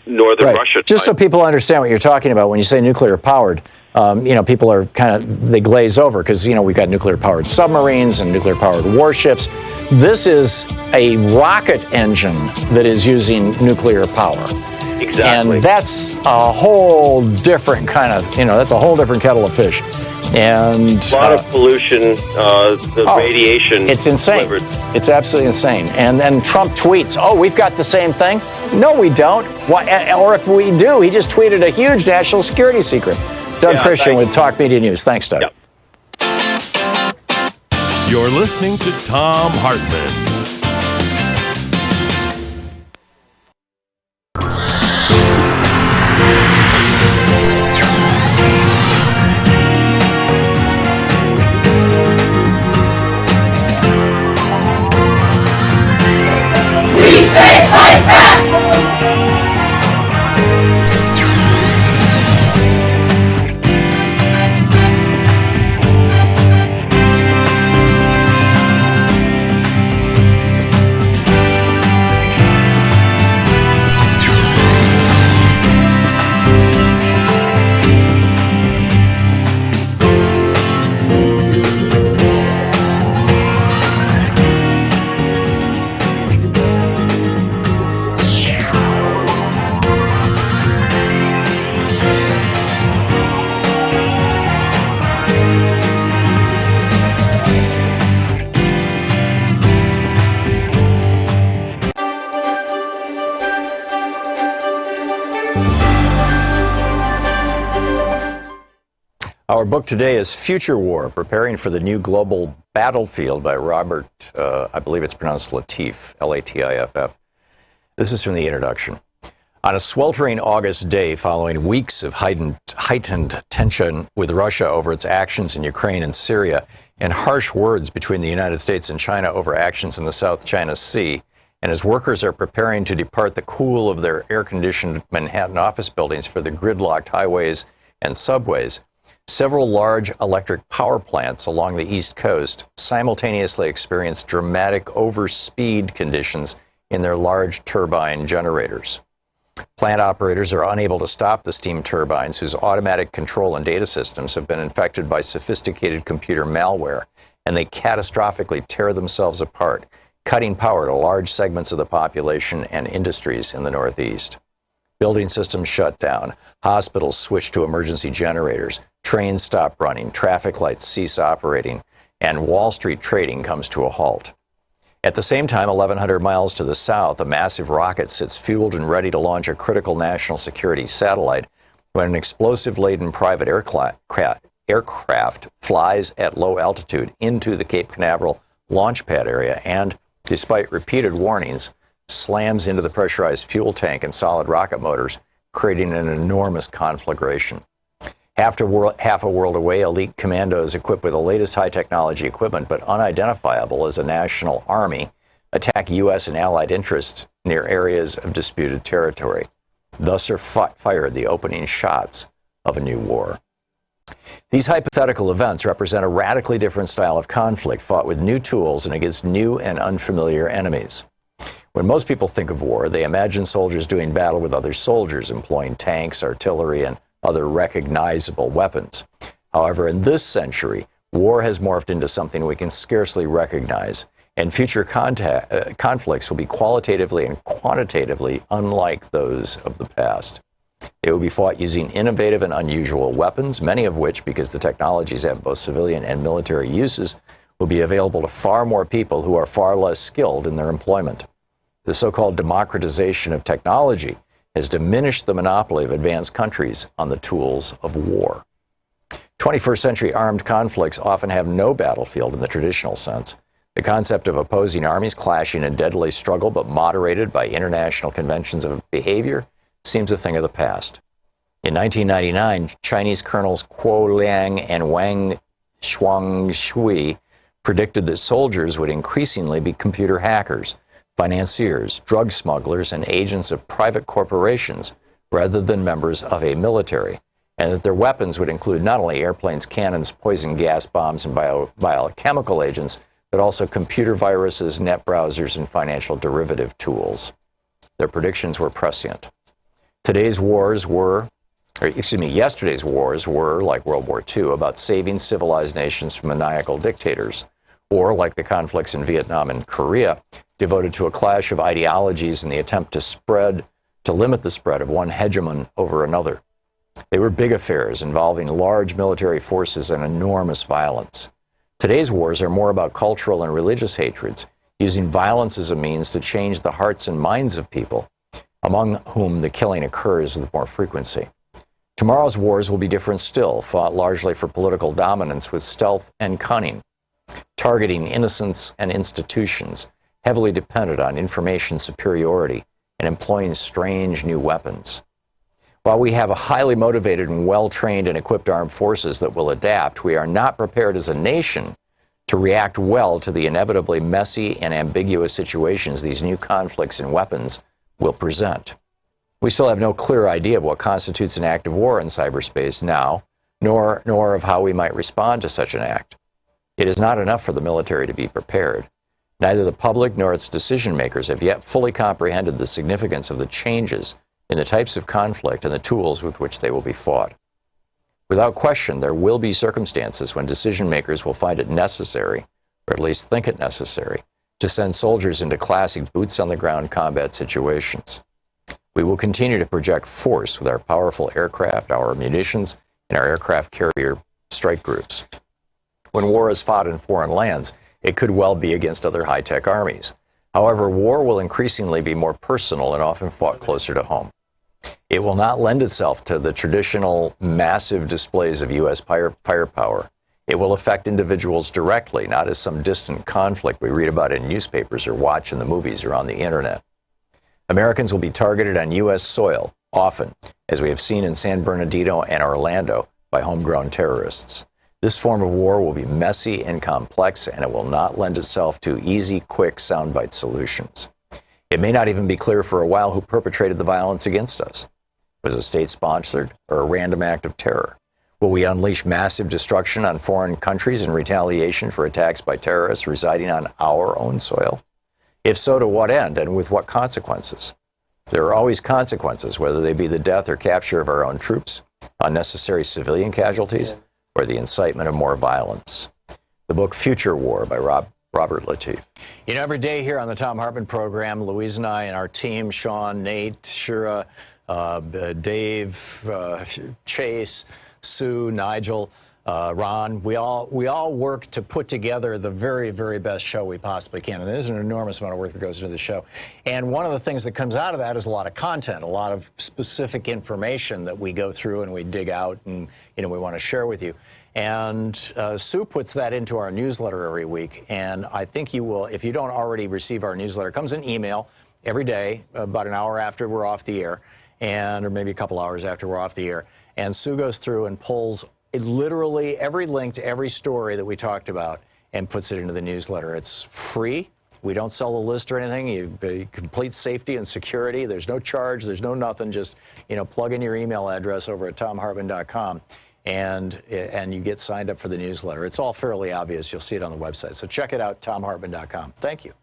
northern Russia. Just so people understand what you're talking about when you say nuclear powered. People are they glaze over because, we've got nuclear-powered submarines and nuclear-powered warships. This is a rocket engine that is using nuclear power. Exactly. And that's a whole different that's a whole different kettle of fish. And a lot of pollution, radiation. It's insane. Delivered. It's absolutely insane. And then Trump tweets, we've got the same thing. No, we don't. Why? Or if we do, he just tweeted a huge national security secret. Doug Christian with Talk Media News. Thanks, Doug. Yep. You're listening to Thom Hartmann. We say fight back! Our book today is Future War, Preparing for the New Global Battlefield by Robert, I believe it's pronounced Latif, L-A-T-I-F-F. This is from the introduction. On a sweltering August day following weeks of heightened tension with Russia over its actions in Ukraine and Syria, and harsh words between the United States and China over actions in the South China Sea, and as workers are preparing to depart the cool of their air-conditioned Manhattan office buildings for the gridlocked highways and subways, several large electric power plants along the East Coast simultaneously experienced dramatic overspeed conditions in their large turbine generators. Plant operators are unable to stop the steam turbines, whose automatic control and data systems have been infected by sophisticated computer malware, and they catastrophically tear themselves apart, cutting power to large segments of the population and industries in the Northeast. Building systems shut down, hospitals switch to emergency generators, trains stop running, traffic lights cease operating, and Wall Street trading comes to a halt. At the same time, 1,100 miles to the south, a massive rocket sits fueled and ready to launch a critical national security satellite when an explosive-laden private aircraft flies at low altitude into the Cape Canaveral launch pad area and, despite repeated warnings, slams into the pressurized fuel tank and solid rocket motors, creating an enormous conflagration. Half a world away, elite commandos equipped with the latest high-technology equipment but unidentifiable as a national army attack U.S. and allied interests near areas of disputed territory. Thus are fired the opening shots of a new war. These hypothetical events represent a radically different style of conflict fought with new tools and against new and unfamiliar enemies. When most people think of war, they imagine soldiers doing battle with other soldiers, employing tanks, artillery, and other recognizable weapons. However, in this century, war has morphed into something we can scarcely recognize, and future conflicts will be qualitatively and quantitatively unlike those of the past. They will be fought using innovative and unusual weapons, many of which, because the technologies have both civilian and military uses, will be available to far more people who are far less skilled in their employment. The so-called democratization of technology has diminished the monopoly of advanced countries on the tools of war. 21st century armed conflicts often have no battlefield in the traditional sense. The concept of opposing armies clashing in deadly struggle but moderated by international conventions of behavior seems a thing of the past. In 1999, Chinese colonels Kuo Liang and Wang Shuangshui predicted that soldiers would increasingly be computer hackers, financiers, drug smugglers, and agents of private corporations rather than members of a military, and that their weapons would include not only airplanes, cannons, poison gas bombs, and biochemical agents, but also computer viruses, net browsers, and financial derivative tools. Their predictions were prescient. Yesterday's wars were, like World War II, about saving civilized nations from maniacal dictators, or like the conflicts in Vietnam and Korea, devoted to a clash of ideologies in the attempt to limit the spread of one hegemon over another. They were big affairs involving large military forces and enormous violence. Today's wars are more about cultural and religious hatreds, using violence as a means to change the hearts and minds of people, among whom the killing occurs with more frequency. Tomorrow's wars will be different still, fought largely for political dominance with stealth and cunning, targeting innocents and institutions, heavily dependent on information superiority, and employing strange new weapons. While we have a highly motivated and well-trained and equipped armed forces that will adapt, we are not prepared as a nation to react well to the inevitably messy and ambiguous situations these new conflicts and weapons will present. We still have no clear idea of what constitutes an act of war in cyberspace now, nor of how we might respond to such an act. It is not enough for the military to be prepared. Neither the public nor its decision makers have yet fully comprehended the significance of the changes in the types of conflict and the tools with which they will be fought. Without question, there will be circumstances when decision makers will find it necessary, or at least think it necessary, to send soldiers into classic boots-on-the-ground combat situations. We will continue to project force with our powerful aircraft, our munitions, and our aircraft carrier strike groups. When war is fought in foreign lands, it could well be against other high-tech armies. However, war will increasingly be more personal and often fought closer to home. It will not lend itself to the traditional massive displays of U.S. firepower. It will affect individuals directly, not as some distant conflict we read about in newspapers or watch in the movies or on the internet. Americans will be targeted on U.S. soil, often, as we have seen in San Bernardino and Orlando, by homegrown terrorists. This form of war will be messy and complex, and it will not lend itself to easy, quick, soundbite solutions. It may not even be clear for a while who perpetrated the violence against us. Was it state-sponsored or a random act of terror? Will we unleash massive destruction on foreign countries in retaliation for attacks by terrorists residing on our own soil? If so, to what end and with what consequences? There are always consequences, whether they be the death or capture of our own troops, unnecessary civilian casualties, or the incitement of more violence. The book Future War by Robert Latif. You know, every day here on the Thom Hartmann Program, Louise and I and our team, Sean, Nate, Shira, Dave, Chase, Sue, Nigel, Ron, we all work to put together the very, very best show we possibly can. And there's an enormous amount of work that goes into the show. And one of the things that comes out of that is a lot of content, a lot of specific information that we go through and we dig out and, you know, we want to share with you. And Sue puts that into our newsletter every week. And I think you will, if you don't already receive our newsletter, it comes in email every day, about an hour after we're off the air, or maybe a couple hours after we're off the air. And Sue goes through and pulls literally every link to every story that we talked about and puts it into the newsletter. It's free. We don't sell a list or anything. You complete safety and security. There's no charge. There's no nothing. Just, you know, plug in your email address over at thomhartmann.com and you get signed up for the newsletter. It's all fairly obvious. You'll see it on the website. So check it out, thomhartmann.com. Thank you.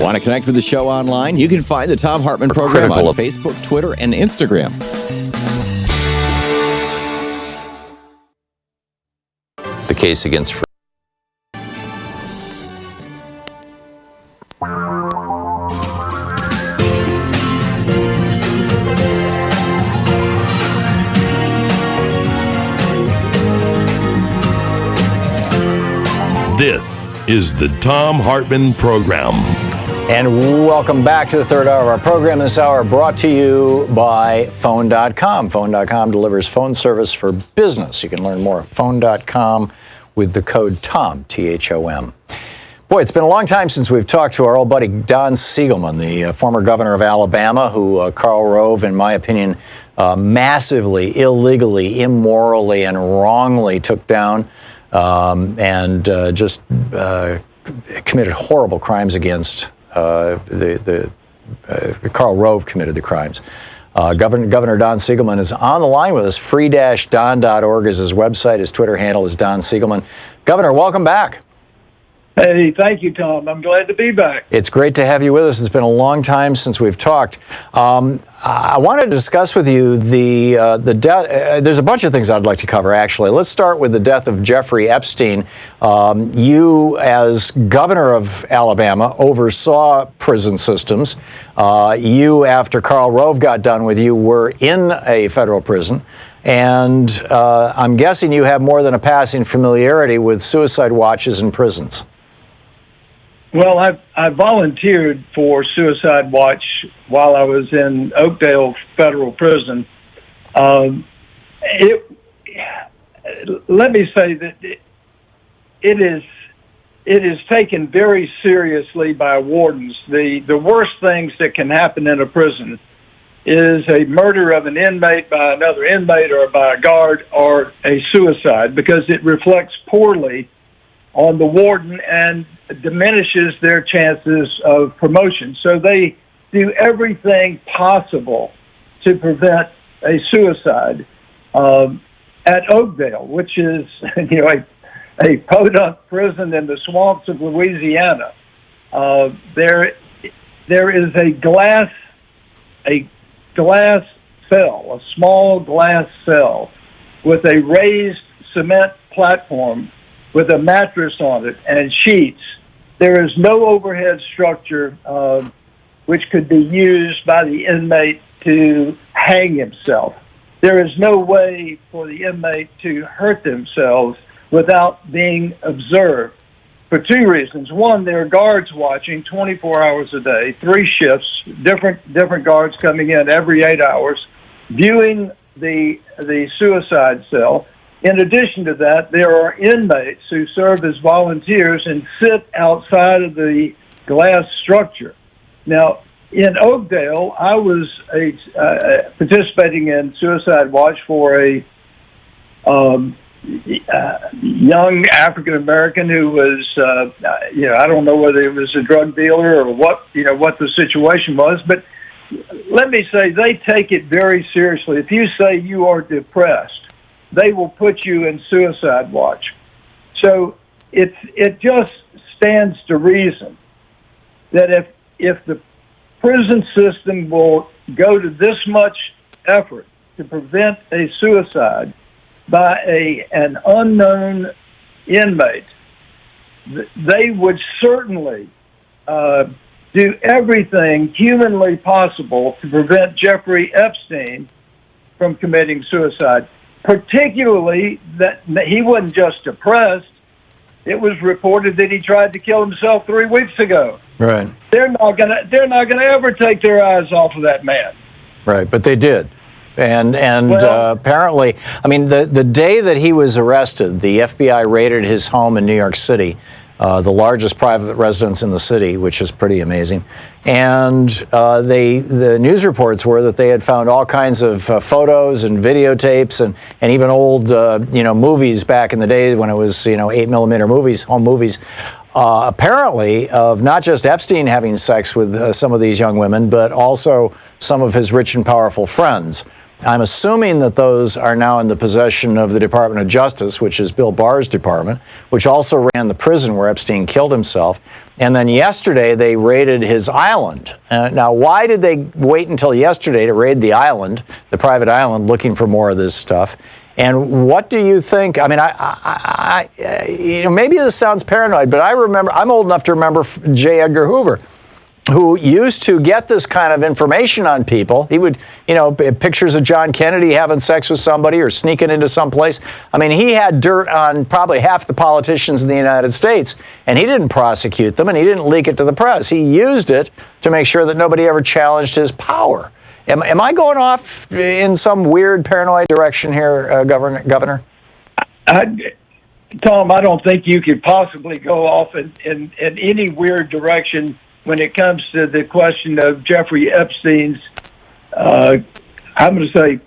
Want to connect with the show online? You can find the Thom Hartmann Program on Facebook, Twitter, and Instagram. The case against free. This is the Thom Hartmann Program. And welcome back to the third hour of our program. This hour brought to you by Phone.com. Phone.com delivers phone service for business. You can learn more at Phone.com with the code TOM, T-H-O-M. Boy, it's been a long time since we've talked to our old buddy Don Siegelman, the former governor of Alabama, who Karl Rove, in my opinion, massively, illegally, immorally, and wrongly took down and just committed horrible crimes against. Karl Rove committed the crimes. Governor Don Siegelman is on the line with us. free-don.org is his website. His Twitter handle is Don Siegelman. Governor, welcome back. Hey, thank you, Tom. I'm glad to be back. It's great to have you with us. It's been a long time since we've talked. I wanted to discuss with you the death. There's a bunch of things I'd like to cover, actually. Let's start with the death of Jeffrey Epstein. You, as governor of Alabama, oversaw prison systems. You, after Karl Rove got done with you, were in a federal prison. And I'm guessing you have more than a passing familiarity with suicide watches in prisons. Well, I volunteered for Suicide Watch while I was in Oakdale Federal Prison. Let me say that it is taken very seriously by wardens. The worst things that can happen in a prison is a murder of an inmate by another inmate or by a guard or a suicide, because it reflects poorly on the warden and diminishes their chances of promotion. So they do everything possible to prevent a suicide. At Oakdale, which is a podunk prison in the swamps of Louisiana, there is a glass cell, a small glass cell with a raised cement platform with a mattress on it and sheets. There is no overhead structure which could be used by the inmate to hang himself. There is no way for the inmate to hurt themselves without being observed for two reasons. One, there are guards watching 24 hours a day, 3 shifts, different guards coming in every 8 hours, viewing the suicide cell. In addition to that, there are inmates who serve as volunteers and sit outside of the glass structure. Now, in Oakdale, I was participating in Suicide Watch for a young African American who was, I don't know whether it was a drug dealer or what the situation was, but let me say they take it very seriously. If you say you are depressed, they will put you in Suicide Watch. So it just stands to reason that if the prison system will go to this much effort to prevent a suicide by an unknown inmate, they would certainly do everything humanly possible to prevent Jeffrey Epstein from committing suicide, particularly that he wasn't just depressed. It was reported that he tried to kill himself 3 weeks ago. Right. They're not gonna ever take their eyes off of that man. Right, but they did. And apparently, I mean, the day that he was arrested, the FBI raided his home in New York City, the largest private residence in the city, which is pretty amazing. And the news reports were that they had found all kinds of photos and videotapes and even old, movies back in the days when it was, 8mm movies, home movies. Apparently, of not just Epstein having sex with some of these young women, but also some of his rich and powerful friends. I'm assuming that those are now in the possession of the Department of Justice, which is Bill Barr's department, which also ran the prison where Epstein killed himself. And then yesterday, they raided his island. Now, why did they wait until yesterday to raid the island, the private island, looking for more of this stuff? And what do you think? I mean, maybe this sounds paranoid, but I'm old enough to remember J. Edgar Hoover, who used to get this kind of information on people. He would, pictures of John Kennedy having sex with somebody or sneaking into some place. I mean, he had dirt on probably half the politicians in the United States, and he didn't prosecute them, and he didn't leak it to the press. He used it to make sure that nobody ever challenged his power. Am I going off in some weird paranoid direction here, Governor? Tom, I don't think you could possibly go off in any weird direction when it comes to the question of Jeffrey Epstein's, I'm going to say,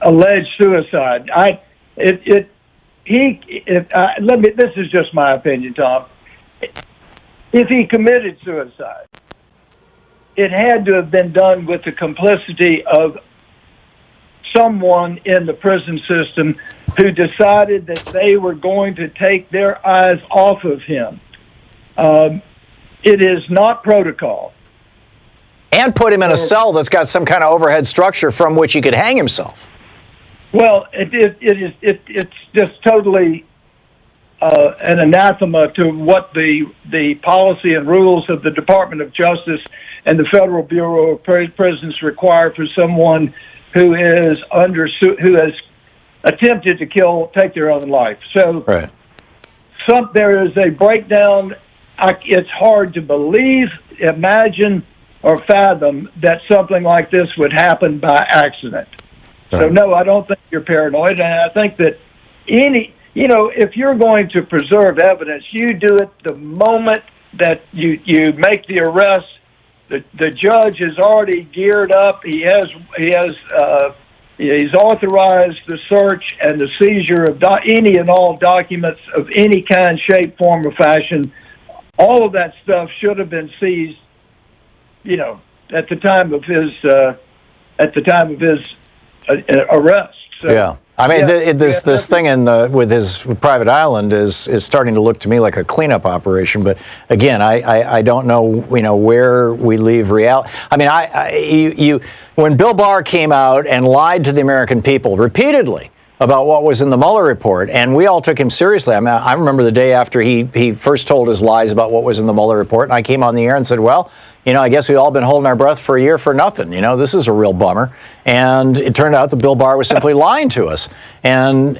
alleged suicide. This is just my opinion, Tom. If he committed suicide, it had to have been done with the complicity of someone in the prison system who decided that they were going to take their eyes off of him. It is not protocol. And put him in a cell that's got some kind of overhead structure from which he could hang himself. Well, it's just totally an anathema to what the policy and rules of the Department of Justice and the Federal Bureau of Prisons require for someone who has attempted to take their own life. So, right. There is a breakdown. It's hard to believe, imagine, or fathom that something like this would happen by accident. Right. So, no, I don't think you're paranoid, and I think that if you're going to preserve evidence, you do it the moment that you make the arrest. The judge is already geared up. He's authorized the search and the seizure of any and all documents of any kind, shape, form, or fashion. All of that stuff should have been seized, at the time of his arrest. So, yeah. I mean, this thing with his private island is starting to look to me like a cleanup operation. But again, I don't know where we leave reality. I mean, when Bill Barr came out and lied to the American people repeatedly about what was in the Mueller report, and we all took him seriously. I mean, I remember the day after he first told his lies about what was in the Mueller report, and I came on the air and said, well, I guess we've all been holding our breath for a year for nothing. This is a real bummer. And it turned out that Bill Barr was simply lying to us. And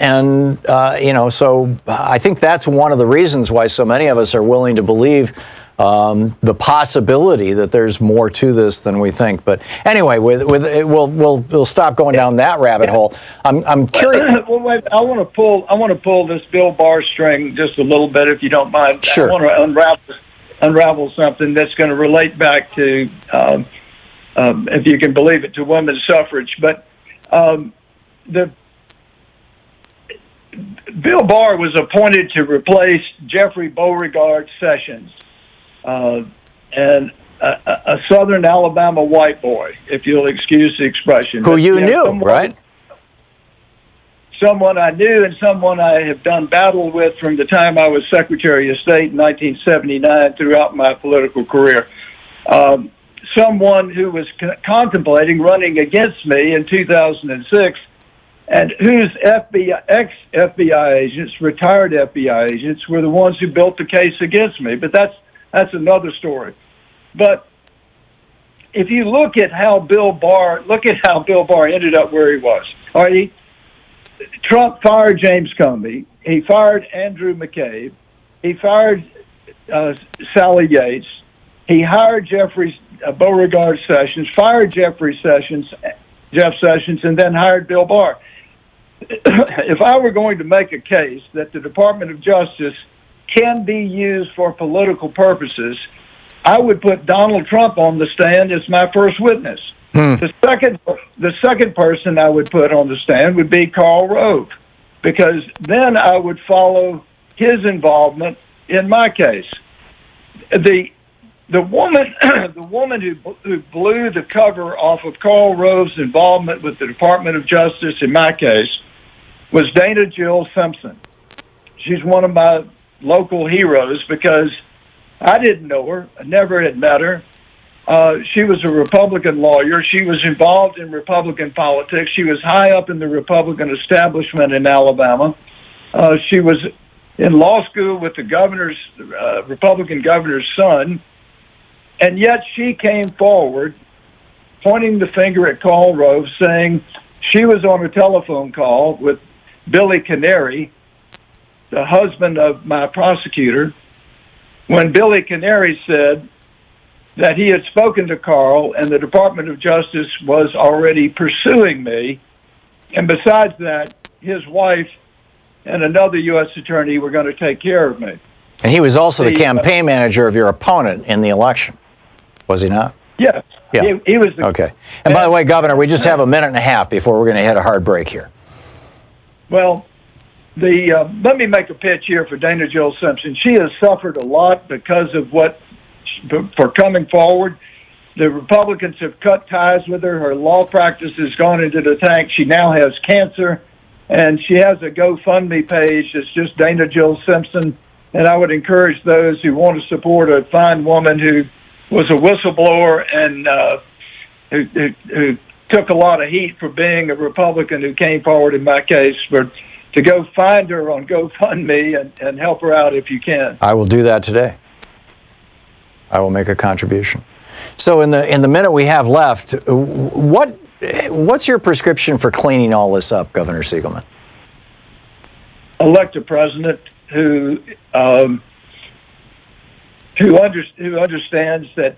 so I think that's one of the reasons why so many of us are willing to believe the possibility that there's more to this than we think. But anyway, we'll stop going down that rabbit hole. I'm curious. Well, wait, I want to pull this Bill Barr string just a little bit, if you don't mind. Sure. I want to unwrap this. unravel something that's going to relate back to, if you can believe it, to women's suffrage. But Bill Barr was appointed to replace Jeffrey Beauregard Sessions, and a Southern Alabama white boy, if you'll excuse the expression. Who you knew, right? Someone I knew and someone I have done battle with from the time I was Secretary of State in 1979 throughout my political career. Someone who was contemplating running against me in 2006 and whose ex-FBI agents, retired FBI agents, were the ones who built the case against me. But that's another story. But if you look at how Bill Barr ended up where he was. All right, Trump fired James Comey. He fired Andrew McCabe. He fired Sally Yates. He hired Jeffrey Beauregard Sessions, fired Jeff Sessions, and then hired Bill Barr. If I were going to make a case that the Department of Justice can be used for political purposes, I would put Donald Trump on the stand as my first witness. The second person I would put on the stand would be Karl Rove, because then I would follow his involvement in my case. The woman who blew the cover off of Karl Rove's involvement with the Department of Justice in my case was Dana Jill Simpson. She's one of my local heroes because I didn't know her. I never had met her. She was a Republican lawyer. She was involved in Republican politics. She was high up in the Republican establishment in Alabama. She was in law school with the Republican governor's son. And yet she came forward, pointing the finger at Karl Rove, saying she was on a telephone call with Billy Canary, the husband of my prosecutor, when Billy Canary said that he had spoken to Karl and the Department of Justice was already pursuing me. And besides that, his wife and another U.S. attorney were going to take care of me. And he was also the campaign manager of your opponent in the election, was he not? Yes. Yeah. He was the... Okay. And by the way, Governor, we just have a minute and a half before we're going to hit a hard break here. Well, let me make a pitch here for Dana Jill Simpson. She has suffered a lot because of for coming forward. The Republicans have cut ties with her. Her law practice has gone into the tank. She now has cancer, and she has a GoFundMe page. It's just Dana Jill Simpson, and I would encourage those who want to support a fine woman who was a whistleblower and who took a lot of heat for being a Republican who came forward in my case, to go find her on GoFundMe and help her out if you can. I will do that today. I will make a contribution. So in the minute we have left, what's your prescription for cleaning all this up, Governor Siegelman? Elect a president who understands that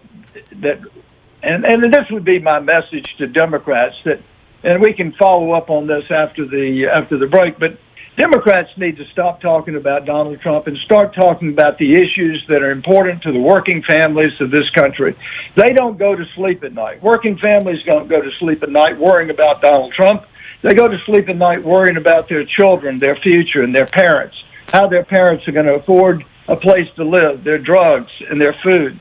and this would be my message to Democrats, that, and we can follow up on this after the break, but Democrats need to stop talking about Donald Trump and start talking about the issues that are important to the working families of this country. They don't go to sleep at night. Working families don't go to sleep at night worrying about Donald Trump. They go to sleep at night worrying about their children, their future, and their parents, how their parents are going to afford a place to live, their drugs, and their food.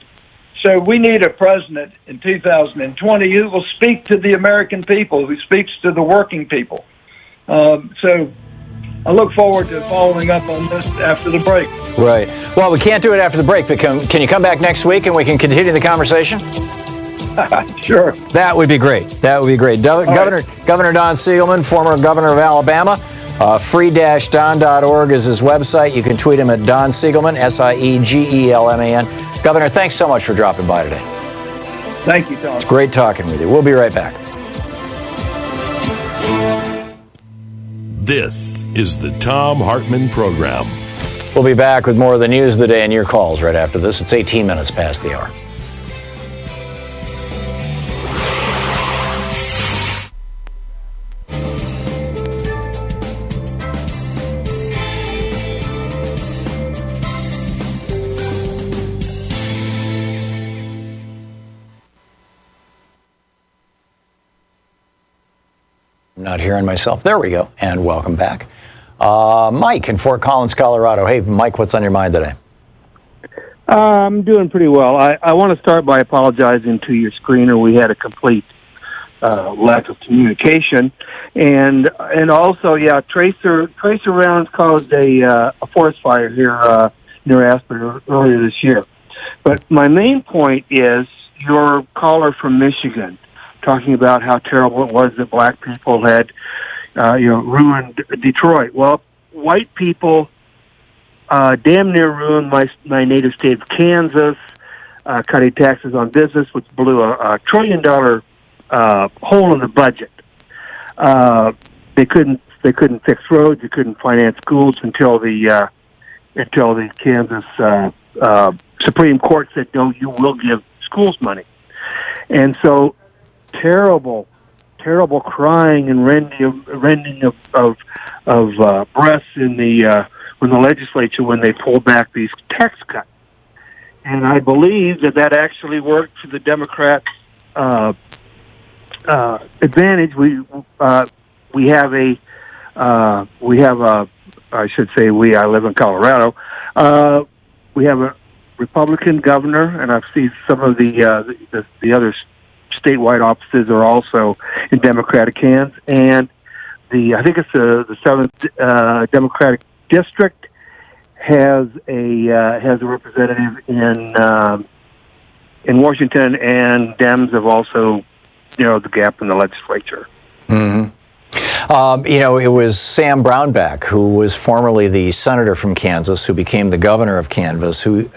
So we need a president in 2020 who will speak to the American people, who speaks to the working people. So I look forward to following up on this after the break. Right. Well, we can't do it after the break, but can you come back next week and we can continue the conversation? Sure. That would be great. That would be great. Governor Don Siegelman, former governor of Alabama. Free-don.org is his website. You can tweet him at Don Siegelman, Siegelman. Governor, thanks so much for dropping by today. Thank you, Tom. It's great talking with you. We'll be right back. This is the Thom Hartmann Program. We'll be back with more of the news of the day and your calls right after this. It's 18 minutes past the hour. not hearing myself. There we go, and welcome back. Mike in Fort Collins, Colorado. Hey, Mike, what's on your mind today? I'm doing pretty well. I want to start by apologizing to your screener. We had a complete lack of communication, and also, tracer rounds caused a forest fire here near Aspen earlier this year. But my main point is your caller from Michigan talking about how terrible it was that black people had ruined Detroit. Well, white people damn near ruined my native state of Kansas, cutting taxes on business, which blew a $1 trillion hole in the budget. They couldn't fix roads. They couldn't finance schools until the Kansas Supreme Court said, no, you will give schools money. And so terrible crying and rending of breasts in the legislature when they pulled back these tax cuts. And I believe that actually worked to the Democrats' advantage. I live in Colorado. We have a Republican governor, and I've seen some of the other statewide offices are also in Democratic hands. And I think it's the 7th Democratic district has a representative in Washington, and Dems have also narrowed the gap in the legislature. Mm-hmm. It was Sam Brownback, who was formerly the senator from Kansas, who became the governor of Kansas, who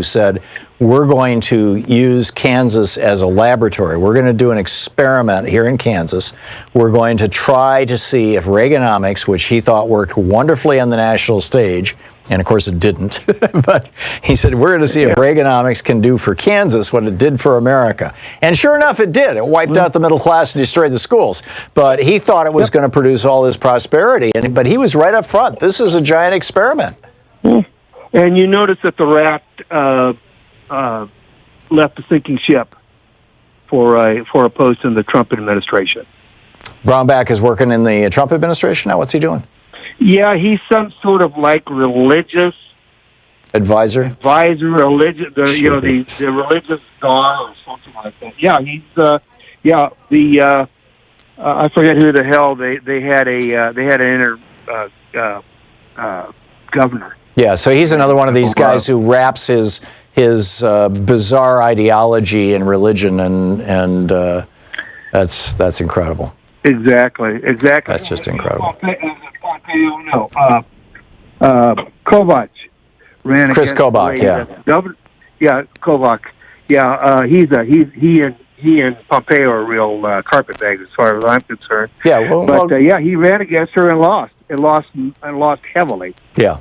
said, we're going to use Kansas as a laboratory. We're going to do an experiment here in Kansas. We're going to try to see if Reaganomics, which he thought worked wonderfully on the national stage, and of course it didn't, but he said, we're going to see if Reaganomics can do for Kansas what it did for America. And sure enough, it did. It wiped out the middle class and destroyed the schools. But he thought it was going to produce all this prosperity. But he was right up front. This is a giant experiment. And you notice that the rat left the sinking ship for a post in the Trump administration. Brownback is working in the Trump administration now. What's he doing? Yeah, he's some sort of religious advisor, religious, the religious czar or something like that. Yeah, he's I forget who the hell they had an governor. Yeah, so he's another one of these guys who wraps his bizarre ideology in religion, and that's incredible. Exactly. That's just incredible. Kovac ran Chris Kobach, Kovac. Yeah, he and Pompeo are real carpetbaggers as far as I'm concerned. Yeah, he ran against her and lost. Lost heavily. Yeah.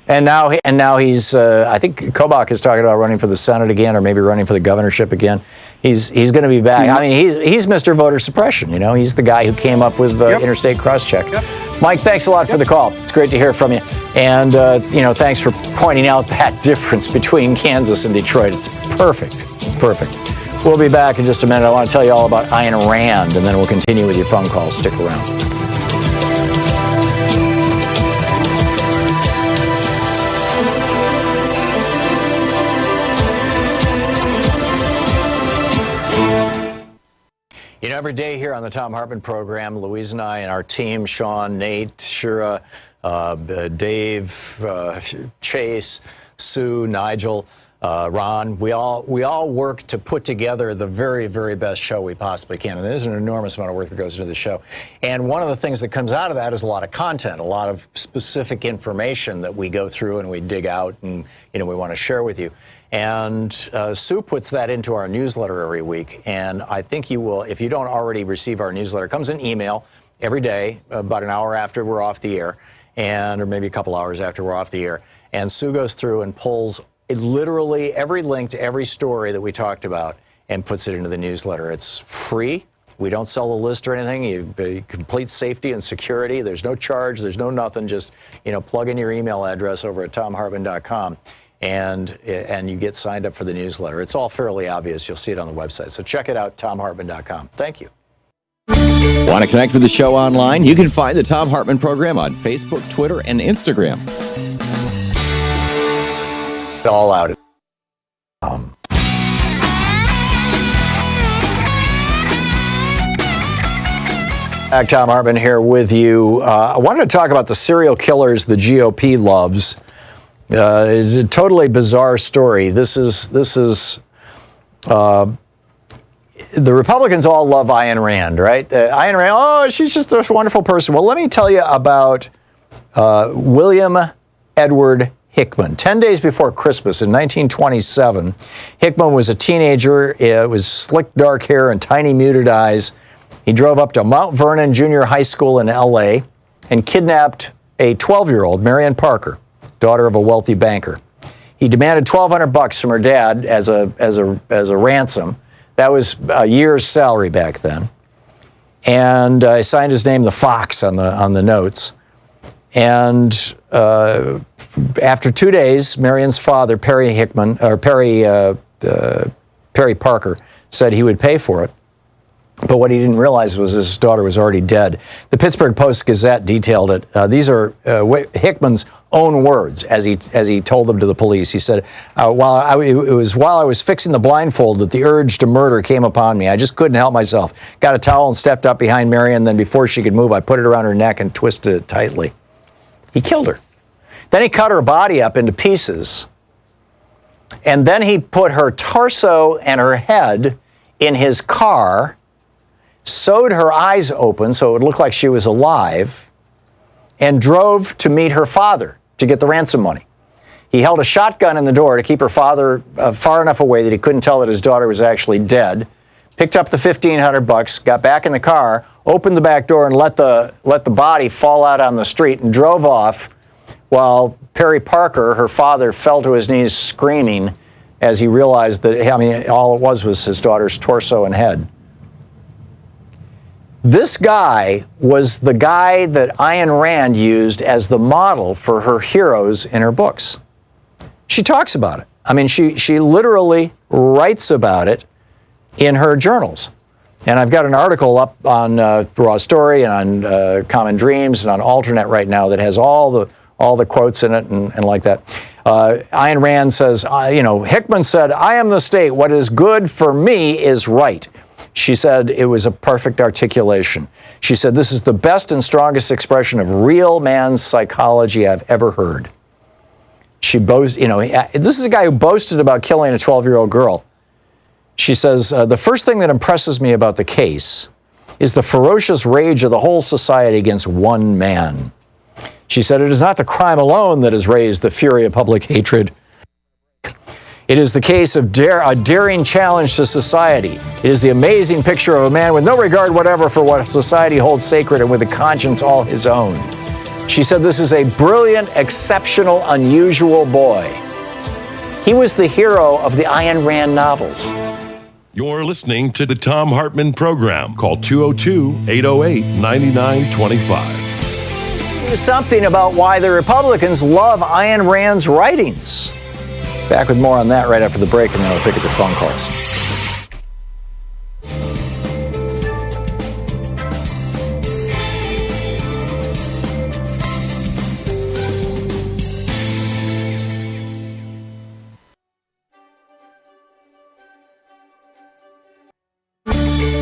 And now he's. I think Kobach is talking about running for the Senate again, or maybe running for the governorship again. He's going to be back. I mean, he's Mr. Voter Suppression. He's the guy who came up with interstate crosscheck. Yep. Mike, thanks a lot for the call. It's great to hear from you. And thanks for pointing out that difference between Kansas and Detroit. It's perfect. It's perfect. We'll be back in just a minute. I want to tell you all about Ayn Rand, and then we'll continue with your phone calls. Stick around. Every day here on the Thom Hartmann Program, Louise and I and our team, Sean, Nate, Shira, Dave, Chase, Sue, Nigel, Ron, we all work to put together the very, very best show we possibly can. And there's an enormous amount of work that goes into the show. And one of the things that comes out of that is a lot of content, a lot of specific information that we go through and we dig out and we want to share with you. And Sue puts that into our newsletter every week. And I think you will, if you don't already receive our newsletter, it comes in email every day, about an hour after we're off the air, or maybe a couple hours after we're off the air. And Sue goes through and pulls literally every link to every story that we talked about and puts it into the newsletter. It's free. We don't sell the list or anything. You complete safety and security. There's no charge. There's no nothing. Just plug in your email address over at thomhartmann.com. And you get signed up for the newsletter. It's all fairly obvious. You'll see it on the website. So check it out, thomhartmann.com. Thank you. Want to connect with the show online? You can find the Thom Hartmann Program on Facebook, Twitter, and Instagram. All out. Thom Hartmann here with you. I wanted to talk about the serial killers the GOP loves. It's a totally bizarre story. This is the Republicans all love Ayn Rand, right? Ayn Rand, oh, she's just this wonderful person. Well, let me tell you about William Edward Hickman. 10 days before Christmas in 1927, Hickman was a teenager. It was slick dark hair and tiny muted eyes. He drove up to Mount Vernon Junior High School in L.A. and kidnapped a 12-year-old, Marion Parker, daughter of a wealthy banker. He demanded $1,200 from her dad as a ransom. That was a year's salary back then. And I signed his name, the Fox, on the notes. And after 2 days, Marion's father, Perry Parker, said he would pay for it. But what he didn't realize was his daughter was already dead. The Pittsburgh Post-Gazette detailed it. These are Hickman's own words as he told them to the police. He said, while I was fixing the blindfold that the urge to murder came upon me. I just couldn't help myself. Got a towel and stepped up behind Marion. Then before she could move, I put it around her neck and twisted it tightly. He killed her. Then he cut her body up into pieces. And then he put her torso and her head in his car, sewed her eyes open so it would look like she was alive, and drove to meet her father to get the ransom money. He held a shotgun in the door to keep her father far enough away that he couldn't tell that his daughter was actually dead, picked up the $1,500, got back in the car, opened the back door, and let the body fall out on the street and drove off while Perry Parker, her father, fell to his knees screaming as he realized that, all it was his daughter's torso and head. This guy was the guy that Ayn Rand used as the model for her heroes in her books. She talks about it. She literally writes about it in her journals. And I've got an article up on Raw Story and on Common Dreams and on Alternet right now that has all the quotes in it and like that. Ayn Rand says, Hickman said, "I am the state. What is good for me is right." She said it was a perfect articulation. She said, "This is the best and strongest expression of real man's psychology I've ever heard." She boasts, this is a guy who boasted about killing a 12-year-old girl. She says, "The first thing that impresses me about the case is the ferocious rage of the whole society against one man." She said, "It is not the crime alone that has raised the fury of public hatred. It is the case of a daring challenge to society. It is the amazing picture of a man with no regard whatever for what society holds sacred and with a conscience all his own." She said, "This is a brilliant, exceptional, unusual boy." He was the hero of the Ayn Rand novels. You're listening to the Thom Hartmann Program. Call 202-808-9925. Something about why the Republicans love Ayn Rand's writings. Back with more on that right after the break, and then I'll pick up your phone calls.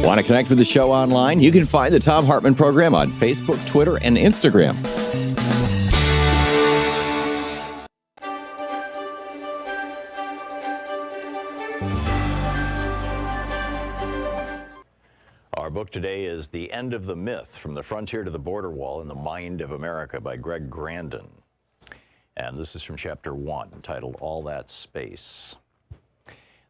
Want to connect with the show online? You can find the Thom Hartmann Program on Facebook, Twitter, and Instagram. Our book today is The End of the Myth, From the Frontier to the Border Wall in the Mind of America by Greg Grandin. And this is from Chapter 1, titled All That Space.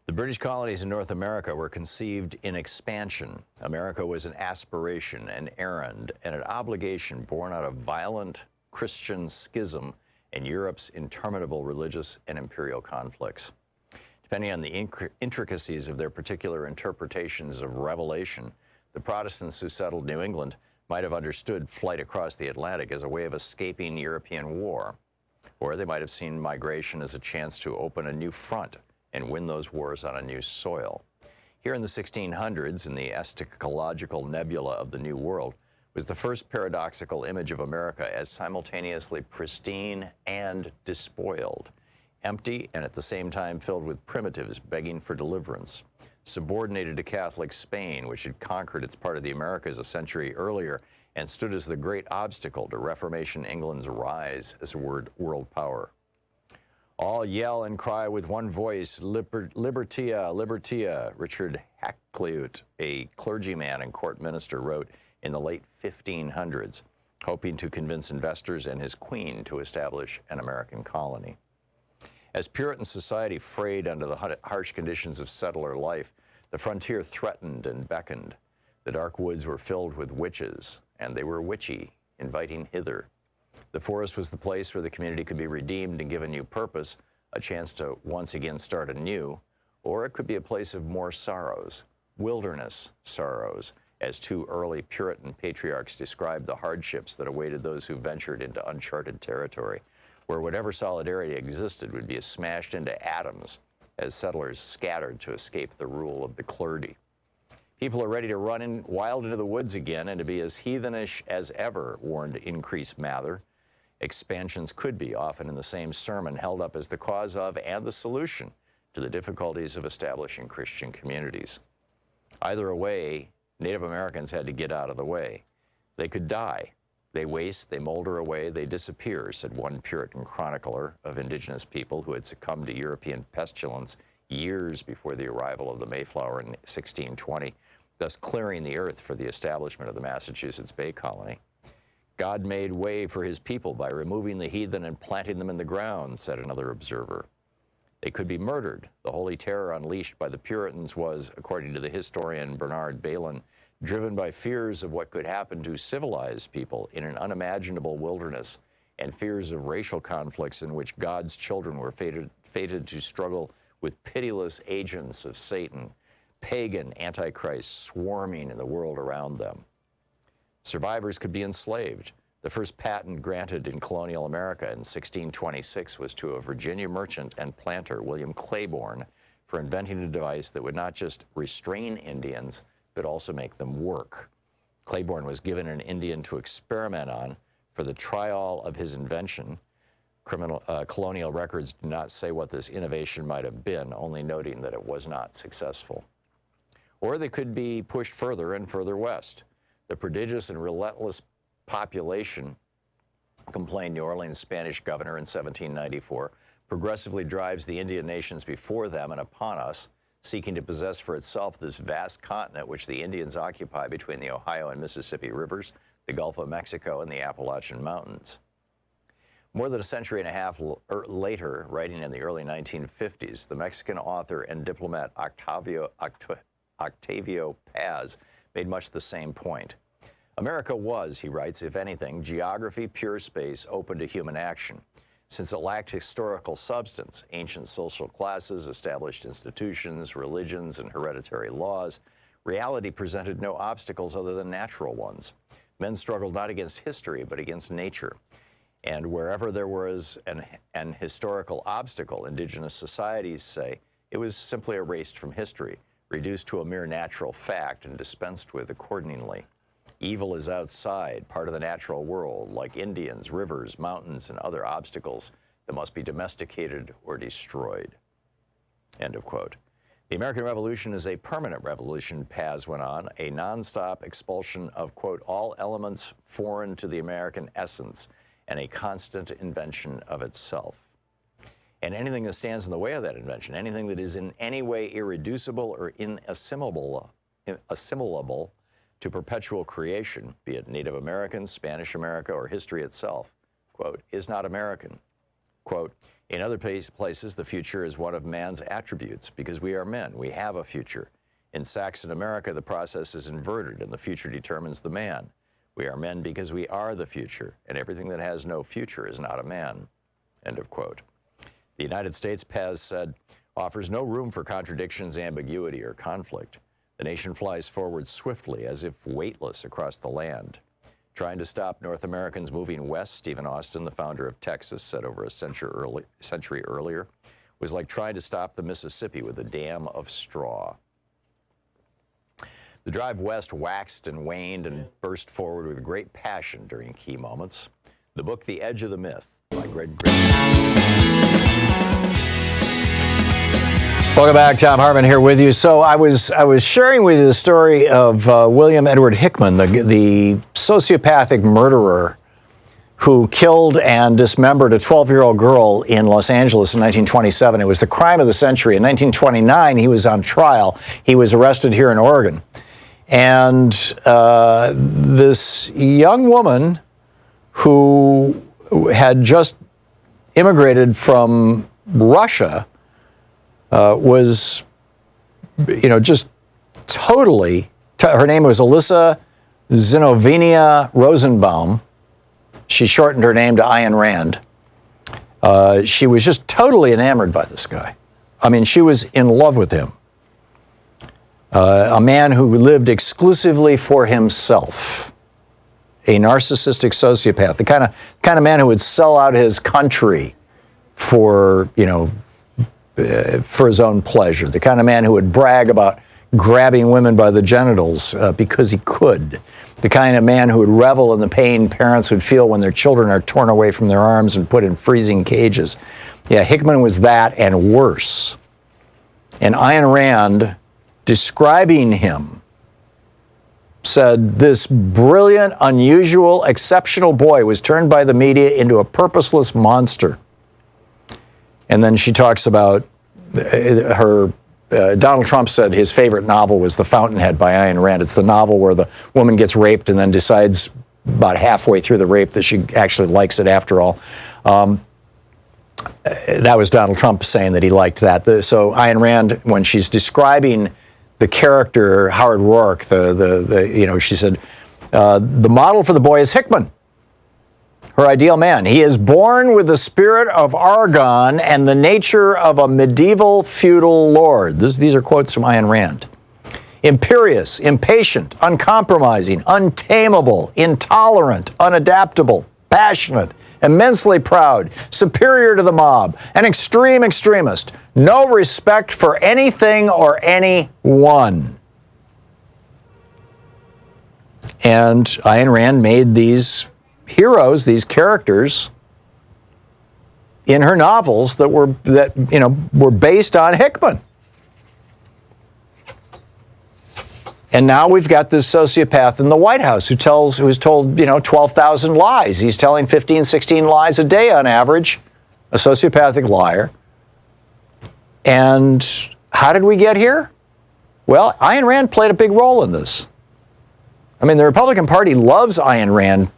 The British colonies in North America were conceived in expansion. America was an aspiration, an errand, and an obligation born out of violent Christian schism and Europe's interminable religious and imperial conflicts. Depending on the intricacies of their particular interpretations of Revelation, the Protestants who settled New England might have understood flight across the Atlantic as a way of escaping European war, or they might have seen migration as a chance to open a new front and win those wars on a new soil. Here in the 1600s, in the eschatological nebula of the New World, was the first paradoxical image of America as simultaneously pristine and despoiled, empty and at the same time filled with primitives begging for deliverance, subordinated to Catholic Spain, which had conquered its part of the Americas a century earlier and stood as the great obstacle to Reformation England's rise as a world power. All yell and cry with one voice, Libertia, Libertia, Richard Hakluyt, a clergyman and court minister, wrote in the late 1500s, hoping to convince investors and his queen to establish an American colony. As Puritan society frayed under the harsh conditions of settler life, the frontier threatened and beckoned. The dark woods were filled with witches, and they were witchy, inviting hither. The forest was the place where the community could be redeemed and given new purpose, a chance to once again start anew, or it could be a place of more sorrows, wilderness sorrows, as two early Puritan patriarchs described the hardships that awaited those who ventured into uncharted territory, where whatever solidarity existed would be smashed into atoms as settlers scattered to escape the rule of the clergy. People are ready to run wild into the woods again and to be as heathenish as ever, warned Increase Mather. Expansions could be, often in the same sermon, held up as the cause of and the solution to the difficulties of establishing Christian communities. Either way, Native Americans had to get out of the way. They could die. They waste, they molder away, they disappear, said one Puritan chronicler of indigenous people who had succumbed to European pestilence years before the arrival of the Mayflower in 1620, thus clearing the earth for the establishment of the Massachusetts Bay Colony. God made way for his people by removing the heathen and planting them in the ground, said another observer. They could be murdered. The holy terror unleashed by the Puritans was, according to the historian Bernard Bailyn, driven by fears of what could happen to civilized people in an unimaginable wilderness and fears of racial conflicts in which God's children were fated to struggle with pitiless agents of Satan, pagan antichrist swarming in the world around them. Survivors could be enslaved. The first patent granted in colonial America in 1626 was to a Virginia merchant and planter, William Claiborne, for inventing a device that would not just restrain Indians, but also make them work. Claiborne was given an Indian to experiment on for the trial of his invention. Colonial records do not say what this innovation might have been, only noting that it was not successful. Or they could be pushed further and further west. The prodigious and relentless population, complained New Orleans Spanish governor in 1794, progressively drives the Indian nations before them and upon us, seeking to possess for itself this vast continent which the Indians occupy between the Ohio and Mississippi rivers, the Gulf of Mexico, and the Appalachian Mountains. More than a century and a half later, writing in the early 1950s, the Mexican author and diplomat Octavio Paz made much the same point. America was, he writes, if anything, geography, pure space, open to human action. Since it lacked historical substance, ancient social classes, established institutions, religions, and hereditary laws, reality presented no obstacles other than natural ones. Men struggled not against history, but against nature. And wherever there was an historical obstacle, indigenous societies say, it was simply erased from history, reduced to a mere natural fact and dispensed with accordingly. Evil is outside, part of the natural world, like Indians, rivers, mountains, and other obstacles that must be domesticated or destroyed. End of quote. The American Revolution is a permanent revolution, Paz went on, a nonstop expulsion of, quote, all elements foreign to the American essence and a constant invention of itself. And anything that stands in the way of that invention, anything that is in any way irreducible or inassimilable to perpetual creation, be it Native American, Spanish America, or history itself, quote, is not American. Quote, in other places, the future is one of man's attributes because we are men. We have a future. In Saxon America, the process is inverted and the future determines the man. We are men because we are the future, and everything that has no future is not a man. End of quote. The United States, Paz said, offers no room for contradictions, ambiguity, or conflict. The nation flies forward swiftly as if weightless across the land. Trying to stop North Americans moving west, Stephen Austin, the founder of Texas, said over a century earlier, was like trying to stop the Mississippi with a dam of straw. The drive west waxed and waned and burst forward with great passion during key moments. The book, The Edge of the Myth, by Greg Griffin. Welcome back. Thom Hartmann here with you. So I was sharing with you the story of William Edward Hickman, the sociopathic murderer who killed and dismembered a 12-year-old girl in Los Angeles in 1927. It was the crime of the century. In 1929, he was on trial. He was arrested here in Oregon. And this young woman who had just immigrated from Russia was, just totally, her name was Alyssa Zinovenia Rosenbaum. She shortened her name to Ayn Rand. She was just totally enamored by this guy. I mean, she was in love with him. A man who lived exclusively for himself. A narcissistic sociopath. The kind of man who would sell out his country for his own pleasure. The kind of man who would brag about grabbing women by the genitals because he could. The kind of man who would revel in the pain parents would feel when their children are torn away from their arms and put in freezing cages. Yeah, Hickman was that and worse. And Ayn Rand, describing him, said this brilliant, unusual, exceptional boy was turned by the media into a purposeless monster. And then she talks about her, Donald Trump said his favorite novel was The Fountainhead by Ayn Rand. It's the novel where the woman gets raped and then decides about halfway through the rape that she actually likes it after all. That was Donald Trump saying that he liked that. So Ayn Rand, when she's describing the character Howard Rourke, she said, the model for the boy is Hickman. Her ideal man. He is born with the spirit of Argon and the nature of a medieval feudal lord. These are quotes from Ayn Rand. Imperious, impatient, uncompromising, untamable, intolerant, unadaptable, passionate, immensely proud, superior to the mob, an extreme extremist, no respect for anything or anyone. And Ayn Rand made these heroes, these characters in her novels that were based on Hickman. And now we've got this sociopath in the White House who's told 12,000 lies. He's telling 15, 16 lies a day on average, a sociopathic liar. And how did we get here? Well, Ayn Rand played a big role in this. I mean, the Republican Party loves Ayn Rand.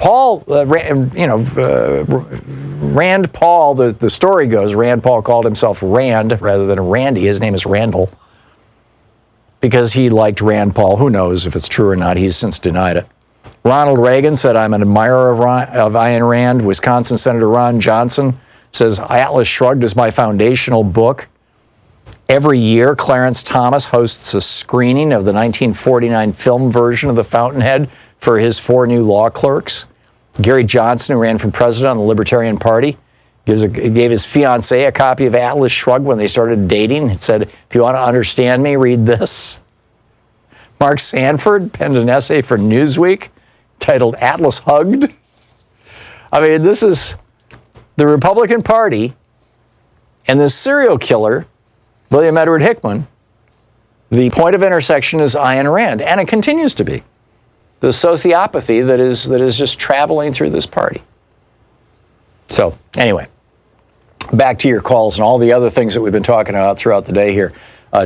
Rand Paul, the story goes, Rand Paul called himself Rand rather than Randy. His name is Randall. Because he liked Rand Paul. Who knows if it's true or not? He's since denied it. Ronald Reagan said, I'm an admirer of Ayn Rand. Wisconsin Senator Ron Johnson says, Atlas Shrugged is my foundational book. Every year, Clarence Thomas hosts a screening of the 1949 film version of The Fountainhead for his 4 new law clerks. Gary Johnson, who ran for president on the Libertarian Party, gave his fiancée a copy of Atlas Shrugged when they started dating. It said, if you want to understand me, read this. Mark Sanford penned an essay for Newsweek titled Atlas Hugged. I mean, this is the Republican Party and this serial killer, William Edward Hickman. The point of intersection is Ayn Rand, and it continues to be. The sociopathy that is just traveling through this party. So, anyway, back to your calls and all the other things that we've been talking about throughout the day here.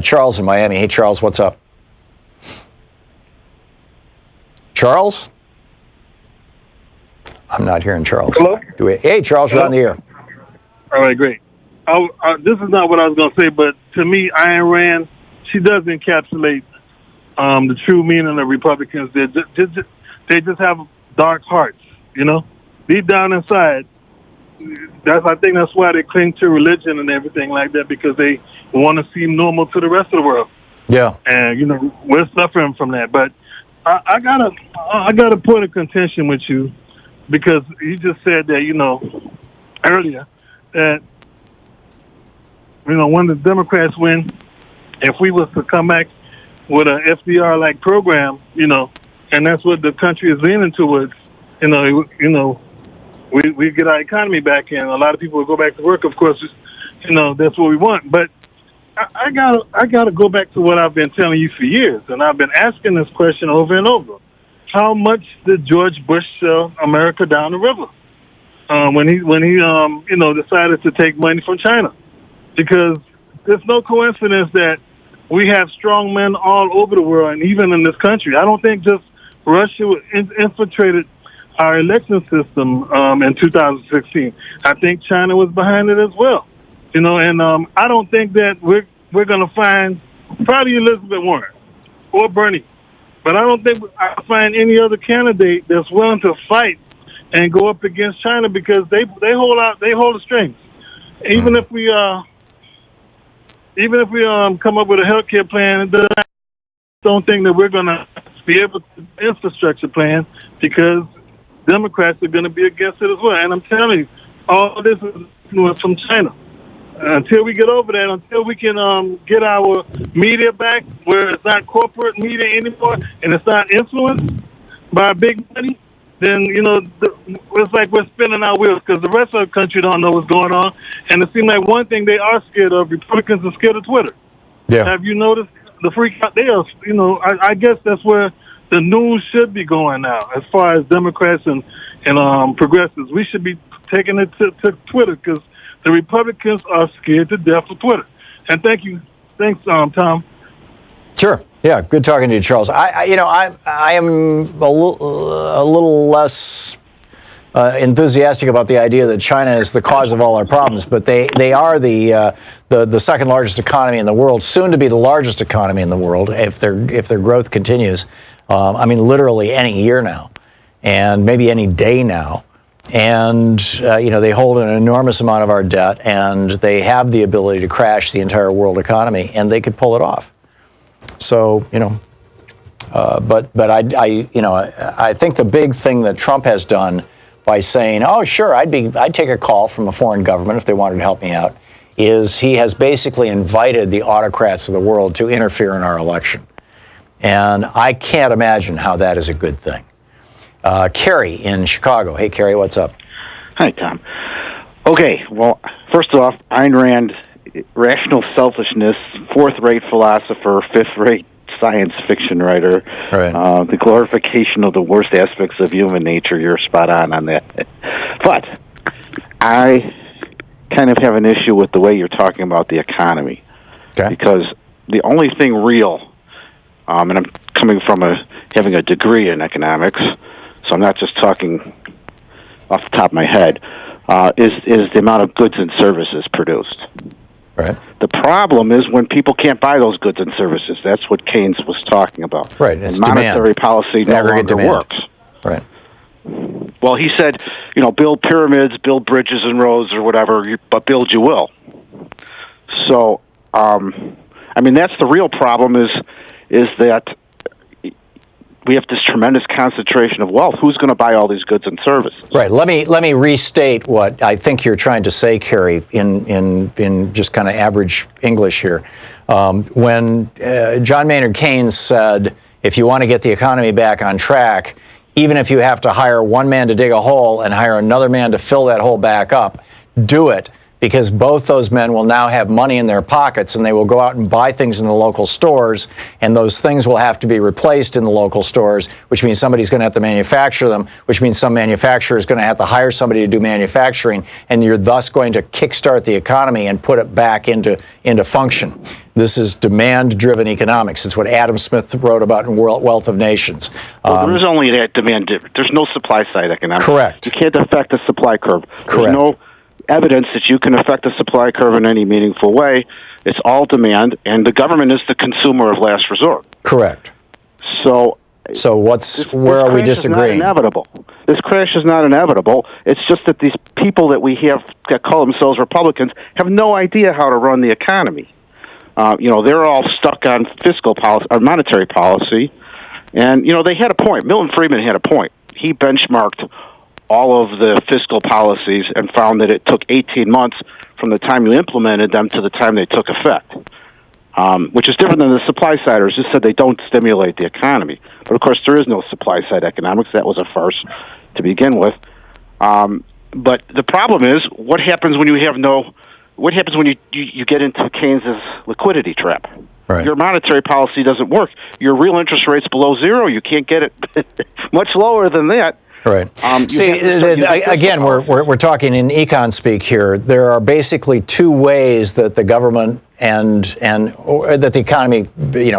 Charles in Miami. Hey, Charles, what's up? Charles? I'm not hearing Charles. Hello? Hey, Charles, you're on the air. All right, great. This is not what I was going to say, but to me, Ayn Rand, she does encapsulate the true meaning of Republicans. They just have dark hearts, Deep down inside, I think that's why they cling to religion and everything like that, because they want to seem normal to the rest of the world. Yeah. And we're suffering from that. But I got a point of contention with you, because you just said that earlier that when the Democrats win, if we was to come back with a FDR-like program, and that's what the country is leaning towards. We get our economy back in. A lot of people will go back to work. Of course, that's what we want. But I gotta go back to what I've been telling you for years, and I've been asking this question over and over. How much did George Bush sell America down the river when he decided to take money from China? Because there's no coincidence that we have strong men all over the world, and even in this country. I don't think just Russia infiltrated our election system in 2016. I think China was behind it as well. And I don't think that we're going to find probably Elizabeth Warren or Bernie, but I don't think I'll find any other candidate that's willing to fight and go up against China, because they hold the strings. Even if we come up with a healthcare plan, I don't think that we're going to be able to infrastructure plan, because Democrats are going to be against it as well. And I'm telling you, all this is influence from China. Until we get over that, until we can get our media back where it's not corporate media anymore and it's not influenced by big money, then, it's like we're spinning our wheels, because the rest of the country don't know what's going on. And it seems like one thing they are scared of, Republicans are scared of Twitter. Yeah. Have you noticed the freak out? They are, I guess that's where the news should be going now, as far as Democrats and progressives. We should be taking it to Twitter, because the Republicans are scared to death of Twitter. And thanks, Tom. Sure. Yeah, good talking to you, Charles. I am a little less enthusiastic about the idea that China is the cause of all our problems, but they are the second largest economy in the world, soon to be the largest economy in the world if their growth continues. Literally any year now, and maybe any day now. And, they hold an enormous amount of our debt, and they have the ability to crash the entire world economy, and they could pull it off. So, but I think the big thing that Trump has done by saying, oh, sure, I'd take a call from a foreign government if they wanted to help me out, is he has basically invited the autocrats of the world to interfere in our election. And I can't imagine how that is a good thing. Kerry in Chicago. Hey, Kerry, what's up? Hi, Tom. Okay, well, first off, Ayn Rand, rational selfishness, fourth-rate philosopher, fifth-rate science fiction writer. Right. The glorification of the worst aspects of human nature, you're spot on that. But I kind of have an issue with the way you're talking about the economy. Okay. Because the only thing real, and I'm coming from having a degree in economics, so I'm not just talking off the top of my head, is the amount of goods and services produced. Right. The problem is when people can't buy those goods and services. That's what Keynes was talking about. Right. It's and monetary policy no longer works. Right. Well, he said, build pyramids, build bridges and roads or whatever, but build you will. So, that's the real problem is that we have this tremendous concentration of wealth. Who's going to buy all these goods and services? Right. Let me restate what I think you're trying to say, Kerry, in just kind of average English here. When John Maynard Keynes said, if you want to get the economy back on track, even if you have to hire one man to dig a hole and hire another man to fill that hole back up, do it. Because both those men will now have money in their pockets, and they will go out and buy things in the local stores, and those things will have to be replaced in the local stores, which means somebody's going to have to manufacture them, which means some manufacturer is going to have to hire somebody to do manufacturing, and you're thus going to kickstart the economy and put it back into function. This is demand-driven economics. It's what Adam Smith wrote about in Wealth of Nations. Well, there is only that demand. There's no supply-side economics. Correct. You can't affect the supply curve. Correct. There's no evidence that you can affect the supply curve in any meaningful way. It's all demand, and the government is the consumer of last resort. Correct. So where are we disagreeing? Is not inevitable. This crash is not inevitable. It's just that these people that we have that call themselves Republicans have no idea how to run the economy. They're all stuck on fiscal policy or monetary policy, and they had a point. Milton Friedman had a point. He benchmarked all of the fiscal policies and found that it took 18 months from the time you implemented them to the time they took effect. which is different than the supply-siders who said they don't stimulate the economy. But, of course, there is no supply-side economics. That was a farce to begin with. But the problem is, what happens when you get into Keynes's liquidity trap? Right. Your monetary policy doesn't work. Your real interest rate's below zero. You can't get it much lower than that. Right. Again, we're talking in econ speak here. There are basically two ways that the government or that the economy,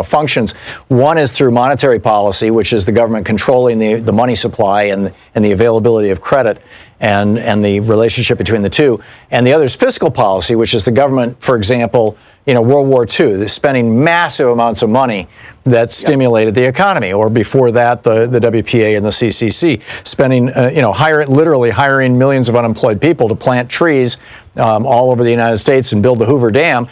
functions. One is through monetary policy, which is the government controlling the money supply and the availability of credit and the relationship between the two. And the other is fiscal policy, which is the government, for example, World War II, they're spending massive amounts of money that stimulated the economy, or before that, the WPA and the CCC, spending, literally hiring millions of unemployed people to plant trees all over the United States and build the Hoover Dam,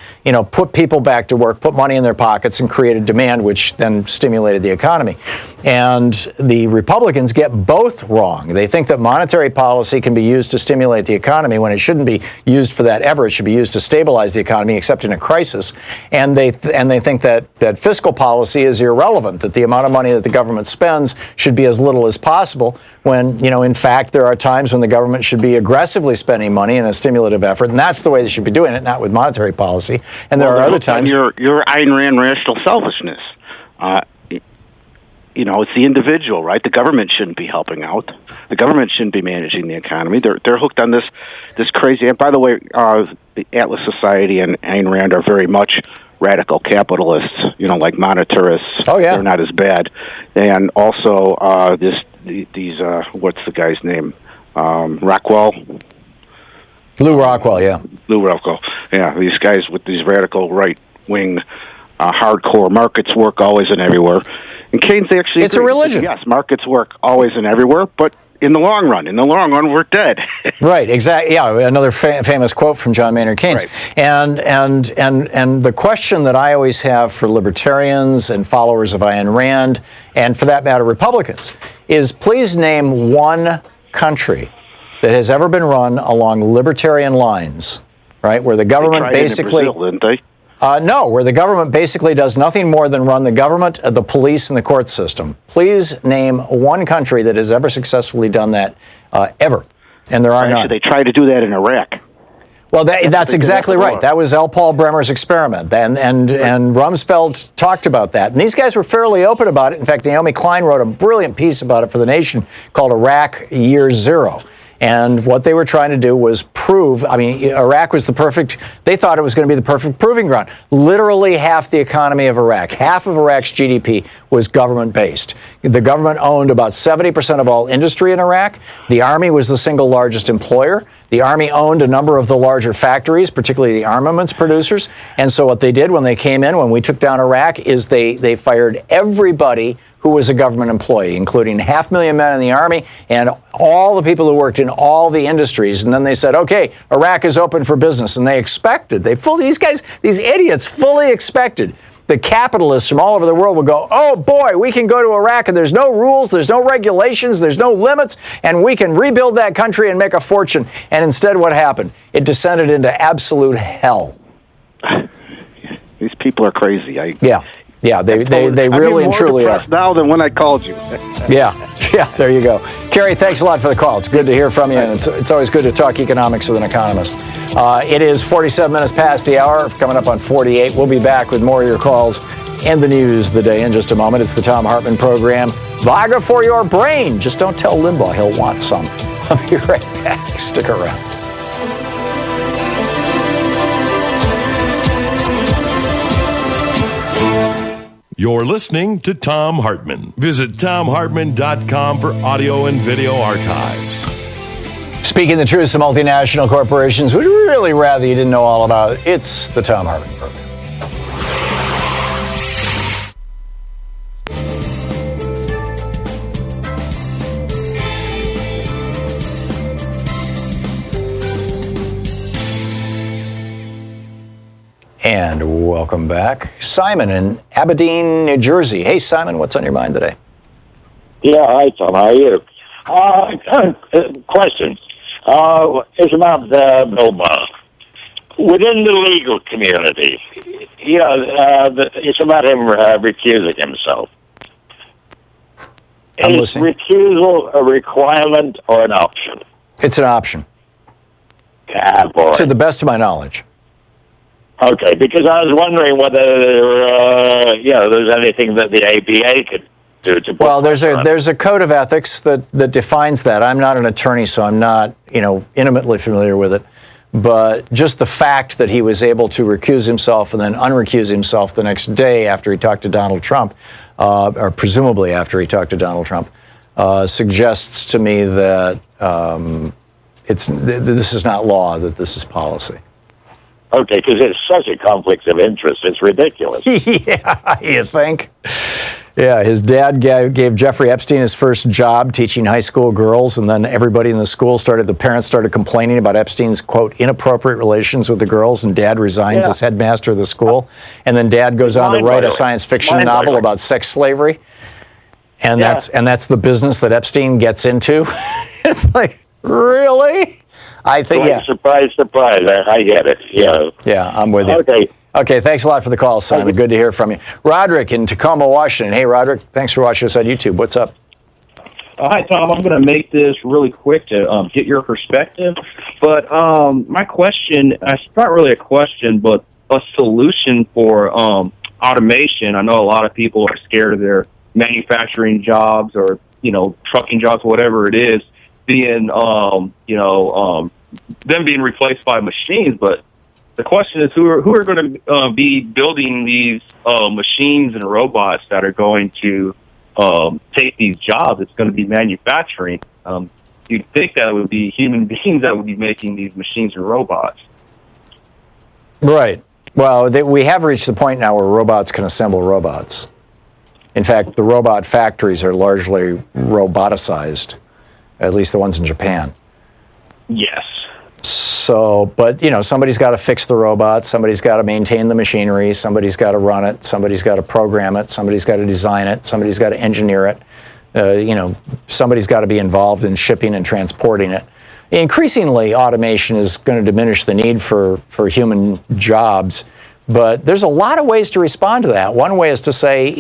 put people back to work, put money in their pockets, and created demand, which then stimulated the economy. And the Republicans get both wrong. They think that monetary policy can be used to stimulate the economy when it shouldn't be used for that ever. It should be used to stabilize the economy, except in a crisis. And they think that fiscal policy is irrelevant, that the amount of money that the government spends should be as little as possible, when, in fact, there are times when the government should be aggressively spending money in a stimulative effort, and that's the way they should be doing it, not with monetary policy. And there are other times... Your Ayn Rand rational selfishness. It's the individual, right? The government shouldn't be helping out. The government shouldn't be managing the economy. They're hooked on this crazy... And by the way, the Atlas Society and Ayn Rand are very much radical capitalists, like monetarists. Oh, yeah. They're not as bad. And also, what's the guy's name? Rockwell? Lou Rockwell, yeah. Lou Rockwell. Yeah, these guys with these radical right-wing hardcore markets work always and everywhere. And Keynes actually... It's a religion. Yes, markets work always and everywhere, but in the long run, we're dead. Right, exactly. Yeah, another famous quote from John Maynard Keynes. Right. And the question that I always have for libertarians and followers of Ayn Rand, and for that matter, Republicans, is please name one country that has ever been run along libertarian lines, right, where the government basically... In Brazil, didn't they? No, where the government basically does nothing more than run the government, the police, and the court system. Please name one country that has ever successfeld done that, ever. And there are none. They tried to do that in Iraq. Well, that's exactly right. That was L. Paul Bremer's experiment, and Rumsfeld talked about that. And these guys were fairly open about it. In fact, Naomi Klein wrote a brilliant piece about it for The Nation called Iraq Year Zero. And what they were trying to do was prove, Iraq was they thought it was going to be the perfect proving ground. Literally half the economy of Iraq, half of Iraq's GDP was government-based. The government owned about 70% of all industry in Iraq. The Army was the single largest employer. The Army owned a number of the larger factories, particularly the armaments producers. And so what they did when they came in, when we took down Iraq, is they fired everybody who was a government employee, including 500,000 men in the Army and all the people who worked in all the industries. And then they said, okay, Iraq is open for business. And these idiots fully expected the capitalists from all over the world would go, oh boy, we can go to Iraq and there's no rules, there's no regulations, there's no limits, and we can rebuild that country and make a fortune. And instead, what happened? It descended into absolute hell. These people are crazy. Yeah, they really and truly are. Now than when I called you. Yeah, there you go. Kerry, thanks a lot for the call. It's good to hear from you, and it's always good to talk economics with an economist. It is 47 minutes past the hour, coming up on 48. We'll be back with more of your calls and the news of the day in just a moment. It's the Thom Hartmann Program. Viagra for your brain. Just don't tell Limbaugh he'll want some. I'll be right back. Stick around. You're listening to Thom Hartmann. Visit ThomHartmann.com for audio and video archives. Speaking the truth to multinational corporations, we'd really rather you didn't know all about it. It's the Thom Hartmann Program. And welcome back. Simon in Aberdeen, New Jersey. Hey, Simon, what's on your mind today? Yeah, hi, Tom. How are you? Question. It's about Bill Barr. within the legal community, it's about him recusing himself. Is recusal a requirement or an option? It's an option. Boy. To the best of my knowledge. Okay, because I was wondering whether there's anything that the ABA could do to. Well, there's a code of ethics that defines that. I'm not an attorney, so I'm not intimately familiar with it. But just the fact that he was able to recuse himself and then unrecuse himself the next day after he talked to Donald Trump, or presumably after he talked to Donald Trump, suggests to me that this is not law, that this is policy. Okay, because it's such a conflict of interest. It's ridiculous. Yeah, you think? Yeah, his dad gave Jeffrey Epstein his first job teaching high school girls, and then everybody in the parents started complaining about Epstein's, quote, inappropriate relations with the girls, and Dad resigns as headmaster of the school. And then Dad goes on to write a science fiction novel about sex slavery. And that's the business that Epstein gets into. It's like, really? I think, Surprise, surprise. I get it. Yeah, I'm with you. Okay, thanks a lot for the call, Simon. Good to hear from you. Roderick in Tacoma, Washington. Hey, Roderick, thanks for watching us on YouTube. What's up? Hi, Tom. I'm going to make this really quick to get your perspective. But my question, it's not really a question, but a solution for automation. I know a lot of people are scared of their manufacturing jobs or, trucking jobs, whatever it is, being, them being replaced by machines. But the question is, who are going to be building these machines and robots that are going to take these jobs? It's going to be manufacturing. You'd think that it would be human beings that would be making these machines and robots. Right. Well, we have reached the point now where robots can assemble robots. In fact, the robot factories are largely roboticized, at least the ones in Japan. Yes. So, but, somebody's got to fix the robot, somebody's got to maintain the machinery, somebody's got to run it, somebody's got to program it, somebody's got to design it, somebody's got to engineer it, somebody's got to be involved in shipping and transporting it. Increasingly, automation is going to diminish the need for human jobs, but there's a lot of ways to respond to that. One way is to say,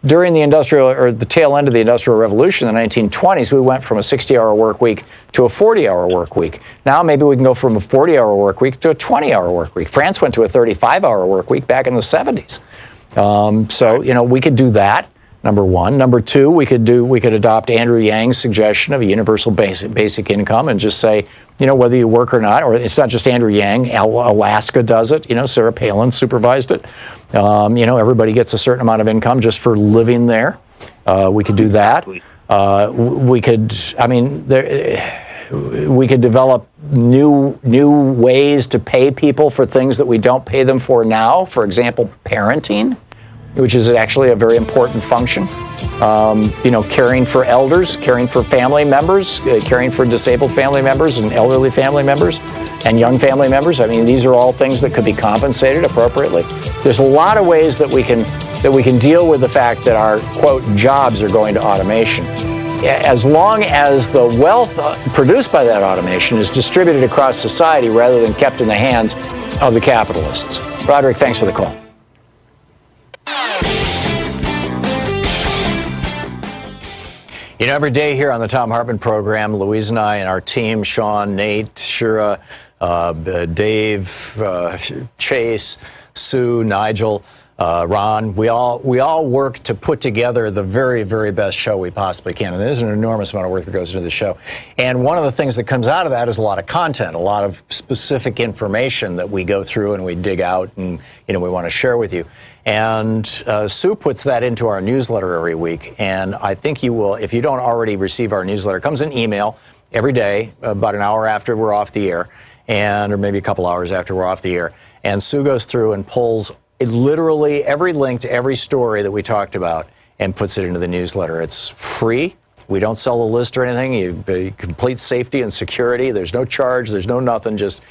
during the tail end of the Industrial Revolution in the 1920s, we went from a 60-hour work week to a 40-hour work week. Now maybe we can go from a 40-hour work week to a 20-hour work week. France went to a 35-hour work week back in the 70s. So, we could do that, number one. Number two, we could adopt Andrew Yang's suggestion of a universal basic income and just say, whether you work or not, or it's not just Andrew Yang, Alaska does it, Sarah Palin supervised it. Everybody gets a certain amount of income just for living there. We could do that. We could develop new ways to pay people for things that we don't pay them for now. For example, parenting, which is actually a very important function. Caring for elders, caring for family members, caring for disabled family members and elderly family members and young family members. These are all things that could be compensated appropriately. There's a lot of ways that we can deal with the fact that our, quote, jobs are going to automation, as long as the wealth produced by that automation is distributed across society rather than kept in the hands of the capitalists. Roderick, thanks for the call. Every day here on the Thom Hartmann Program, Louise and I and our team, Sean, Nate, Shira, Dave, Chase, Sue, Nigel, Ron, we all work to put together the very, very best show we possibly can. And there's an enormous amount of work that goes into the show. And one of the things that comes out of that is a lot of content, a lot of specific information that we go through and we dig out and, we want to share with you. And Sue puts that into our newsletter every week. And I think you will, if you don't already receive our newsletter, it comes in email every day, about an hour after we're off the air, or maybe a couple hours after we're off the air. And Sue goes through and pulls literally every link to every story that we talked about and puts it into the newsletter. It's free. We don't sell a list or anything. You complete safety and security. There's no charge. There's no nothing. Just,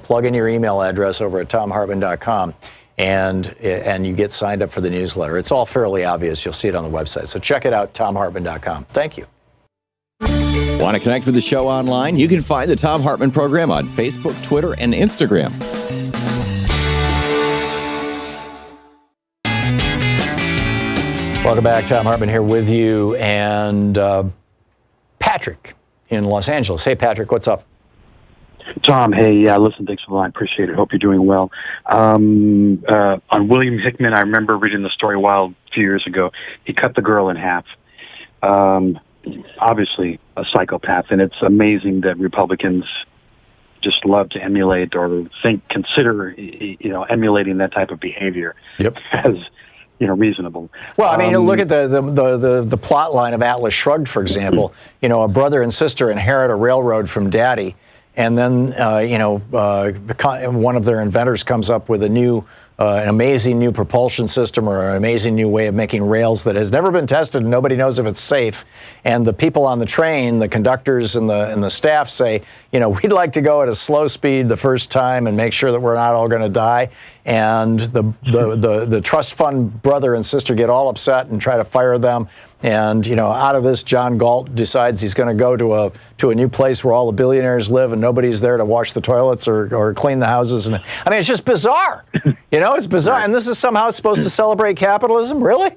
plug in your email address over at thomhartmann.com. And you get signed up for the newsletter. It's all fairly obvious. You'll see it on the website. So check it out, thomhartmann.com. Thank you. Want to connect with the show online? You can find the Thom Hartmann Program on Facebook, Twitter, and Instagram. Welcome back. Thom Hartmann here with you, and Patrick in Los Angeles. Hey, Patrick, what's up? Tom, hey, listen, thanks for the line. Appreciate it. Hope you're doing well. On William Hickman, I remember reading the story a few years ago. He cut the girl in half. Obviously a psychopath, and it's amazing that Republicans just love to emulate or consider emulating that type of behavior as reasonable. Well, I mean, you look at the plot line of Atlas Shrugged, for example. A brother and sister inherit a railroad from daddy, and then one of their inventors comes up with an amazing new propulsion system or an amazing new way of making rails that has never been tested and nobody knows if it's safe. And the people on the train, the conductors and the staff say, we'd like to go at a slow speed the first time and make sure that we're not all going to die. And the trust fund brother and sister get all upset and try to fire them. And out of this, John Galt decides he's going to go to a new place where all the billionaires live and nobody's there to wash the toilets or clean the houses. And I mean, it's just bizarre. It's bizarre. And this is somehow supposed to celebrate capitalism? Really?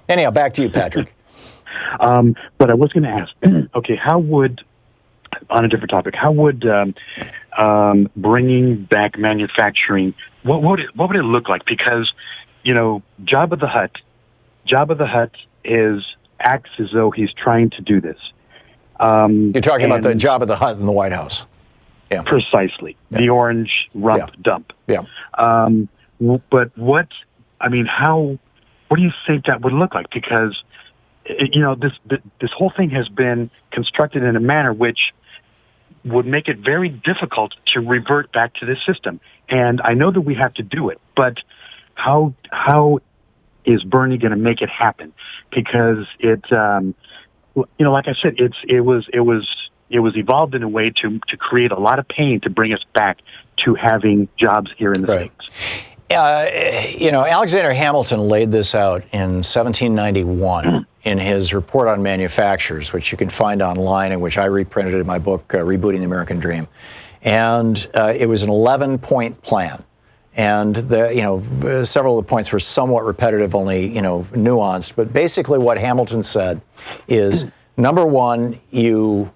Anyhow, back to you, Patrick. But I was going to ask, okay, on a different topic, how would bringing back manufacturing, what would it look like? Because, Jabba the Hutt acts as though he's trying to do this. You're talking about the Jabba the Hutt in the White House. Yeah. Precisely. Yeah. The orange rump dump. Yeah. But what do you think that would look like? Because, this whole thing has been constructed in a manner which would make it very difficult to revert back to this system. And I know that we have to do it, but how is Bernie going to make it happen? Because it, like I said, it was evolved in a way to create a lot of pain to bring us back to having jobs here in the States. Alexander Hamilton laid this out in 1791 in his report on manufactures, which you can find online and which I reprinted in my book, Rebooting the American Dream. And it was an 11-point plan. And several of the points were somewhat repetitive, only nuanced. But basically, what Hamilton said is: number one, you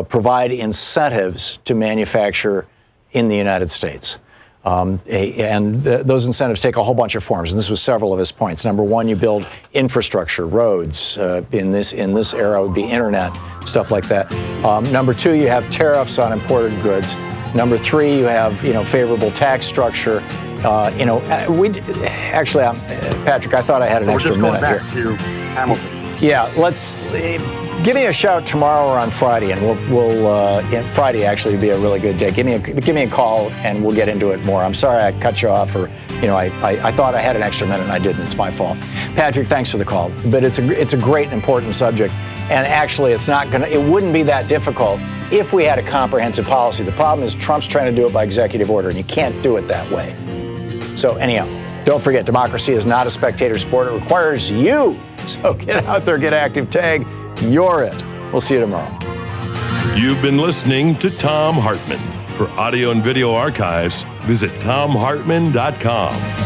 provide incentives to manufacture in the United States. Those incentives take a whole bunch of forms, and this was several of his points. Number one, you build infrastructure, roads. In this era, it would be internet, stuff like that. Number two, you have tariffs on imported goods. Number three, you have favorable tax structure. Patrick, I thought I had an extra minute here. To Hamilton. Yeah, let's give me a shout tomorrow or on Friday, and we'll Friday actually would be a really good day. Give me a call, and we'll get into it more. I'm sorry I cut you off, or I thought I had an extra minute and I didn't. It's my fault. Patrick, thanks for the call. But it's a great and important subject, and actually it wouldn't be that difficult if we had a comprehensive policy. The problem is Trump's trying to do it by executive order, and you can't do it that way. So anyhow, don't forget, democracy is not a spectator sport. It requires you. So get out there, get active, tag. You're it. We'll see you tomorrow. You've been listening to Thom Hartmann. For audio and video archives, visit thomhartmann.com.